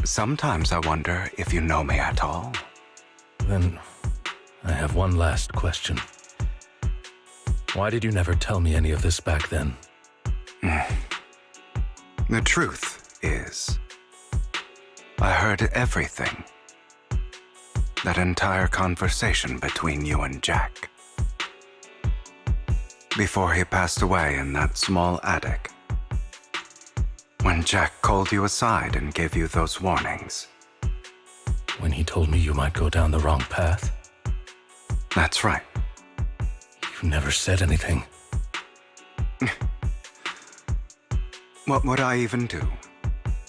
Sometimes I wonder if you know me at all. Then, I have one last question. Why did you never tell me any of this back then? The truth is, I heard everything. That entire conversation between you and Jack. Before he passed away in that small attic. When Jack called you aside and gave you those warnings. When he told me you might go down the wrong path? That's right. You never said anything. What would I even do?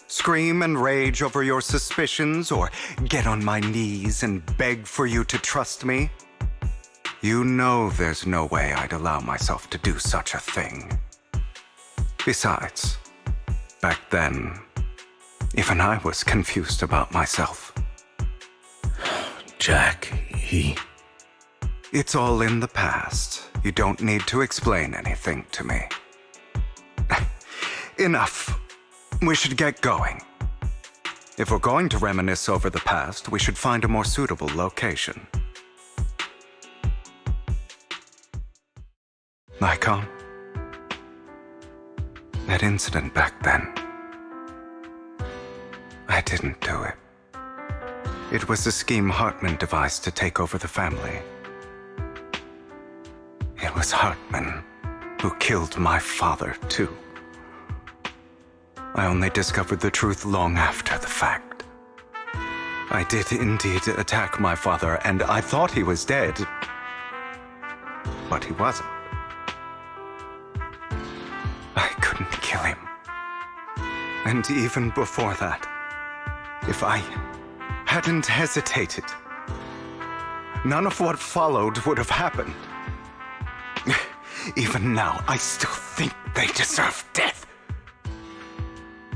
Scream and rage over your suspicions, or get on my knees and beg for you to trust me? You know there's no way I'd allow myself to do such a thing. Besides, back then, even I was confused about myself. Jack, he... It's all in the past. You don't need to explain anything to me. Enough. We should get going. If we're going to reminisce over the past, we should find a more suitable location. Lycon, that incident back then, I didn't do it. It was a scheme Hartman devised to take over the family. It was Hartman who killed my father, too. I only discovered the truth long after the fact. I did indeed attack my father, and I thought he was dead. But he wasn't. I couldn't kill him. And even before that, if I hadn't hesitated, none of what followed would have happened. Even now, I still think they deserve death.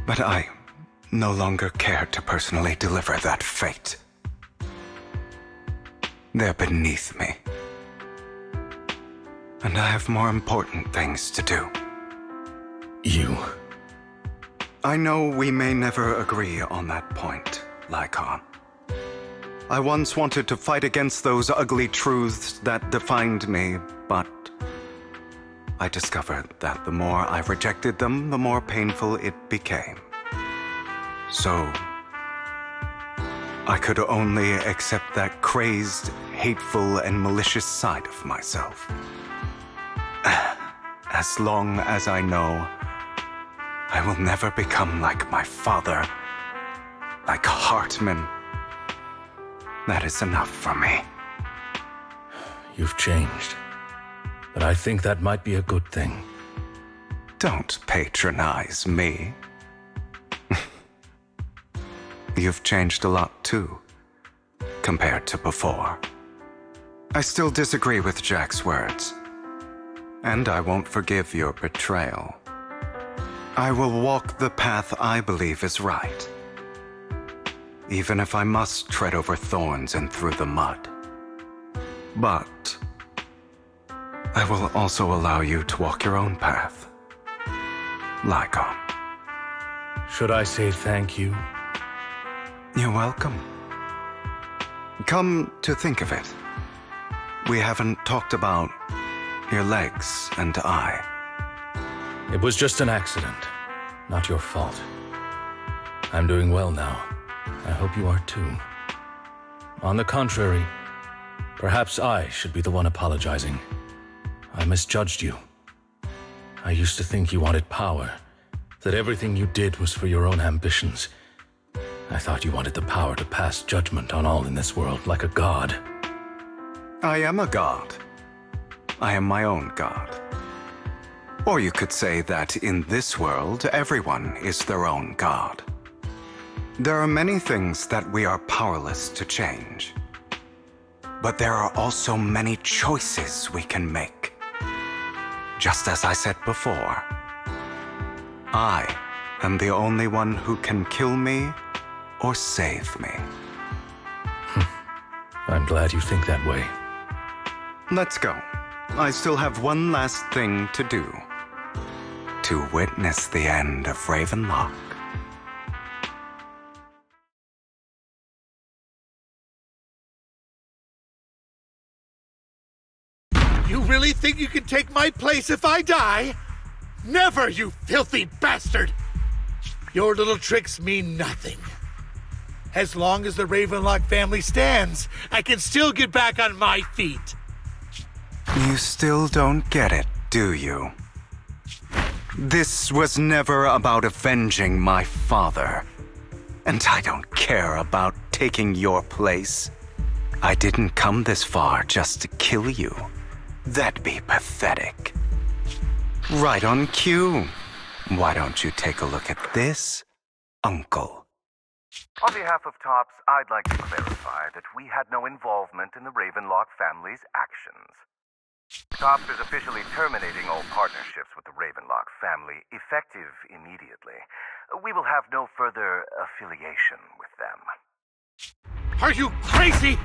But I no longer care to personally deliver that fate. They're beneath me. And I have more important things to do. You? I know we may never agree on that point, Lycon. I once wanted to fight against those ugly truths that defined me, but I discovered that the more I rejected them, the more painful it became. So, I could only accept that crazed, hateful, and malicious side of myself. As long as I know I will never become like my father, like Hartman, that is enough for me. You've changed. But I think that might be a good thing. Don't patronize me. You've changed a lot too, compared to before. I still disagree with Jack's words, and I won't forgive your betrayal. I will walk the path I believe is right, even if I must tread over thorns and through the mud. But I will also allow you to walk your own path, Lycon. Should I say thank you? You're welcome. Come to think of it, we haven't talked about your legs and eye. It was just an accident, not your fault. I'm doing well now. I hope you are too. On the contrary, perhaps I should be the one apologizing. I misjudged you. I used to think you wanted power, that everything you did was for your own ambitions. I thought you wanted the power to pass judgment on all in this world like a god. I am a god. I am my own god. Or you could say that in this world, everyone is their own god. There are many things that we are powerless to change. But there are also many choices we can make. Just as I said before, I am the only one who can kill me or save me. I'm glad you think that way. Let's go. I still have one last thing to do. To witness the end of Ravenlock. You really think you can take my place if I die? Never, you filthy bastard! Your little tricks mean nothing. As long as the Ravenlock family stands, I can still get back on my feet. You still don't get it, do you? This was never about avenging my father. And I don't care about taking your place. I didn't come this far just to kill you. That'd be pathetic. Right on cue. Why don't you take a look at this, Uncle? On behalf of TOPS, I'd like to clarify that we had no involvement in the Ravenlock family's actions. TOPS is officially terminating all partnerships with the Ravenlock family, effective immediately. We will have no further affiliation with them. Are you crazy?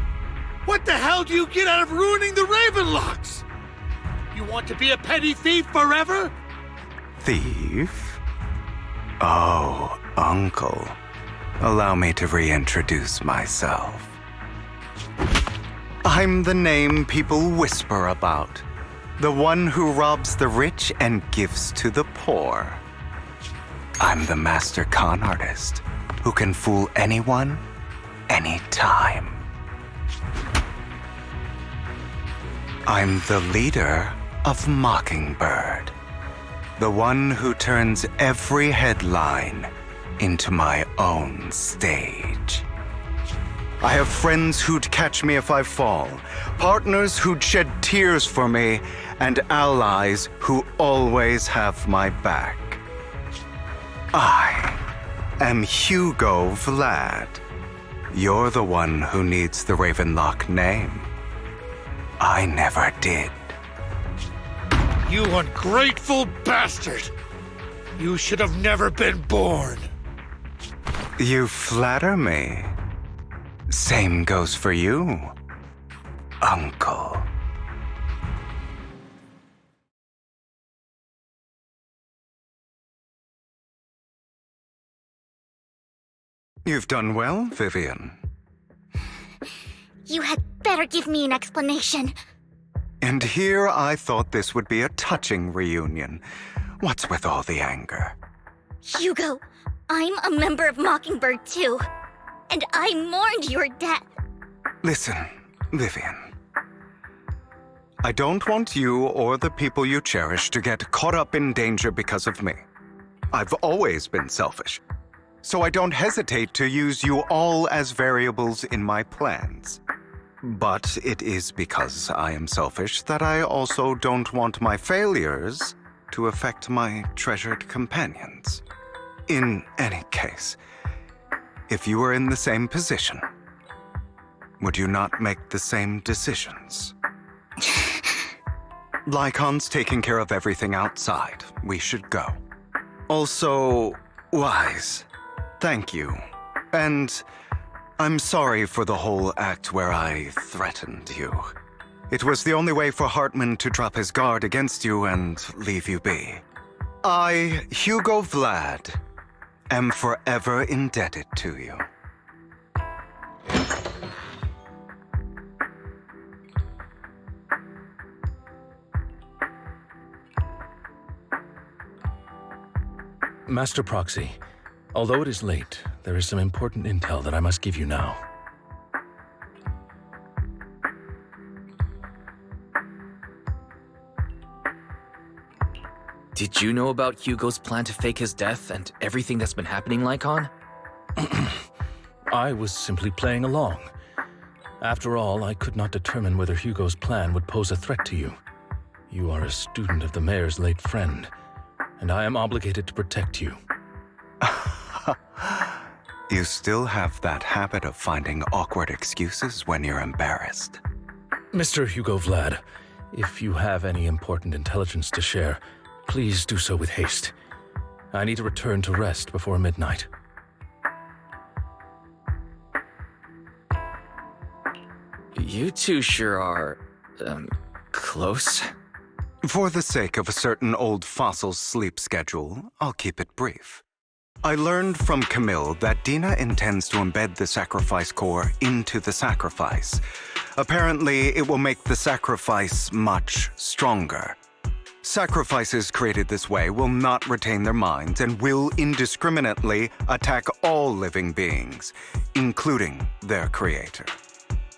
What the hell do you get out of ruining the Ravenlocks? You want to be a petty thief forever? Thief? Oh, Uncle. Allow me to reintroduce myself. I'm the name people whisper about. The one who robs the rich and gives to the poor. I'm the master con artist who can fool anyone, anytime. I'm the leader of Mockingbird. The one who turns every headline into my own stage. I have friends who'd catch me if I fall, partners who'd shed tears for me, and allies who always have my back. I am Hugo Vlad. You're the one who needs the Ravenlock name. I never did. You ungrateful bastard! You should have never been born. You flatter me. Same goes for you, Uncle. You've done well, Vivian. You had better give me an explanation. And here I thought this would be a touching reunion. What's with all the anger? Hugo, I'm a member of Mockingbird too. And I mourned your death. Listen, Vivian. I don't want you or the people you cherish to get caught up in danger because of me. I've always been selfish, so I don't hesitate to use you all as variables in my plans. But it is because I am selfish that I also don't want my failures to affect my treasured companions. In any case, if you were in the same position, would you not make the same decisions? Lycon's taking care of everything outside. We should go. Also, Wise, thank you. And I'm sorry for the whole act where I threatened you. It was the only way for Hartman to drop his guard against you and leave you be. I, Hugo Vlad, am forever indebted to you. Master Proxy, although it is late, there is some important intel that I must give you now. Did you know about Hugo's plan to fake his death and everything that's been happening, Lycon? I was simply playing along. After all, I could not determine whether Hugo's plan would pose a threat to you. You are a student of the mayor's late friend, and I am obligated to protect you. You still have that habit of finding awkward excuses when you're embarrassed. Mr. Hugo Vlad, if you have any important intelligence to share, please do so with haste. I need to return to rest before midnight. You two sure are, close? For the sake of a certain old fossil's sleep schedule, I'll keep it brief. I learned from Camille that Dina intends to embed the sacrifice core into the sacrifice. Apparently, it will make the sacrifice much stronger. Sacrifices created this way will not retain their minds and will indiscriminately attack all living beings, including their creator.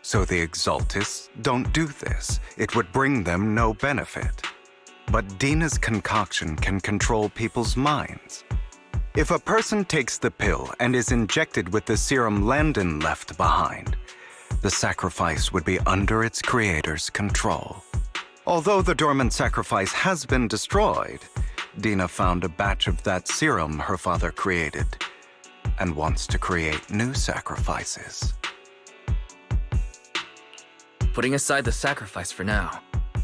So the Exaltists don't do this. It would bring them no benefit. But Dina's concoction can control people's minds. If a person takes the pill and is injected with the serum Landon left behind, the sacrifice would be under its creator's control. Although the dormant sacrifice has been destroyed, Dina found a batch of that serum her father created and wants to create new sacrifices. Putting aside the sacrifice for now,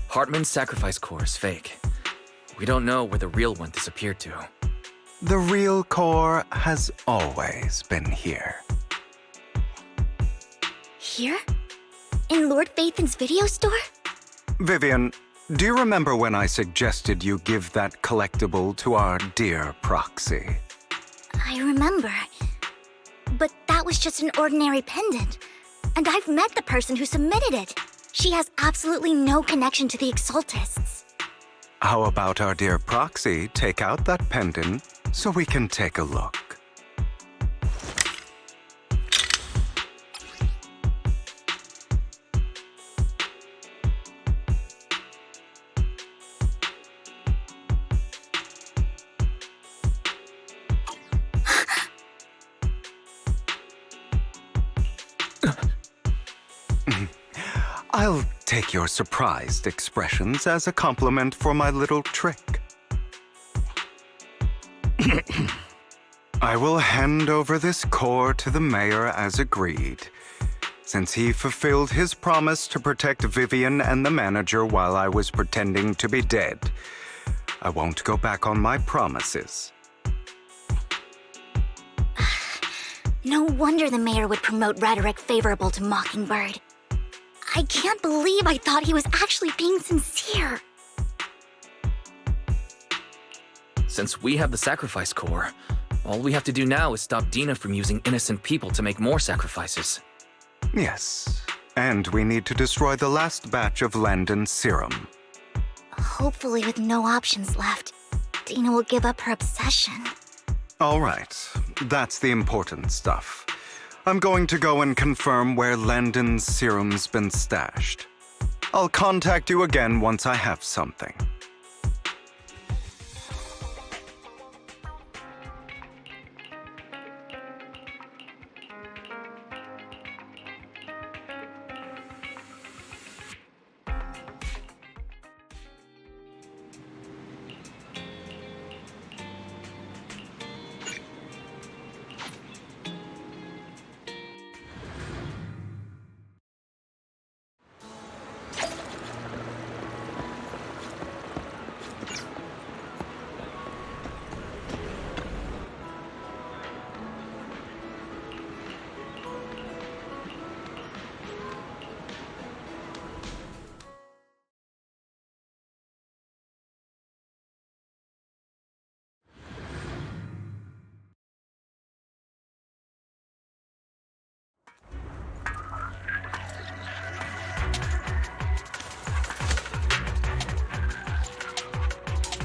Hartman's sacrifice core is fake. We don't know where the real one disappeared to. The real core has always been here. Here? In Lord Phaethon's video store? Vivian, do you remember when I suggested you give that collectible to our dear Proxy? I remember. But that was just an ordinary pendant. And I've met the person who submitted it. She has absolutely no connection to the Exaltists. How about our dear Proxy take out that pendant so we can take a look? I'll take your surprised expressions as a compliment for my little trick. I will hand over this core to the mayor as agreed, since he fulfilled his promise to protect Vivian and the manager while I was pretending to be dead. I won't go back on my promises. No wonder the mayor would promote rhetoric favorable to Mockingbird. I can't believe I thought he was actually being sincere. Since we have the sacrifice core, All we have to do now is stop Dina from using innocent people to make more sacrifices. Yes. And we need to destroy the last batch of Landon serum. Hopefully with no options left, Dina will give up her obsession. All right. That's the important stuff. I'm going to go and confirm where Landon's serum's been stashed. I'll contact you again once I have something.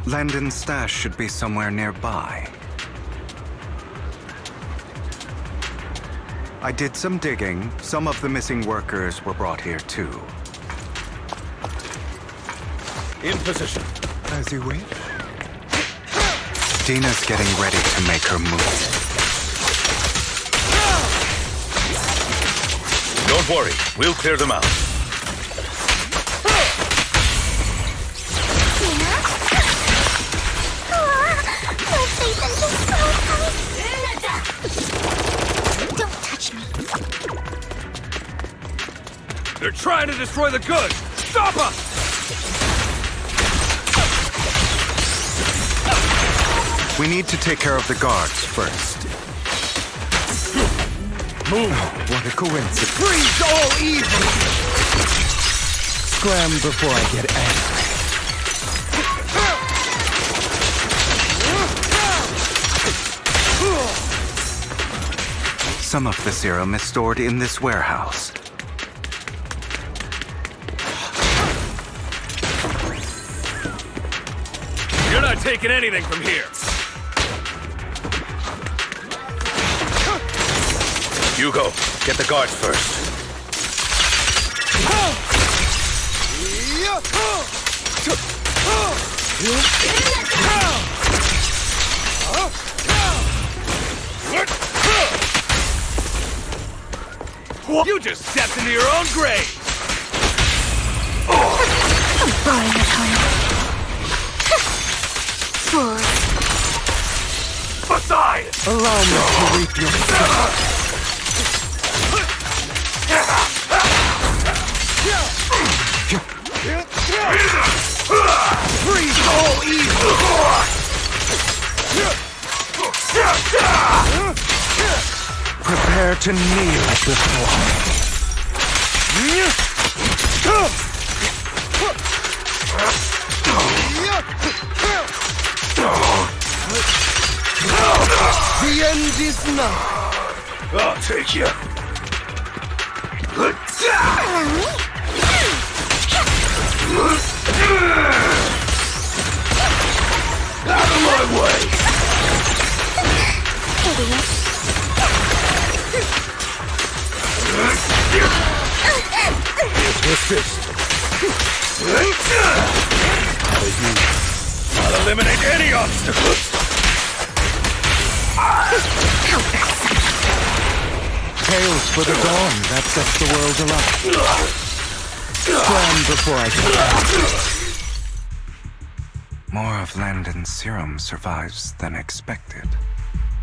Landon's stash should be somewhere nearby. I did some digging. Some of the missing workers were brought here too. In position. As you wish. Dina's getting ready to make her move. Don't worry, we'll clear them out. Don't touch me. They're trying to destroy the goods! Stop us! We need to take care of the guards first. Move! Oh, what a coincidence. Freeze all evil! Scram before I get angry. Some of the serum is stored in this warehouse. You're not taking anything from here! Hugo, get the guards first. You just stepped into your own grave! I'm borrowing your tunnel. Fools. Aside! Allow me to reap your sins. Freeze all evil! Prepare to kneel before me. The end is nigh. I'll take you. Out of my way! Resist. I'll eliminate any obstacles. Tales for the dawn that sets the world alight. Scram before I get More of Landon's serum survives than expected.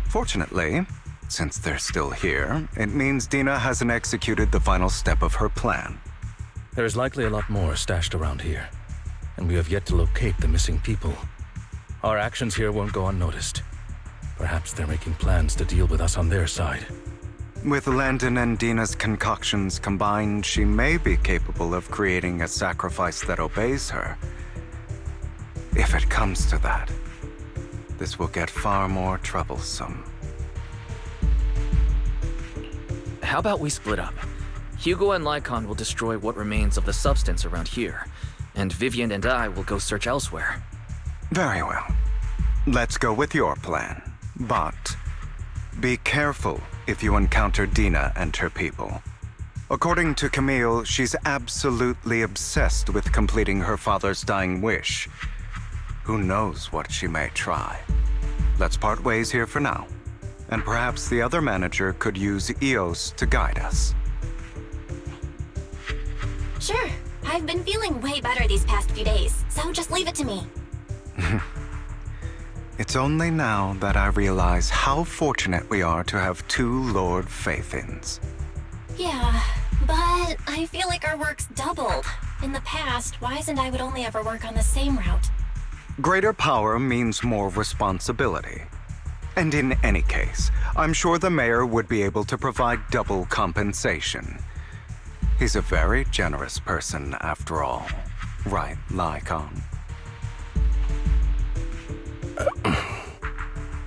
Fortunately, since they're still here, it means Dina hasn't executed the final step of her plan. There's likely a lot more stashed around here, and we have yet to locate the missing people. Our actions here won't go unnoticed. Perhaps they're making plans to deal with us on their side. With Landon and Dina's concoctions combined, she may be capable of creating a sacrifice that obeys her. If it comes to that. this will get far more troublesome. How about we split up? Hugo and Lycon will destroy what remains of the substance around here, and Vivian and I will go search elsewhere. Very well. Let's go with your plan. But be careful if you encounter Dina and her people. According to Camille, she's absolutely obsessed with completing her father's dying wish. Who knows what she may try? Let's part ways here for now. And perhaps the other manager could use Eos to guide us. Sure. I've been feeling way better these past few days, so just leave it to me. It's only now that I realize how fortunate we are to have two Lord Faithins. Yeah, but I feel like our work's doubled. In the past, Wise and I would only ever work on the same route. Greater power means more responsibility. And in any case, I'm sure the mayor would be able to provide double compensation. He's a very generous person, after all. Right, Lycon?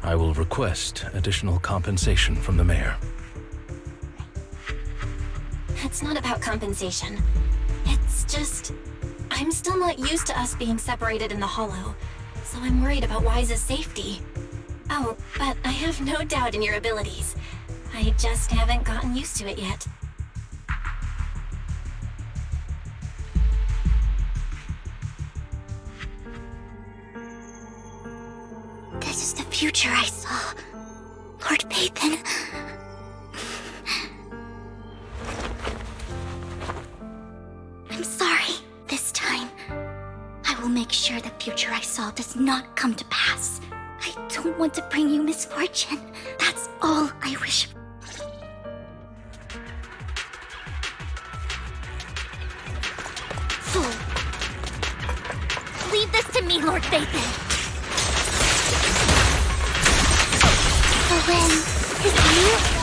I will request additional compensation from the mayor. It's not about compensation. It's just... I'm still not used to us being separated in the Hollow, so I'm worried about Wise's safety. Oh, but I have no doubt in your abilities. I just haven't gotten used to it yet. This is the future I saw. Lord Pathan. I'm sorry. This time, I will make sure the future I saw does not come to pass. I don't want to bring you misfortune. That's all I wish. Fool. Leave this to me, Lord Pathan. The win is you.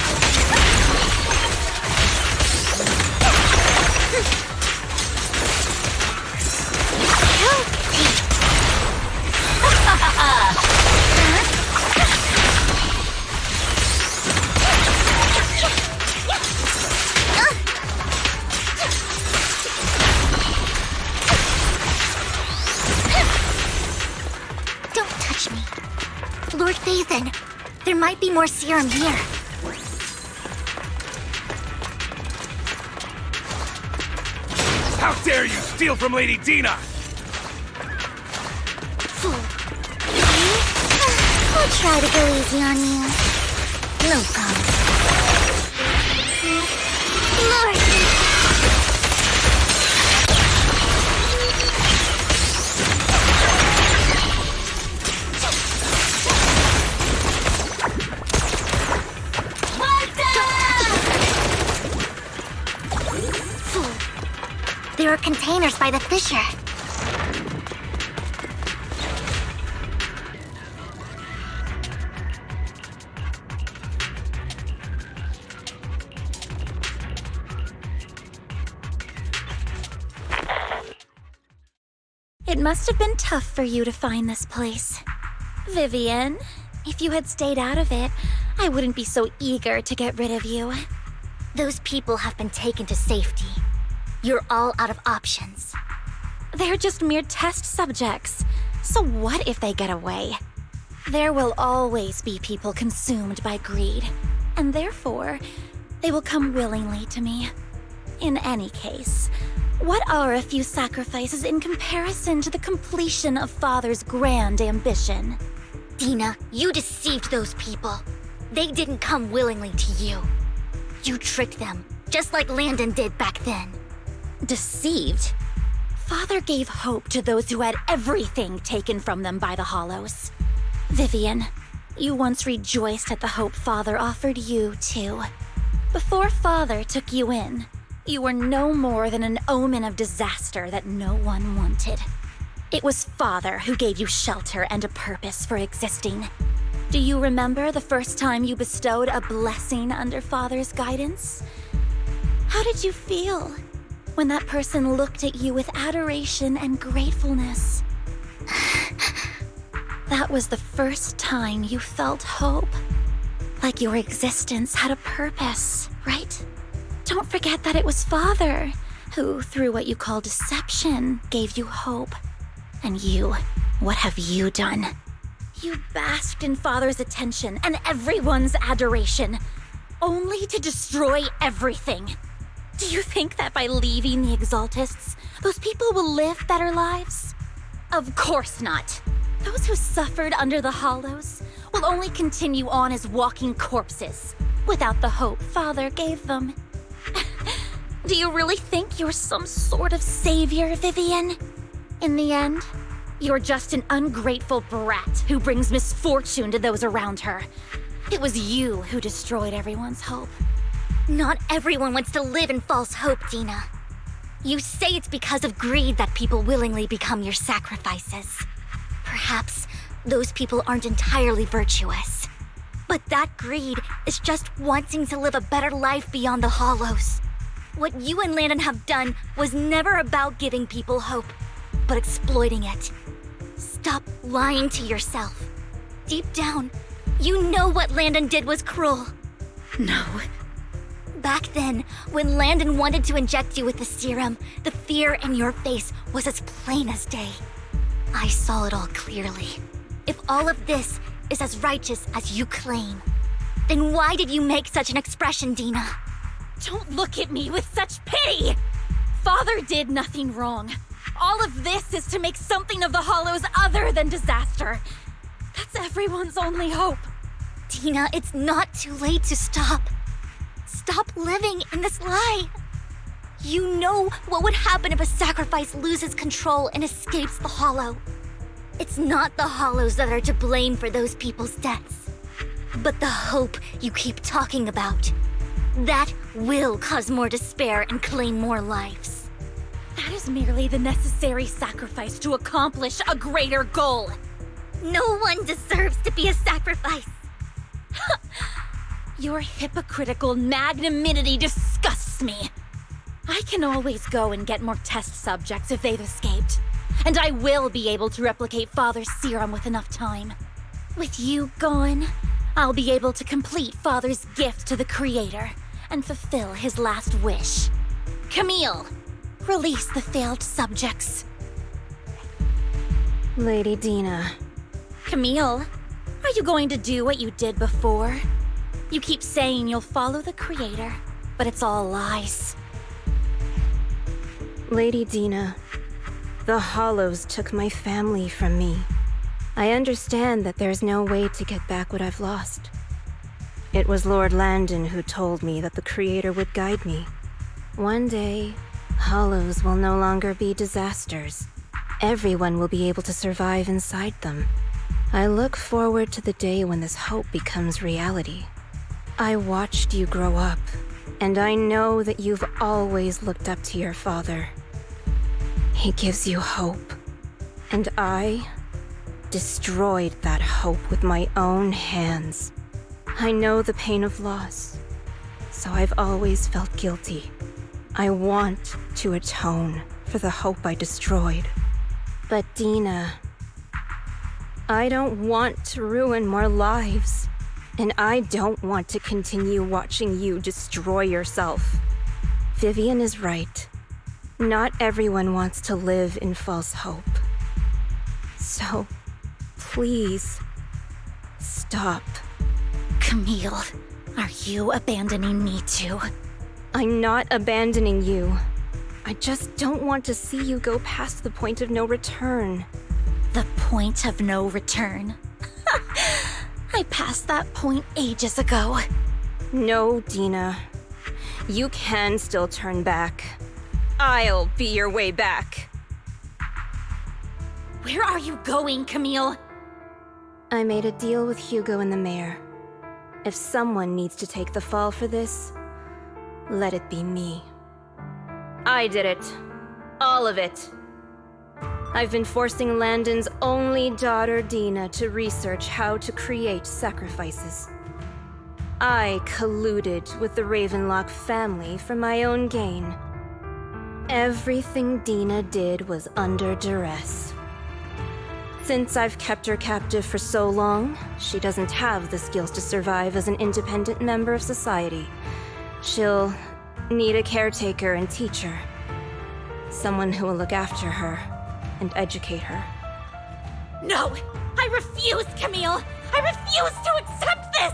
Don't touch me. Lord Pathan, there might be more serum here. How dare you steal from Lady Dina! Fool. I'll try to go easy on you. No problem. Lord! Fool. There are containers by the fissure. It must have been tough for you to find this place. Vivian, if you had stayed out of it, I wouldn't be so eager to get rid of you. Those people have been taken to safety. You're all out of options. They're just mere test subjects. So what if they get away? There will always be people consumed by greed, and therefore, they will come willingly to me. In any case, what are a few sacrifices in comparison to the completion of Father's grand ambition? Dina, you deceived those people. They didn't come willingly to you. You tricked them, just like Landon did back then. Deceived? Father gave hope to those who had everything taken from them by the Hollows. Vivian, you once rejoiced at the hope Father offered you, too. Before Father took you in, you were no more than an omen of disaster that no one wanted. It was Father who gave you shelter and a purpose for existing. Do you remember the first time you bestowed a blessing under Father's guidance? How did you feel when that person looked at you with adoration and gratefulness? That was the first time you felt hope. Like your existence had a purpose, right? Don't forget that it was Father who, through what you call deception, gave you hope. And you, what have you done? You basked in Father's attention and everyone's adoration, only to destroy everything. Do you think that by leaving the Exaltists, those people will live better lives? Of course not. Those who suffered under the Hollows will only continue on as walking corpses, without the hope Father gave them. Do you really think you're some sort of savior, Vivian? In the end, you're just an ungrateful brat who brings misfortune to those around her. It was you who destroyed everyone's hope. Not everyone wants to live in false hope, Dina. You say it's because of greed that people willingly become your sacrifices. Perhaps those people aren't entirely virtuous. But that greed is just wanting to live a better life beyond the Hollows. What you and Landon have done was never about giving people hope, but exploiting it. Stop lying to yourself. Deep down, you know what Landon did was cruel. No. Back then, when Landon wanted to inject you with the serum, the fear in your face was as plain as day. I saw it all clearly. If all of this is as righteous as you claim, then why did you make such an expression, Dina? Don't look at me with such pity! Father did nothing wrong. All of this is to make something of the Hollows other than disaster. That's everyone's only hope. Dina, it's not too late to stop. Stop living in this lie. You know what would happen if a sacrifice loses control and escapes the Hollow. It's not the Hollows that are to blame for those people's deaths, but the hope you keep talking about. That will cause more despair and claim more lives. That is merely the necessary sacrifice to accomplish a greater goal. No one deserves to be a sacrifice. Your hypocritical magnanimity disgusts me. I can always go and get more test subjects if they've escaped. And I will be able to replicate Father's serum with enough time. With you gone, I'll be able to complete Father's gift to the Creator and fulfill his last wish. Camille, release the failed subjects. Lady Dina. Camille, are you going to do what you did before? You keep saying you'll follow the Creator, but it's all lies. Lady Dina, the Hollows took my family from me. I understand that there's no way to get back what I've lost. It was Lord Landon who told me that the Creator would guide me. One day, Hollows will no longer be disasters. Everyone will be able to survive inside them. I look forward to the day when this hope becomes reality. I watched you grow up, and I know that you've always looked up to your father. He gives you hope, and I destroyed that hope with my own hands. I know the pain of loss, so I've always felt guilty. I want to atone for the hope I destroyed. But Dina, I don't want to ruin more lives, and I don't want to continue watching you destroy yourself. Vivian is right. Not everyone wants to live in false hope. So, please, stop. Camille, are you abandoning me too? I'm not abandoning you. I just don't want to see you go past the point of no return. The point of no return? I passed that point ages ago. No, Dina. You can still turn back. I'll be your way back. Where are you going, Camille? I made a deal with Hugo and the mayor. If someone needs to take the fall for this, let it be me. I did it. All of it. I've been forcing Landon's only daughter, Dina, to research how to create sacrifices. I colluded with the Ravenlock family for my own gain. Everything Dina did was under duress. Since I've kept her captive for so long, she doesn't have the skills to survive as an independent member of society. She'll need a caretaker and teacher. Someone who will look after her and educate her. No! I refuse, Camille! I refuse to accept this!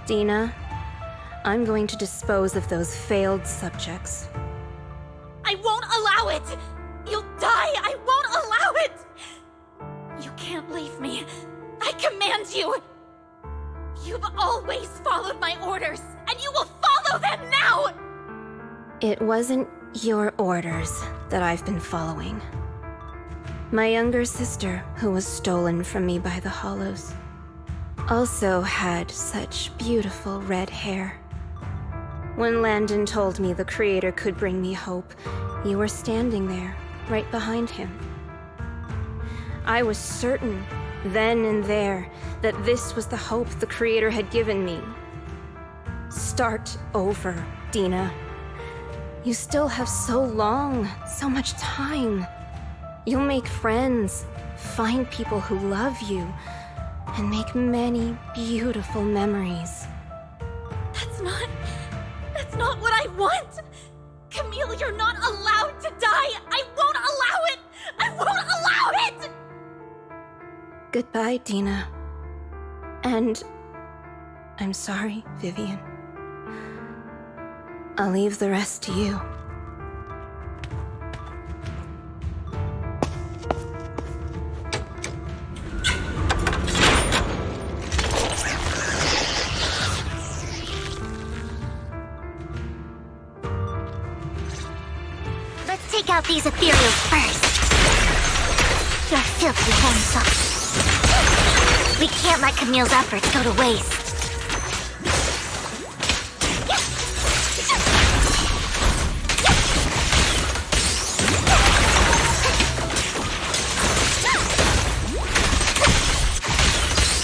Dina, I'm going to dispose of those failed subjects. I won't allow it! You'll die! I won't allow it! You can't leave me. I command you! You've always followed my orders, and you will follow them now! It wasn't your orders that I've been following. My younger sister, who was stolen from me by the Hollows, also had such beautiful red hair. When Landon told me the Creator could bring me hope, you were standing there, right behind him. I was certain, then and there, that this was the hope the Creator had given me. Start over, Dina. You still have so long, so much time. You'll make friends, find people who love you, and make many beautiful memories. That's not what I want! Camille, you're not allowed to die! I won't allow it! I won't allow it! Goodbye, Dina. And I'm sorry, Vivian. I'll leave the rest to you. Let's take out these ethereals first. Your filthy hands off. We can't let Camille's efforts go to waste.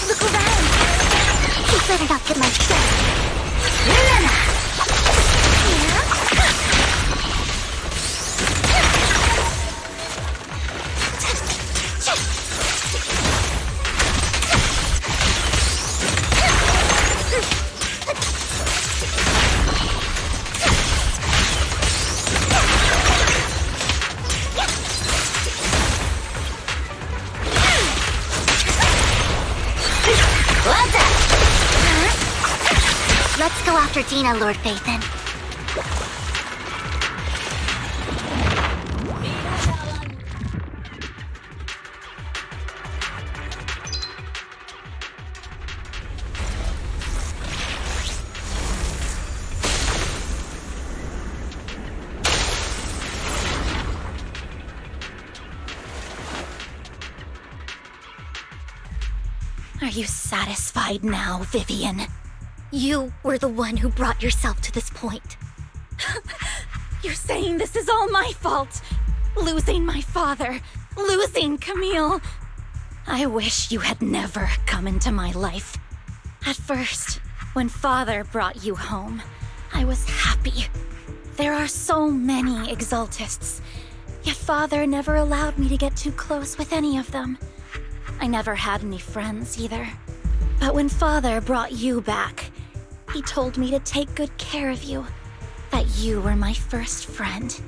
Look around. You better not get my shot. Let's go after Dina, Lord Phaethon. Are you satisfied now, Vivian? You were the one who brought yourself to this point. You're saying this is all my fault. Losing my father, losing Camille. I wish you had never come into my life. At first, when Father brought you home, I was happy. There are so many Exaltists, yet Father never allowed me to get too close with any of them. I never had any friends either. But when Father brought you back, he told me to take good care of you, that you were my first friend.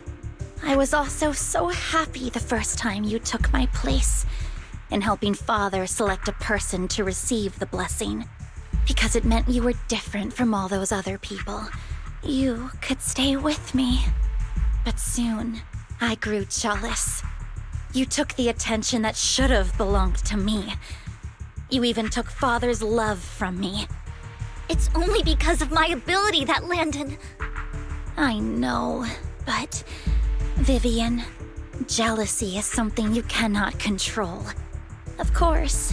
I was also so happy the first time you took my place in helping Father select a person to receive the blessing, because it meant you were different from all those other people. You could stay with me. But soon, I grew jealous. You took the attention that should have belonged to me. You even took Father's love from me. It's only because of my ability that Landon... I know, but... Vivian, jealousy is something you cannot control. Of course,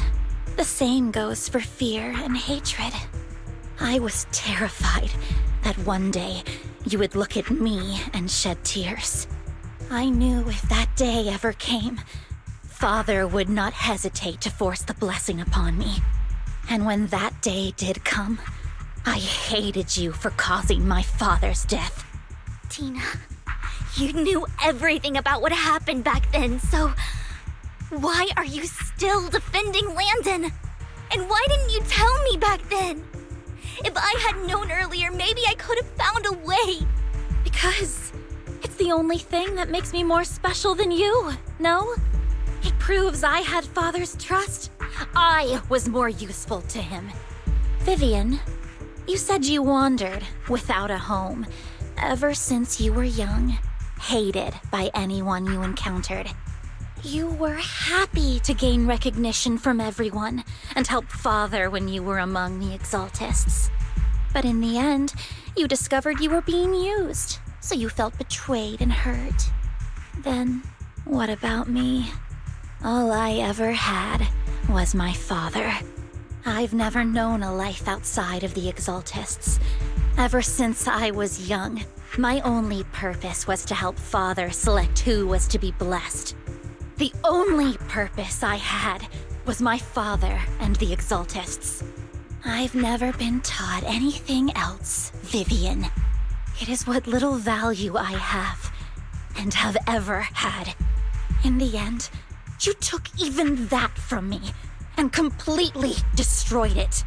the same goes for fear and hatred. I was terrified that one day you would look at me and shed tears. I knew if that day ever came, Father would not hesitate to force the blessing upon me. And when that day did come, I hated you for causing my father's death. Tina, you knew everything about what happened back then, so... Why are you still defending Landon? And why didn't you tell me back then? If I had known earlier, maybe I could have found a way. Because it's the only thing that makes me more special than you, no? It proves I had Father's trust. I was more useful to him. Vivian, you said you wandered without a home ever since you were young, hated by anyone you encountered. You were happy to gain recognition from everyone and help Father when you were among the Exaltists. But in the end, you discovered you were being used, so you felt betrayed and hurt. Then, what about me? All I ever had was my father. I've never known a life outside of the Exaltists. Ever since I was young, my only purpose was to help Father select who was to be blessed. The only purpose I had was my father and the Exaltists. I've never been taught anything else, Vivian. It is what little value I have, and have ever had. In the end, you took even that from me, and completely destroyed it.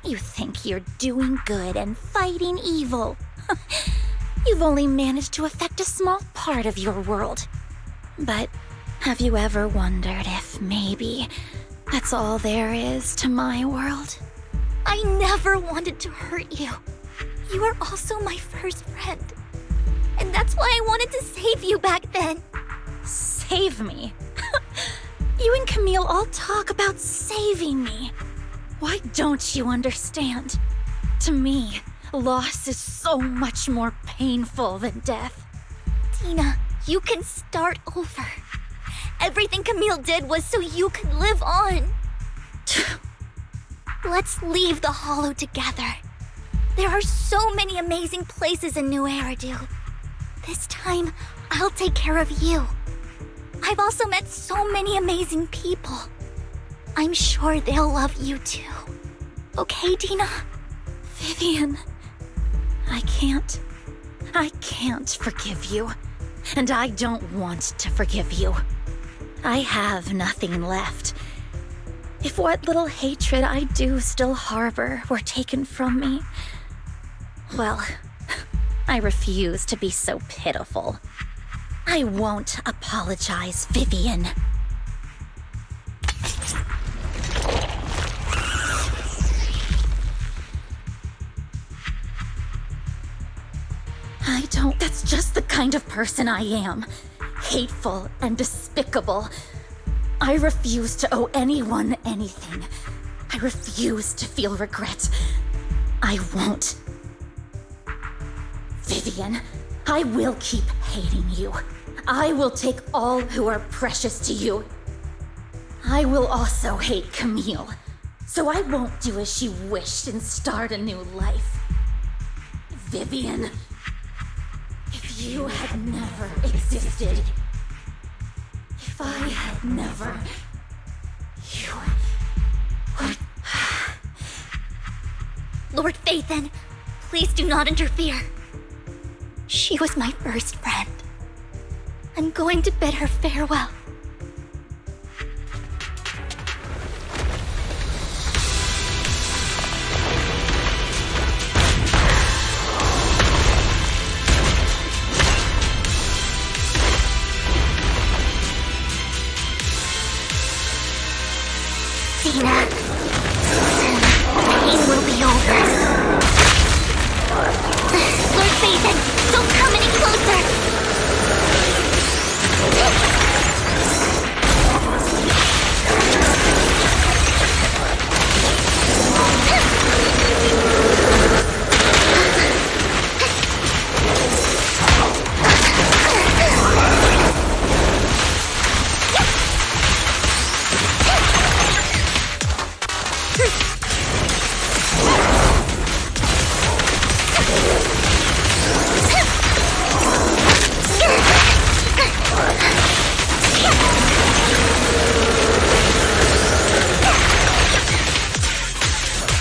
You think you're doing good and fighting evil. You've only managed to affect a small part of your world. But have you ever wondered if maybe that's all there is to my world? I never wanted to hurt you. You are also my first friend. And that's why I wanted to save you back then. Save me? You and Camille all talk about saving me. Why don't you understand? To me, loss is so much more painful than death. Tina, you can start over. Everything Camille did was so you could live on. Let's leave the Hollow together. There are so many amazing places in New Eridu. This time, I'll take care of you. I've also met so many amazing people. I'm sure they'll love you too. Okay, Dina? Vivian, I can't forgive you. And I don't want to forgive you. I have nothing left. If what little hatred I do still harbor were taken from me, well, I refuse to be so pitiful. I won't apologize, Vivian. That's just the kind of person I am. Hateful and despicable. I refuse to owe anyone anything. I refuse to feel regret. I won't. Vivian, I will keep hating you. I will take all who are precious to you. I will also hate Camille, so I won't do as she wished and start a new life. Vivian, if you had never existed, if I had never, you would... Lord Phaethon, please do not interfere. She was my first friend. I'm going to bid her farewell. Dina, soon, the pain will be over. Lord Phaethon, don't come any closer!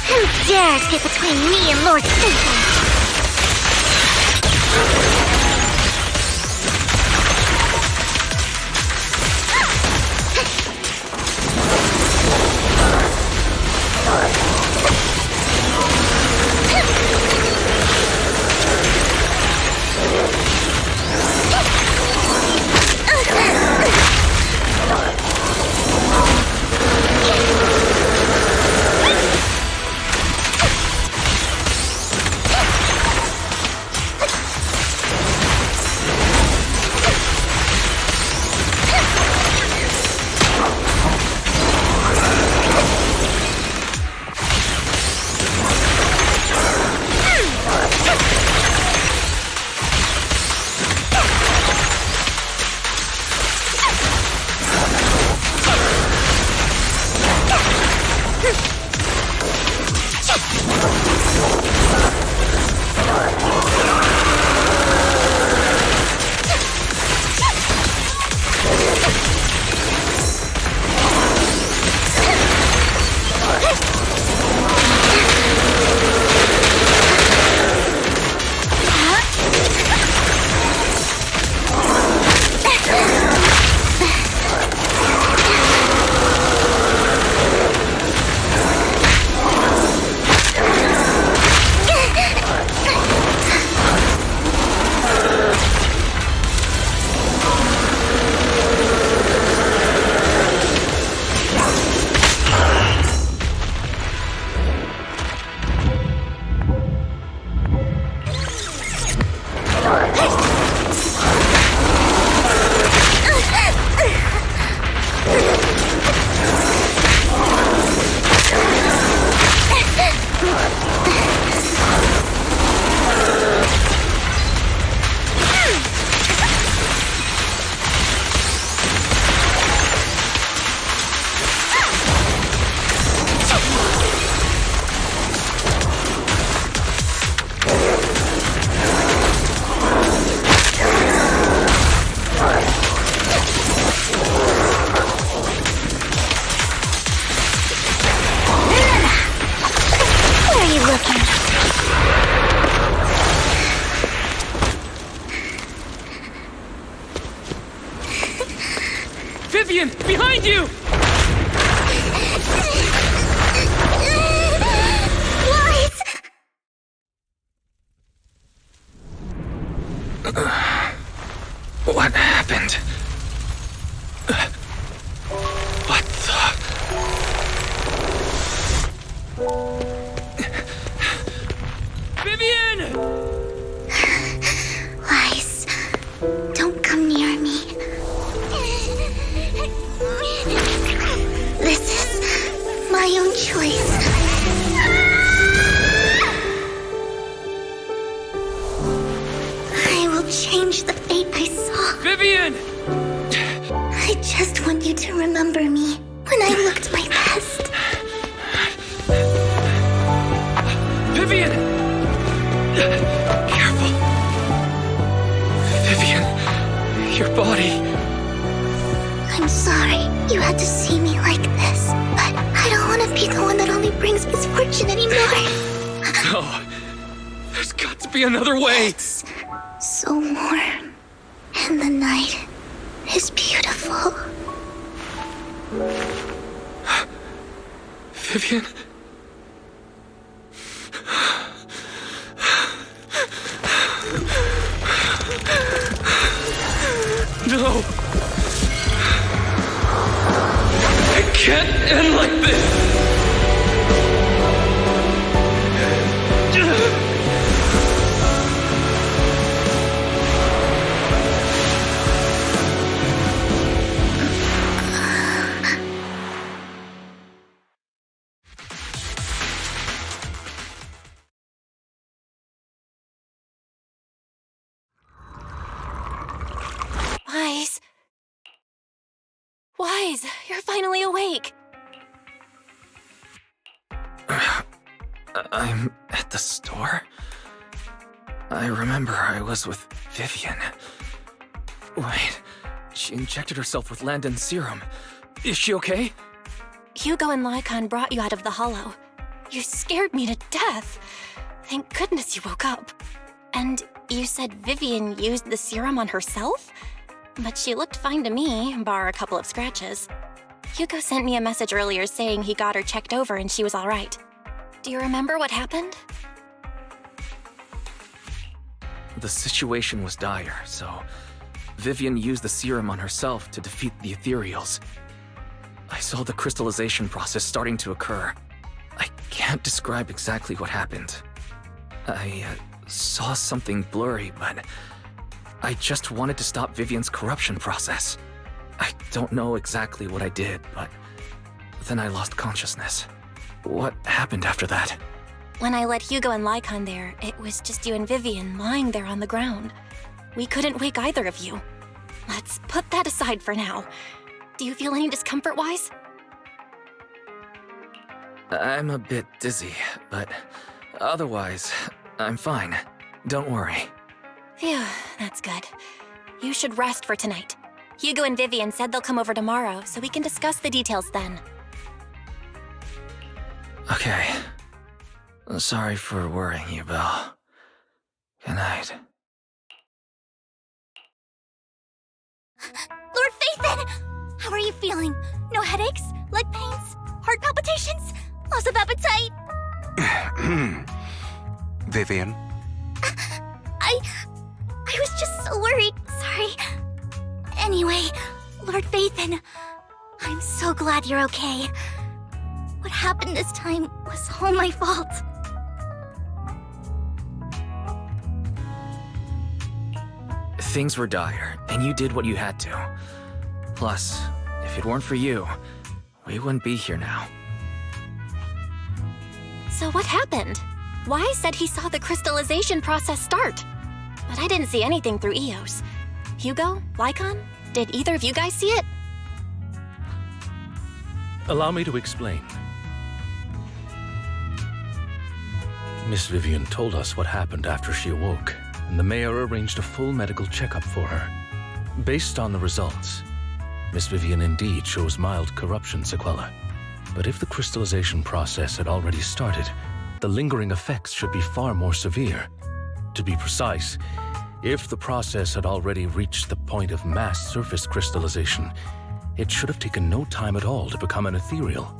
Who dares get between me and Lord Phaethon? Vivian, behind you! What happened? What the... Vivian! Lies. Don't come near me. This is my own choice. I will change the fate I saw. Vivian! I just want you to remember me when I looked my best. Vivian! Careful. Vivian, your body. I'm sorry you had to see me like this, but I don't want to be the one that only brings misfortune anymore. No. There's got to be another way. It's so warm, and the night is beautiful. Vivian? No! It can't end like this! Wise. Wise, you're finally awake. I'm at the store? I remember I was with Vivian. Wait, she injected herself with Landon's serum. Is she okay? Hugo and Lycon brought you out of the hollow. You scared me to death. Thank goodness you woke up. And you said Vivian used the serum on herself? But she looked fine to me, bar a couple of scratches. Hugo sent me a message earlier saying he got her checked over and she was all right. Do you remember what happened? The situation was dire, so Vivian used the serum on herself to defeat the ethereals. I saw the crystallization process starting to occur. I can't describe exactly what happened. I saw something blurry, but I just wanted to stop Vivian's corruption process. I don't know exactly what I did, but then I lost consciousness. What happened after that? When I let Hugo and Lycon there, it was just you and Vivian lying there on the ground. We couldn't wake either of you. Let's put that aside for now. Do you feel any discomfort, Wise? I'm a bit dizzy, but otherwise, I'm fine. Don't worry. Phew, that's good. You should rest for tonight. Hugo and Vivian said they'll come over tomorrow, so we can discuss the details then. Okay. Sorry for worrying you, Belle. Good night. Lord Phaethon! How are you feeling? No headaches? Leg pains? Heart palpitations? Loss of appetite? Vivian? I was just so worried. Sorry. Anyway, Lord Phaethon, I'm so glad you're okay. What happened this time was all my fault. Things were dire, and you did what you had to. Plus, if it weren't for you, we wouldn't be here now. So what happened? Wise said he saw the crystallization process start. But I didn't see anything through EOS. Hugo? Lycon? Did either of you guys see it? Allow me to explain. Miss Vivian told us what happened after she awoke, and the mayor arranged a full medical checkup for her. Based on the results, Miss Vivian indeed shows mild corruption sequelae. But if the crystallization process had already started, the lingering effects should be far more severe. To be precise, if the process had already reached the point of mass surface crystallization, it should have taken no time at all to become an ethereal.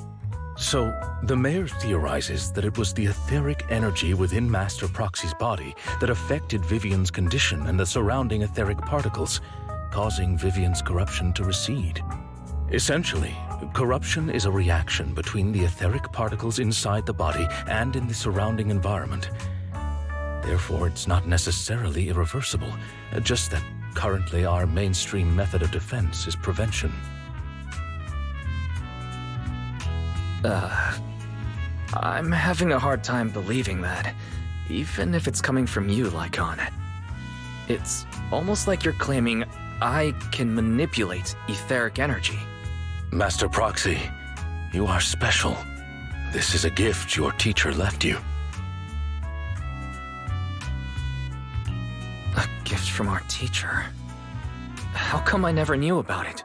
So, the mayor theorizes that it was the etheric energy within Master Proxy's body that affected Vivian's condition and the surrounding etheric particles, causing Vivian's corruption to recede. Essentially, corruption is a reaction between the etheric particles inside the body and in the surrounding environment. Therefore, it's not necessarily irreversible, just that currently our mainstream method of defense is prevention. I'm having a hard time believing that, even if it's coming from you, Lycon. It's almost like you're claiming I can manipulate etheric energy. Master Proxy, you are special. This is a gift your teacher left you. A gift from our teacher? How come I never knew about it?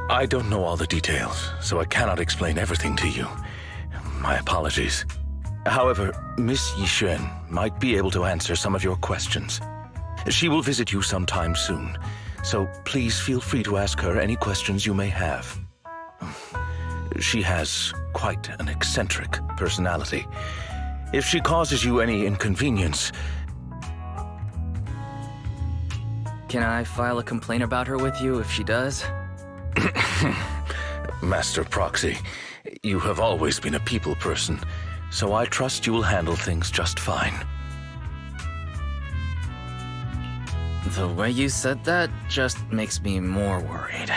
I don't know all the details, so I cannot explain everything to you. My apologies. However, Miss Yixuan might be able to answer some of your questions. She will visit you sometime soon, so please feel free to ask her any questions you may have. She has quite an eccentric personality. If she causes you any inconvenience... Can I file a complaint about her with you if she does? Master Proxy, you have always been a people person, so I trust you will handle things just fine. The way you said that just makes me more worried.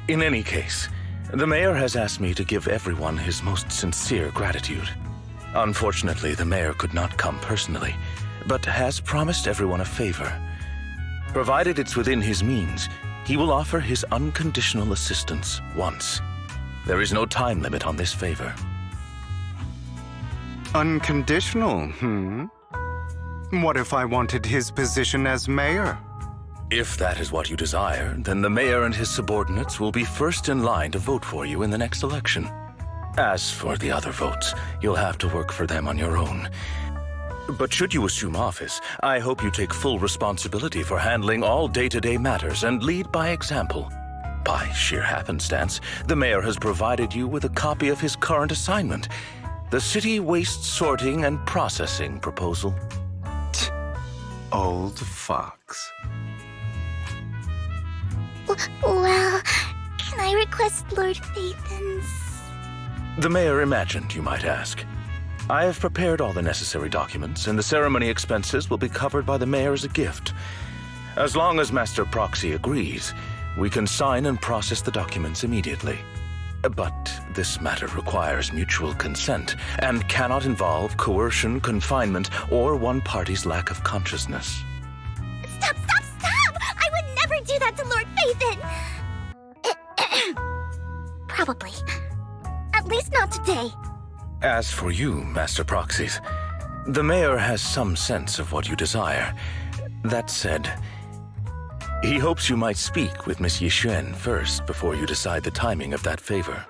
In any case, the mayor has asked me to give everyone his most sincere gratitude. Unfortunately, the mayor could not come personally, but has promised everyone a favor. Provided it's within his means, he will offer his unconditional assistance once. There is no time limit on this favor. Unconditional, What if I wanted his position as mayor? If that is what you desire, then the mayor and his subordinates will be first in line to vote for you in the next election. As for the other votes, you'll have to work for them on your own. But should you assume office, I hope you take full responsibility for handling all day-to-day matters and lead by example. By sheer happenstance, the mayor has provided you with a copy of his current assignment, the City Waste Sorting and Processing proposal. Old fox. Well, can I request Lord Phaethan's? The mayor imagined, you might ask. I have prepared all the necessary documents, and the ceremony expenses will be covered by the mayor as a gift. As long as Master Proxy agrees, we can sign and process the documents immediately. But this matter requires mutual consent and cannot involve coercion, confinement, or one party's lack of consciousness. Stop! I would never do that to Lord Phaethan! Probably. At least not today. As for you, Master Proxies, the mayor has some sense of what you desire. That said, he hopes you might speak with Miss Yixuan first before you decide the timing of that favor.